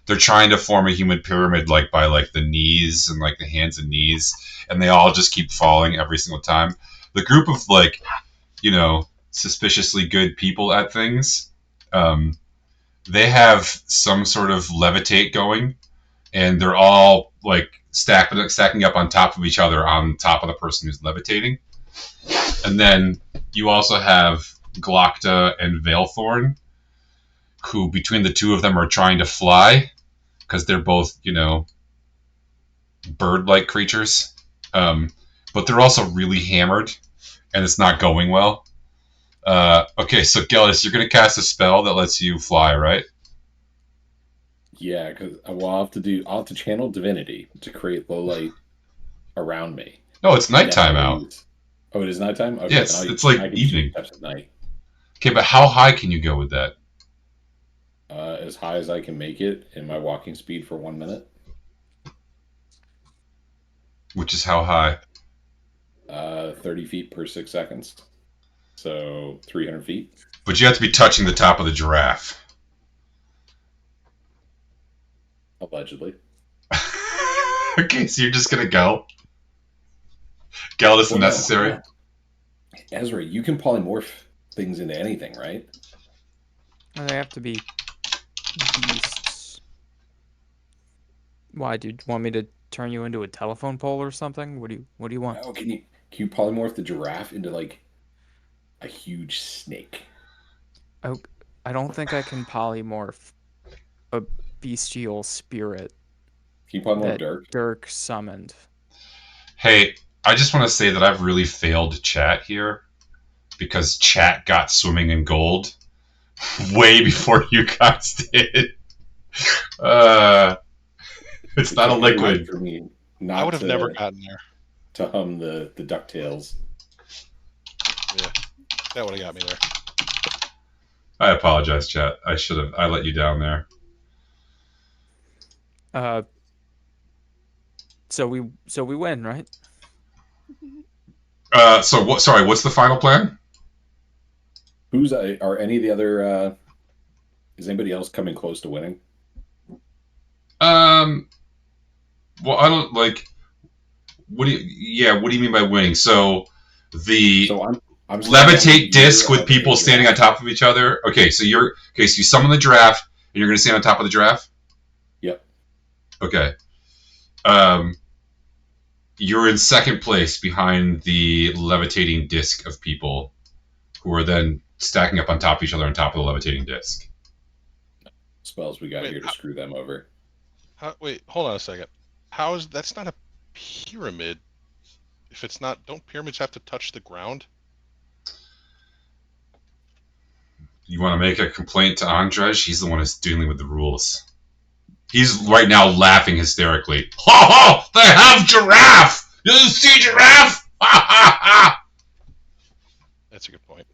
Speaker 1: they're trying to form a human pyramid by the knees and the hands and knees, and they all just keep falling every single time. The group of suspiciously good people at things, they have some sort of levitate going, and they're all stacking up on top of each other on top of the person who's levitating. And then you also have Glocta and Veilthorn, who between the two of them are trying to fly because they're both, bird-like creatures. But they're also really hammered, and it's not going well. Okay, so Gelidus, you're going to cast a spell that lets you fly, right?
Speaker 2: Yeah, because I'll have to channel divinity to create low light around me.
Speaker 1: No, it's nighttime out.
Speaker 2: Oh, it is nighttime? Okay,
Speaker 1: Yeah, it's like evening.
Speaker 2: At night.
Speaker 1: Okay, but how high can you go with that?
Speaker 2: As high as I can make it in my walking speed for 1 minute.
Speaker 1: Which is how high?
Speaker 2: 30 feet per 6 seconds. So 300 feet.
Speaker 1: But you have to be touching the top of the giraffe.
Speaker 2: Allegedly.
Speaker 1: Okay, so you're just going to go? Gelidus if necessary?
Speaker 2: No. Ezra, you can polymorph things into anything, right?
Speaker 3: They have to be beasts. Why, dude? Want me to turn you into a telephone pole or something? What do you want?
Speaker 2: Oh, can you polymorph the giraffe into a huge snake?
Speaker 3: Oh, I don't think I can polymorph a bestial spirit
Speaker 2: Can you polymorph
Speaker 3: that
Speaker 2: Dirk?
Speaker 3: Dirk summoned.
Speaker 1: Hey, I just want to say that I've really failed chat here because chat got swimming in gold way before you guys did. It's not a liquid.
Speaker 2: For me,
Speaker 4: I would have never gotten there.
Speaker 2: to hum the DuckTales.
Speaker 4: Yeah, that would have got me there.
Speaker 1: I apologize, chat. I let you down there.
Speaker 3: So we win, right?
Speaker 1: So what? Sorry, what's the final plan?
Speaker 2: Are any of the other? Is anybody else coming close to winning?
Speaker 1: Well, I don't like. What do you? Yeah, what do you mean by winning? So the
Speaker 2: So I'm
Speaker 1: levitate disc with people
Speaker 2: giraffe.
Speaker 1: standing on top of each other. Okay, so so you summon the giraffe, and you're going to stand on top of the giraffe.
Speaker 2: Yep.
Speaker 1: Okay. You're in second place behind the levitating disc of people, who are then stacking up on top of each other on top of the levitating disc.
Speaker 2: Spells we got
Speaker 4: Wait,
Speaker 2: here to screw them over.
Speaker 4: Wait, hold on a second. How is that's not a pyramid? If it's not, don't pyramids have to touch the ground?
Speaker 1: You want to make a complaint to Andrej? He's the one who's dealing with the rules. He's right now laughing hysterically. Ha ha! They have giraffe! You see giraffe? Ha ha ha!
Speaker 4: That's a good point.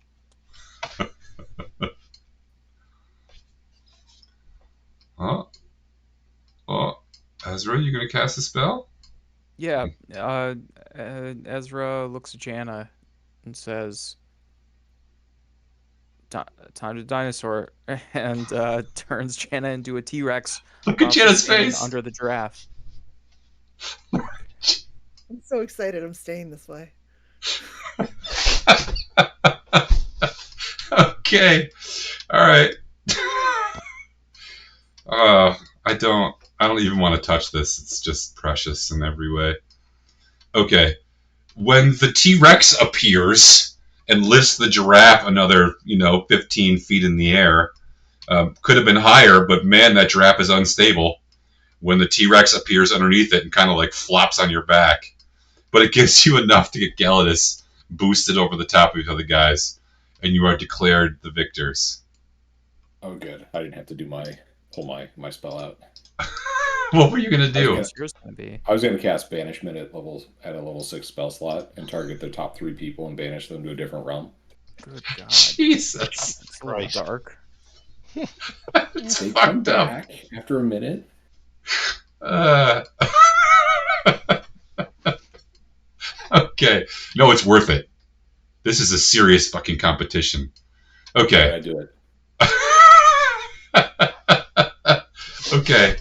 Speaker 1: Oh, Ezra, you gonna cast a spell?
Speaker 3: Yeah. Ezra looks at Jana and says, "Time to dinosaur," and turns Jana into a T-Rex.
Speaker 1: Look
Speaker 3: while
Speaker 1: at
Speaker 3: she's
Speaker 1: Jana's
Speaker 3: standing
Speaker 1: face.
Speaker 3: under the giraffe.
Speaker 5: I'm so excited. I'm staying this way.
Speaker 1: Okay. All right. I don't even want to touch this. It's just precious in every way. Okay. When the T-Rex appears and lifts the giraffe another, 15 feet in the air, could have been higher, but man, that giraffe is unstable when the T-Rex appears underneath it and kind of like flops on your back. But it gives you enough to get Galladus boosted over the top of the other guys, and you are declared the victors.
Speaker 2: Oh, good. I didn't have to pull my spell out.
Speaker 1: What were you gonna do?
Speaker 3: What's yours gonna be?
Speaker 2: I was going to cast Banishment at a level 6 spell slot and target the top 3 people and banish them to a different realm.
Speaker 3: Good God.
Speaker 1: Jesus,
Speaker 3: It's a little dark.
Speaker 1: it's
Speaker 2: They come
Speaker 1: fucked up.
Speaker 2: back after a minute.
Speaker 1: Okay, no, it's worth it. This is a serious fucking competition. Okay.
Speaker 2: I do it.
Speaker 1: Okay.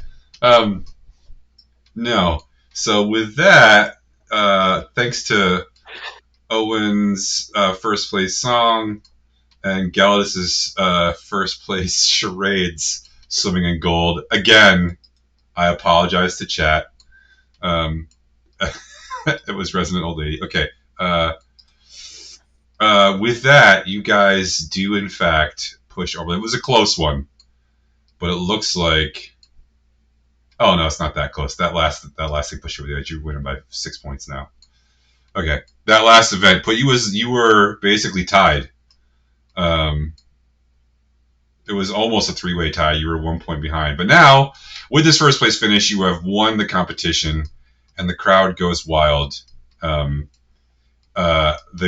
Speaker 1: No. So with that, thanks to Owen's first place song and Galladus's first place charades, swimming in gold. Again, I apologize to chat. It was Resident Old Lady. Okay. With that, you guys do in fact push over. It was a close one, but it looks like. Oh no, it's not that close. That last thing pushed you over the edge. You're winning by 6 points now. Okay, that last event put you were basically tied. It was almost a 3-way tie. You were 1 point behind, but now with this first place finish, you have won the competition, and the crowd goes wild. They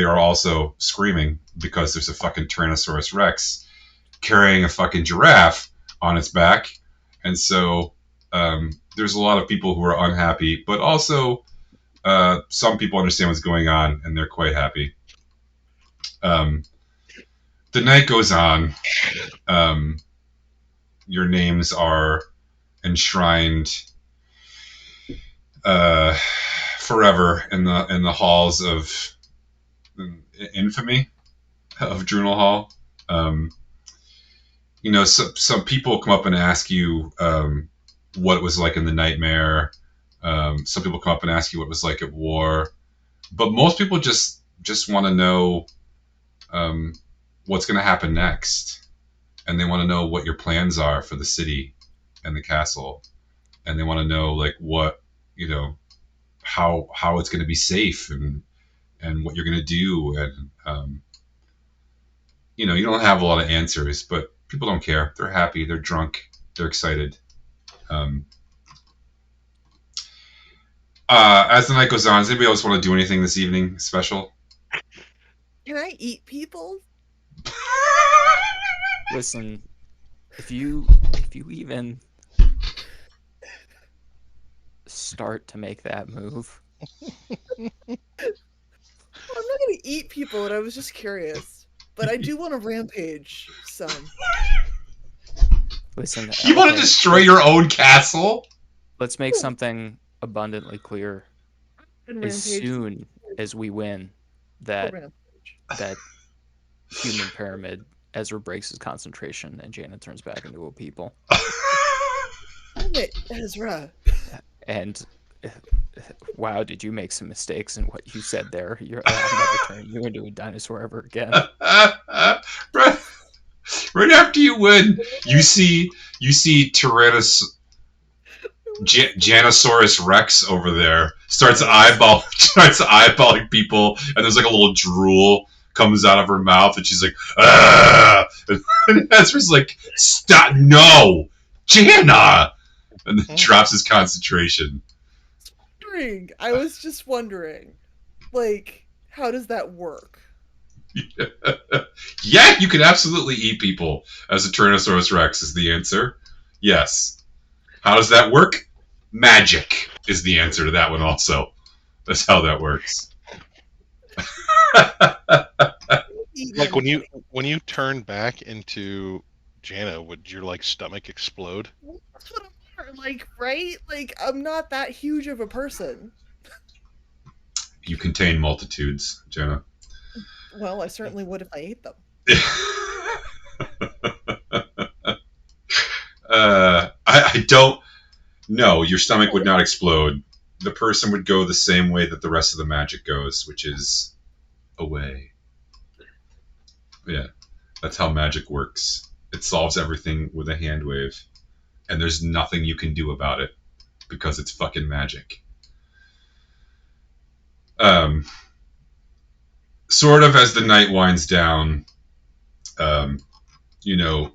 Speaker 1: are also screaming because there's a fucking Tyrannosaurus Rex carrying a fucking giraffe on its back, and so there's a lot of people who are unhappy, but also some people understand what's going on and they're quite happy. The night goes on. Your names are enshrined forever in the halls of infamy of Drunel Hall. Some people come up and ask you what it was like in the nightmare. Some people come up and ask you what it was like at war, but most people just want to know what's going to happen next, and they want to know what your plans are for the city and the castle, and they want to know like what how it's going to be safe and what you're going to do, and you don't have a lot of answers, but people don't care. They're happy. They're drunk. They're excited. As the night goes on, does anybody else want to do anything this evening special?
Speaker 5: Can I eat people?
Speaker 3: Listen, if you even start to make that move.
Speaker 5: I'm not gonna eat people, and I was just curious. But I do want to rampage some.
Speaker 3: Listen,
Speaker 1: You want to
Speaker 3: okay,
Speaker 1: destroy your own castle?
Speaker 3: let's make something abundantly clear.
Speaker 5: And
Speaker 3: As
Speaker 5: rampage.
Speaker 3: soon as we win that
Speaker 5: Rampage.
Speaker 3: human pyramid, Ezra breaks his concentration and Jaina turns back into a people.
Speaker 5: Damn it, Ezra.
Speaker 3: And wow, did you make some mistakes in what you said there? I'm never turning you into a dinosaur ever again.
Speaker 1: Right after you win, you see Janosaurus Rex over there starts eyeballing people, and there's like a little drool comes out of her mouth, and she's like, "Ah!" And Ezra's like, "Stop! No, Jana!" And then drops his concentration.
Speaker 5: I was just wondering, like, how does that work?
Speaker 1: Yeah, you can absolutely eat people as a Tyrannosaurus Rex is the answer. Yes. How does that work? Magic is the answer to that one also. That's how that works.
Speaker 4: Like when you turn back into Jana, would your like stomach explode?
Speaker 5: That's what I'm like, right? Like, I'm not that huge of a person.
Speaker 1: You contain multitudes, Jenna.
Speaker 5: Well, I certainly would if I ate them.
Speaker 1: I don't. No, your stomach would not explode. The person would go the same way that the rest of the magic goes, which is away. Yeah, that's how magic works. It solves everything with a hand wave, and there's nothing you can do about it because it's fucking magic. Sort of as the night winds down, you know,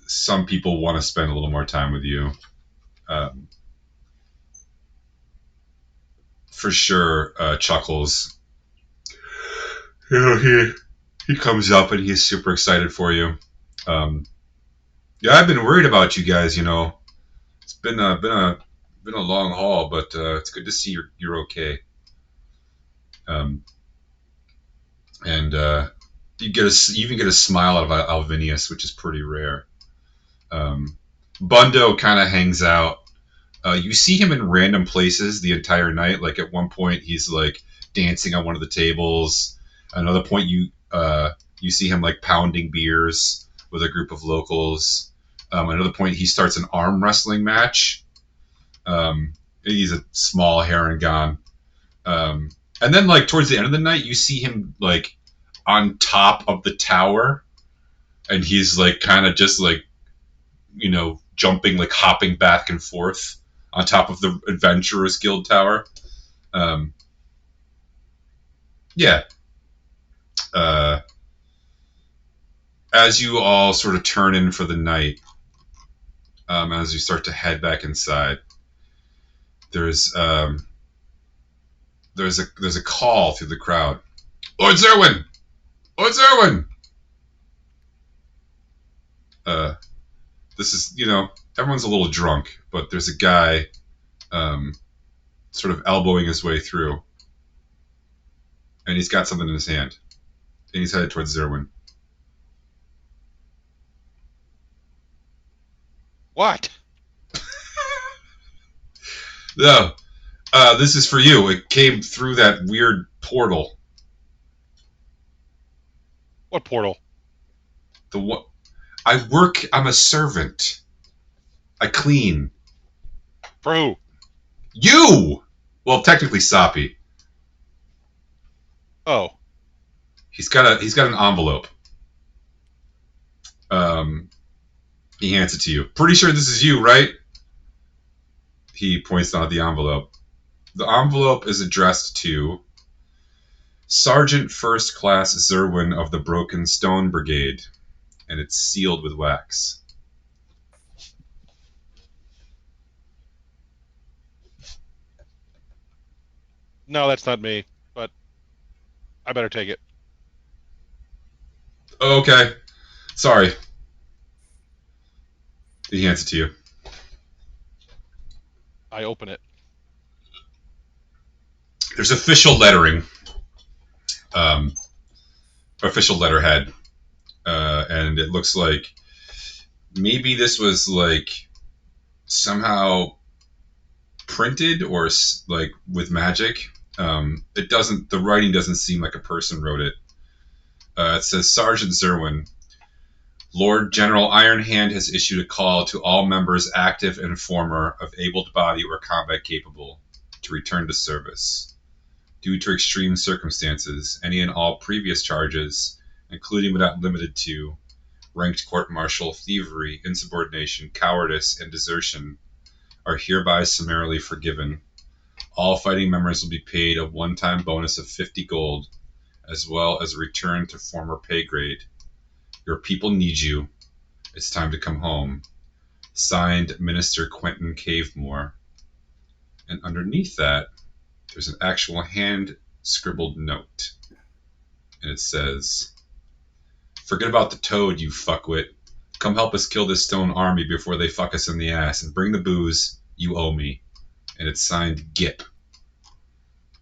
Speaker 1: some people want to spend a little more time with you. For sure, Chuckles. You know, he comes up and he's super excited for you. Yeah, I've been worried about you guys. You know, it's been a long haul, but it's good to see you're okay. And you even get a smile out of Alvinius, which is pretty rare. Bundo kind of hangs out. You see him in random places the entire night. Like at one point, he's like dancing on one of the tables. Another point, you see him like pounding beers with a group of locals. Another point, he starts an arm wrestling match. He's a small Harangon. And then like towards the end of the night, you see him like on top of the tower, and he's like kind of just like, you know, jumping, like hopping back and forth on top of the Adventurers Guild Tower. Yeah. As you all sort of turn in for the night, as you start to head back inside, there's a call through the crowd. Lord Zerwin! Lord Zerwin! This is, you know, everyone's a little drunk, but there's a guy sort of elbowing his way through. And he's got something in his hand. And he's headed towards Zerwin.
Speaker 4: What?
Speaker 1: No. This is for you. It came through that weird portal.
Speaker 4: What portal?
Speaker 1: The what? I'm a servant. I clean.
Speaker 4: For who?
Speaker 1: You! Well, technically Sapi.
Speaker 4: Oh.
Speaker 1: He's got an envelope. He hands it to you. Pretty sure this is you, right? He points down at the envelope. The envelope is addressed to Sergeant First Class Zerwin of the Broken Stone Brigade, and it's sealed with wax.
Speaker 4: No, that's not me, but I better take it.
Speaker 1: Okay. Sorry. He hands it to you.
Speaker 4: I open it.
Speaker 1: there's official lettering, official letterhead, and it looks like maybe this was like somehow printed or like with magic. It doesn't. The writing doesn't seem like a person wrote it. It says Sergeant Zerwin. Lord General Ironhand has issued a call to all members, active and former, of able body or combat capable, to return to service. Due to extreme circumstances, any and all previous charges, including but not limited to ranked court-martial, thievery, insubordination, cowardice, and desertion, are hereby summarily forgiven. All fighting members will be paid a one-time bonus of 50 gold, as well as a return to former pay grade. Your people need you. It's time to come home. Signed, Minister Quentin Cavemore. And underneath that, there's an actual hand-scribbled note. And it says, "Forget about the toad, you fuckwit. Come help us kill this stone army before they fuck us in the ass, and bring the booze. You owe me." And it's signed Gip.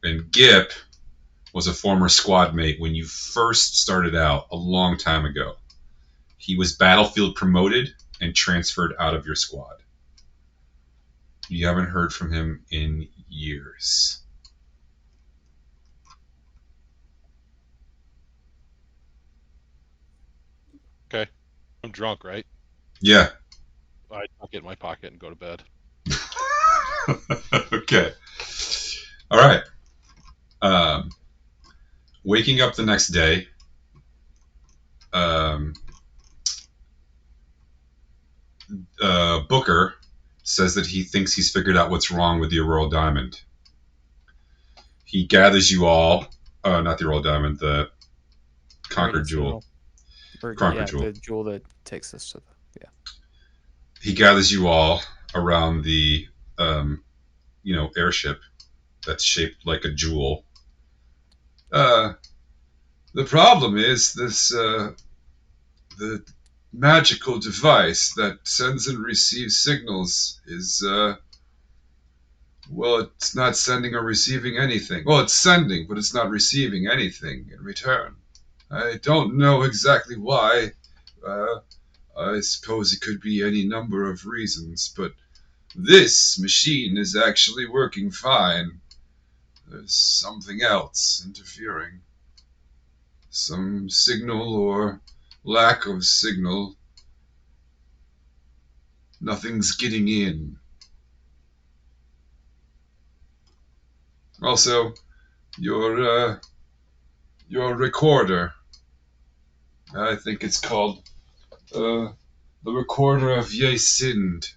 Speaker 1: And Gip was a former squad mate when you first started out a long time ago. He was battlefield promoted and transferred out of your squad. You haven't heard from him in years.
Speaker 4: Okay. I'm drunk, right?
Speaker 1: Yeah.
Speaker 4: I get in my pocket and go to bed.
Speaker 1: Okay. All right. Waking up the next day, Booker says that he thinks he's figured out what's wrong with the Aurora Diamond. He gathers you all, not the Aurora Diamond, the Conquered Jewel.
Speaker 3: Jewel. The jewel that takes us to the, yeah.
Speaker 1: He gathers you all around the, airship that's shaped like a jewel. The problem is this, the magical device that sends and receives signals is, it's not sending or receiving anything. Well, it's sending, but it's not receiving anything in return. I don't know exactly why. I suppose it could be any number of reasons, but this machine is actually working fine. There's something else interfering. Some signal or lack of signal. Nothing's getting in. Also, your recorder. I think it's called the Recorder of Yesind.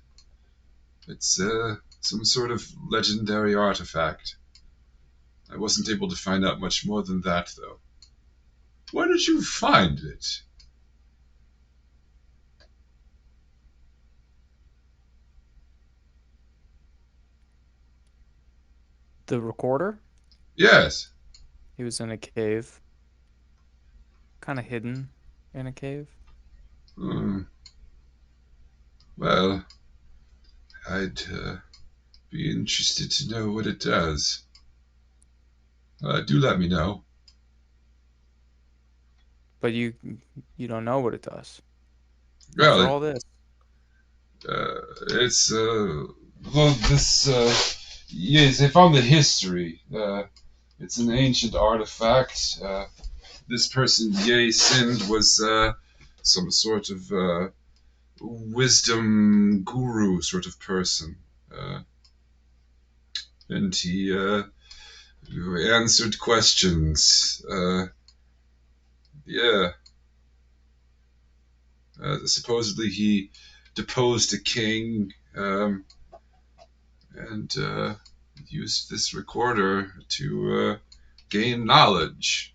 Speaker 1: It's some sort of legendary artifact. I wasn't able to find out much more than that, though. Where did you find it?
Speaker 3: The recorder?
Speaker 1: Yes.
Speaker 3: He was in a cave. Kind of hidden in a cave.
Speaker 1: Well, I'd be interested to know what it does. Do let me know.
Speaker 3: But you don't know what it does.
Speaker 1: Well,
Speaker 3: After all this.
Speaker 1: It's yes, I found the history. It's an ancient artifact. This person, Sind, was some sort of wisdom guru sort of person. And he answered questions. Yeah. Supposedly he deposed a king and used this recorder to gain knowledge.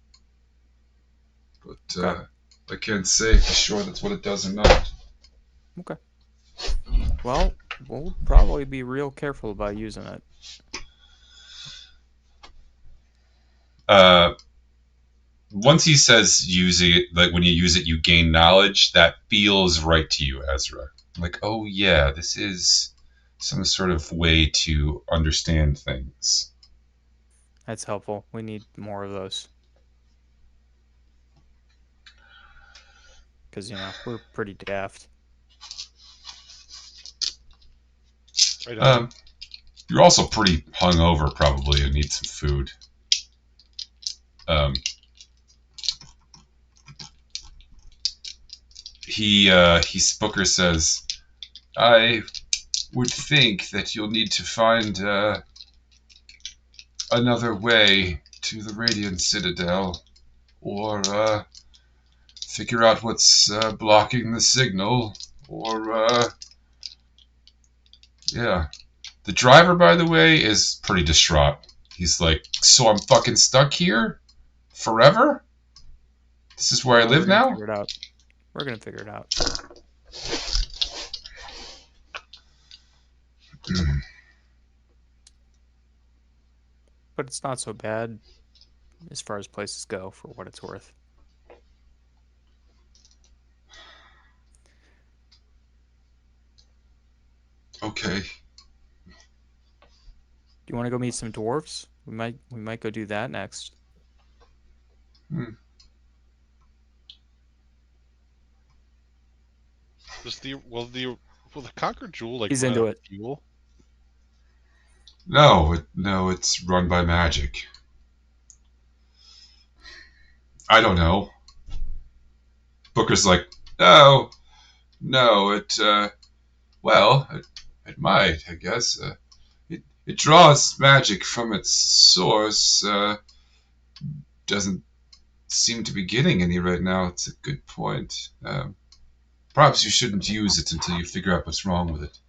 Speaker 1: But I can't say for sure that's what it does or not.
Speaker 3: Okay. Well, we'll probably be real careful about using it.
Speaker 1: Once he says use it, like when you use it, you gain knowledge, that feels right to you, Ezra. Like, oh yeah, this is some sort of way to understand things.
Speaker 3: That's helpful. We need more of those. Because, we're pretty daft.
Speaker 4: Right on.
Speaker 1: You're also pretty hungover, probably, and need some food. Booker says, I would think that you'll need to find another way to the Radiant Citadel, or figure out what's blocking the signal, or yeah. The driver, by the way, is pretty distraught. He's like, so I'm fucking stuck here? Forever? This is where I live now?
Speaker 3: Figure it out. We're gonna figure it out. But it's not so bad as far as places go, for what it's worth.
Speaker 1: Okay.
Speaker 3: Do you want to go meet some dwarves? We might go do that next.
Speaker 4: Will the Conquer Jewel
Speaker 3: He's
Speaker 4: run
Speaker 3: into
Speaker 4: out of
Speaker 3: it.
Speaker 4: fuel?
Speaker 1: No, it's run by magic. I don't know. Booker's like, no, it might, I guess. It draws magic from its source. Doesn't seem to be getting any right now. It's a good point. Perhaps you shouldn't use it until you figure out what's wrong with it.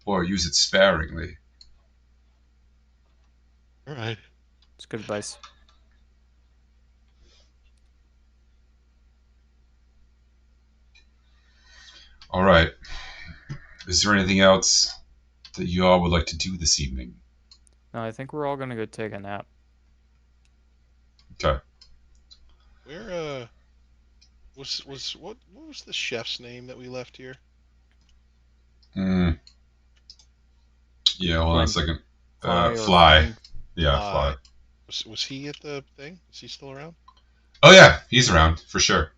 Speaker 1: Or use it sparingly.
Speaker 4: All right.
Speaker 3: It's good advice.
Speaker 1: All right. Is there anything else that you all would like to do this evening?
Speaker 3: No, I think we're all gonna go take a nap.
Speaker 1: Okay.
Speaker 4: Where what was the chef's name that we left here?
Speaker 1: Yeah, hold on a second.
Speaker 3: Fly.
Speaker 1: Fly. Yeah, Fly.
Speaker 4: Was he at the thing? Is he still around?
Speaker 1: Oh yeah, he's around for sure.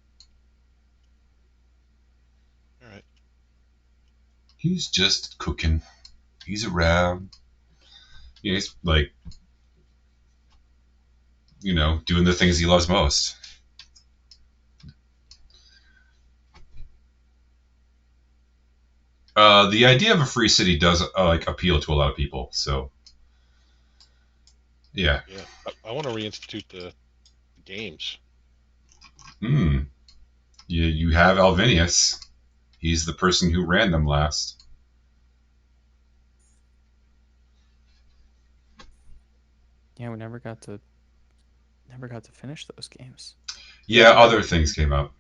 Speaker 4: All right.
Speaker 1: He's just cooking. He's around. Yeah, he's like, doing the things he loves most. The idea of a free city does appeal to a lot of people. So, yeah.
Speaker 4: Yeah, I want to reinstitute the games.
Speaker 1: You have Alvinius. He's the person who ran them last.
Speaker 3: Yeah, we never got to finish those games.
Speaker 1: Yeah, other things came up.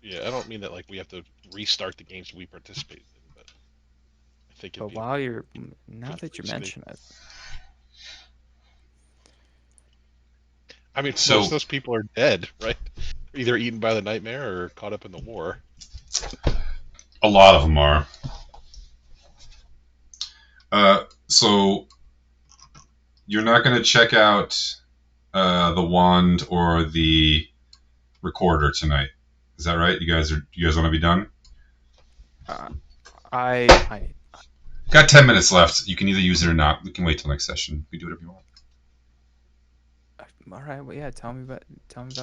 Speaker 4: Yeah, I don't mean that we have to restart the games we participated in, but I think.
Speaker 3: But now that you mention it,
Speaker 4: I mean, most of those people are dead, right? Either eaten by the nightmare or caught up in the war.
Speaker 1: A lot of them are. So you're not going to check out the wand or the recorder tonight. Is that right? You guys want to be done?
Speaker 3: I
Speaker 1: got 10 minutes left. You can either use it or not. We can wait till next session. We do whatever you want.
Speaker 3: All right. Well, yeah. Tell me about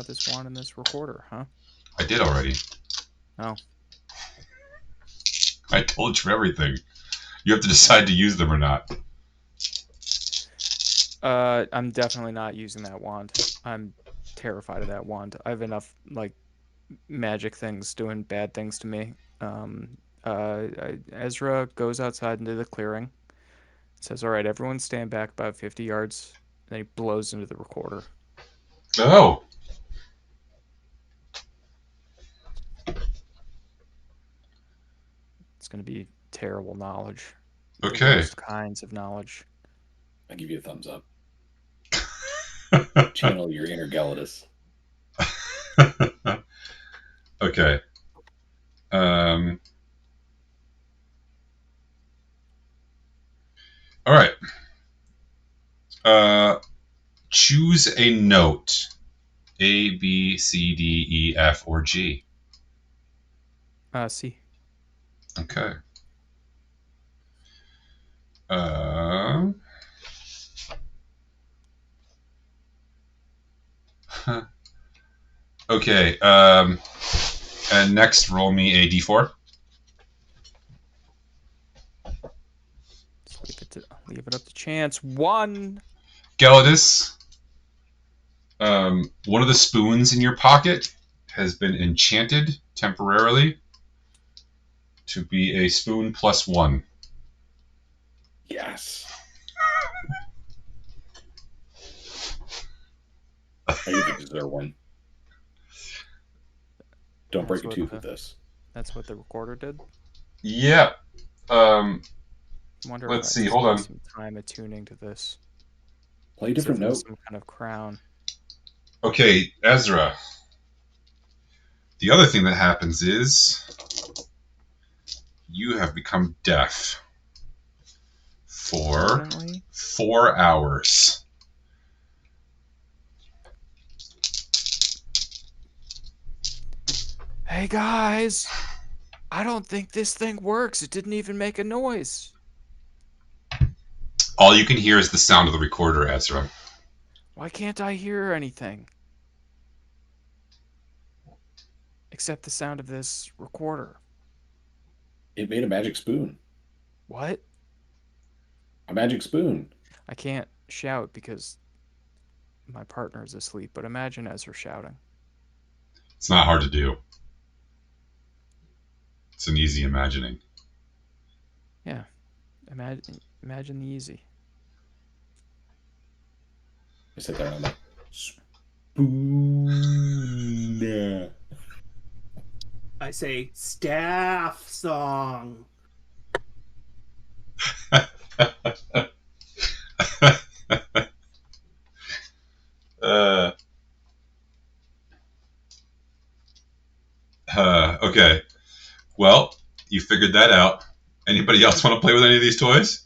Speaker 3: this wand and this recorder, huh?
Speaker 1: I did already.
Speaker 3: Oh.
Speaker 1: I told you everything. You have to decide to use them or not.
Speaker 3: I'm definitely not using that wand. I'm terrified of that wand. I have enough magic things doing bad things to me. Ezra goes outside into the clearing. Says, "All right, everyone stand back about 50 yards." Then he blows into the recorder.
Speaker 1: Oh.
Speaker 3: It's going to be terrible knowledge.
Speaker 1: Okay.
Speaker 3: The worst kinds of knowledge.
Speaker 2: I give you a thumbs up. Channel your inner Galatus.
Speaker 1: Okay. All right. choose a note. A, B, C, D, E, F, or G.
Speaker 3: C.
Speaker 1: Okay. Okay. And next, roll me a D4.
Speaker 3: Just leave it up to chance. 1.
Speaker 1: Gelidus, one of the spoons in your pocket has been enchanted temporarily to be a spoon +1.
Speaker 2: Yes. I get the dessert one. Don't break a
Speaker 3: That's
Speaker 2: tooth
Speaker 3: what
Speaker 2: with this.
Speaker 3: That's what the recorder did.
Speaker 1: Yeah.
Speaker 3: Wonder
Speaker 1: Let's
Speaker 3: if
Speaker 1: see,
Speaker 3: I
Speaker 1: hold
Speaker 3: spend
Speaker 1: on.
Speaker 3: some time attuning to this.
Speaker 2: Play a
Speaker 3: As if
Speaker 2: different
Speaker 3: it was
Speaker 2: note.
Speaker 3: some kind of crown.
Speaker 1: Okay, Ezra. The other thing that happens is you have become deaf for
Speaker 3: Permanently?
Speaker 1: 4 hours.
Speaker 3: Hey guys! I don't think this thing works. It didn't even make a noise.
Speaker 1: All you can hear is the sound of the recorder, Ezra.
Speaker 3: Why can't I hear anything? Except the sound of this recorder.
Speaker 2: It made a magic spoon.
Speaker 3: What?
Speaker 2: A magic spoon.
Speaker 3: I can't shout because my partner is asleep, but imagine Ezra shouting.
Speaker 1: It's not hard to do. It's an easy imagining.
Speaker 3: Yeah. Imagine the easy.
Speaker 2: I sit there and I'm like, spoon.
Speaker 6: I say staff song.
Speaker 1: Okay. Well, you figured that out. Anybody else want to play with any of these toys?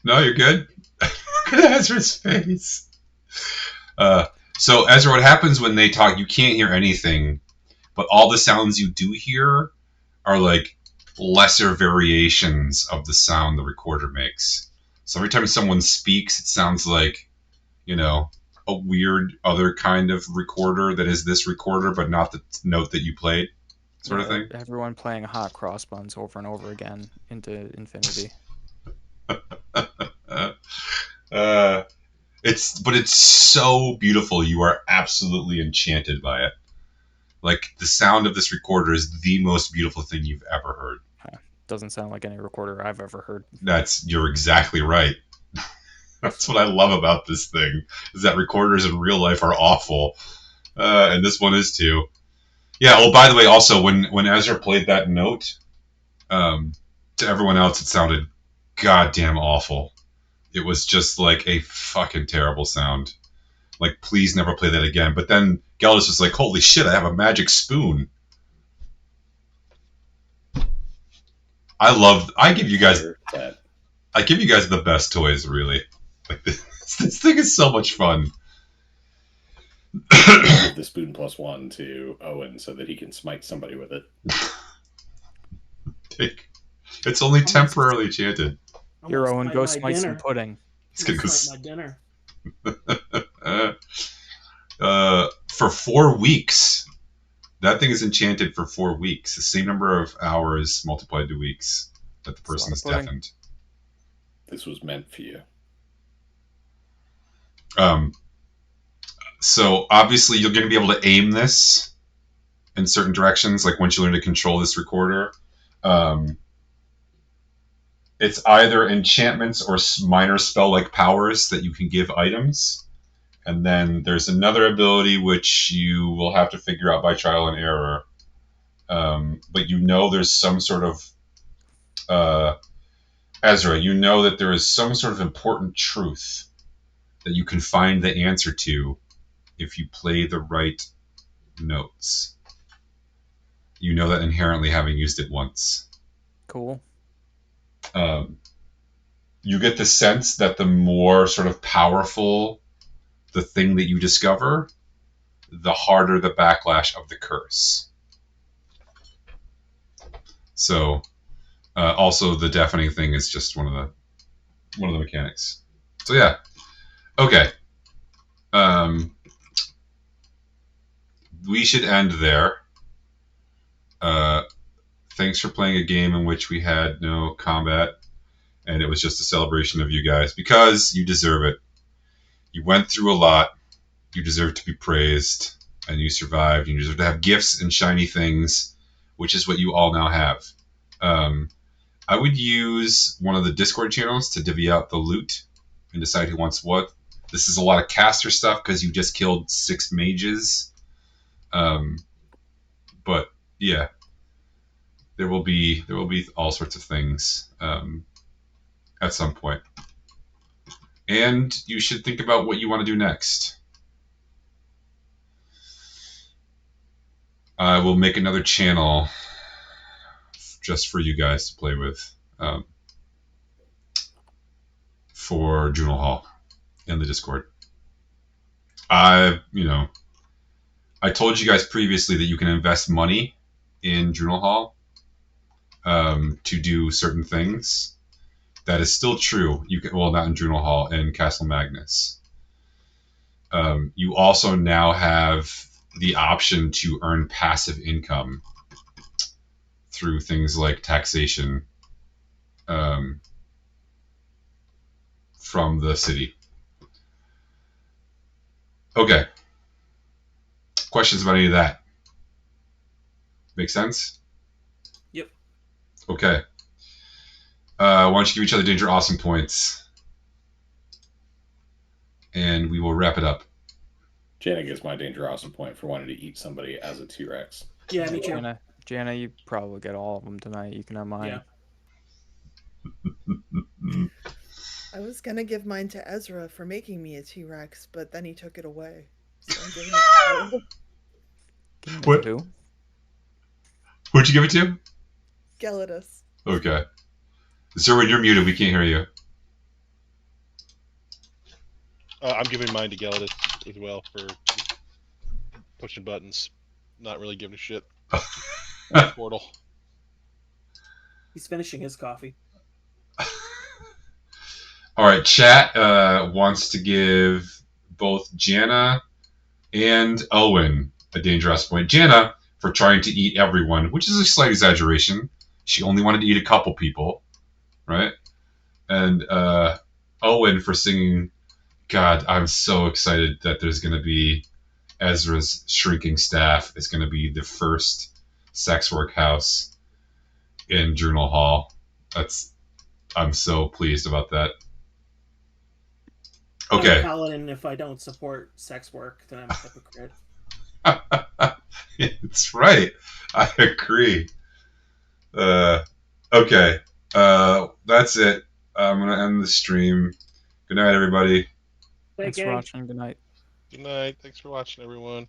Speaker 1: No, you're good? Look at Ezra's face. So, Ezra, what happens when they talk, you can't hear anything, but all the sounds you do hear are like lesser variations of the sound the recorder makes. So every time someone speaks, it sounds like, you know, a weird other kind of recorder that is this recorder, but not the note that you played, sort of thing.
Speaker 3: Everyone playing hot cross buns over and over again into infinity.
Speaker 1: It's so beautiful. You are absolutely enchanted by it. Like, the sound of this recorder is the most beautiful thing you've ever heard.
Speaker 3: Doesn't sound like any recorder I've ever heard.
Speaker 1: You're exactly right. That's what I love about this thing, is that recorders in real life are awful. And this one is too. Yeah, oh, by the way, also, when Ezra played that note, to everyone else, it sounded goddamn awful. It was just like a fucking terrible sound. Like, please never play that again. But then Geldis was like, holy shit, I have a magic spoon. I give you guys the best toys, really. Like, this thing is so much fun.
Speaker 2: Give the spoon +1 to Owen so that he can smite somebody with it.
Speaker 1: It's only temporarily enchanted.
Speaker 3: Here, Owen, go smite some pudding.
Speaker 1: He's gonna go
Speaker 6: smite my dinner.
Speaker 1: For 4 weeks. That thing is enchanted for 4 weeks. The same number of hours multiplied to weeks that the person is deafened.
Speaker 2: This was meant for you.
Speaker 1: So obviously you're going to be able to aim this in certain directions. Like, once you learn to control this recorder, it's either enchantments or minor spell-like powers that you can give items. And then there's another ability which you will have to figure out by trial and error. But you know there's some sort of... Ezra, you know that there is some sort of important truth that you can find the answer to if you play the right notes. You know that inherently, having used it once.
Speaker 3: Cool.
Speaker 1: you get the sense that the more sort of powerful the thing that you discover, the harder the backlash of the curse. So, also the deafening thing is just one of the mechanics. So yeah, okay. We should end there. Thanks for playing a game in which we had no combat, and it was just a celebration of you guys because you deserve it. You went through a lot. You deserve to be praised, and you survived. You deserve to have gifts and shiny things, which is what you all now have. I would use one of the Discord channels to divvy out the loot and decide who wants what. This is a lot of caster stuff because you just killed 6 mages. But yeah, there will be all sorts of things at some point. And you should think about what you want to do next. I will make another channel just for you guys to play with for Journal Hall in the Discord. I told you guys previously that you can invest money in Journal Hall to do certain things. That is still true. You can, well, not in Journal Hall, in Castle Magnus. You also now have the option to earn passive income through things like taxation from the city. Okay. Questions about any of that? Make sense?
Speaker 6: Yep.
Speaker 1: Okay. Why don't you give each other Danger Awesome points? And we will wrap it up.
Speaker 2: Jana gets my Danger Awesome point for wanting to eat somebody as a T-Rex.
Speaker 6: Yeah, me too.
Speaker 3: Jana, you probably get all of them tonight. You can have mine.
Speaker 6: Yeah.
Speaker 5: I was gonna give mine to Ezra for making me a T-Rex, but then he took it away. So I'm giving it to
Speaker 3: Give it
Speaker 1: What?
Speaker 3: to who?
Speaker 1: Who'd you give it to?
Speaker 5: Gelidus.
Speaker 1: Okay. Zerwin, you're muted. We can't hear you.
Speaker 4: I'm giving mine to Gelidus as well for pushing buttons. Not really giving a shit. Portal.
Speaker 6: He's finishing his coffee.
Speaker 1: All right. Chat wants to give both Jana and Elwin a dangerous point. Jana for trying to eat everyone, which is a slight exaggeration. She only wanted to eat a couple people, right? And Owen for singing. God, I'm so excited that there's going to be Ezra's Shrinking Staff is going to be the first sex work house in Journal Hall. I'm so pleased about that. Okay.
Speaker 6: I'm a paladin. If I don't support sex work, then I'm a hypocrite.
Speaker 1: It's right. I agree. Okay. That's it. I'm going to end the stream. Good night, everybody.
Speaker 3: Thanks for watching. Good night.
Speaker 4: Good night. Thanks for watching, everyone.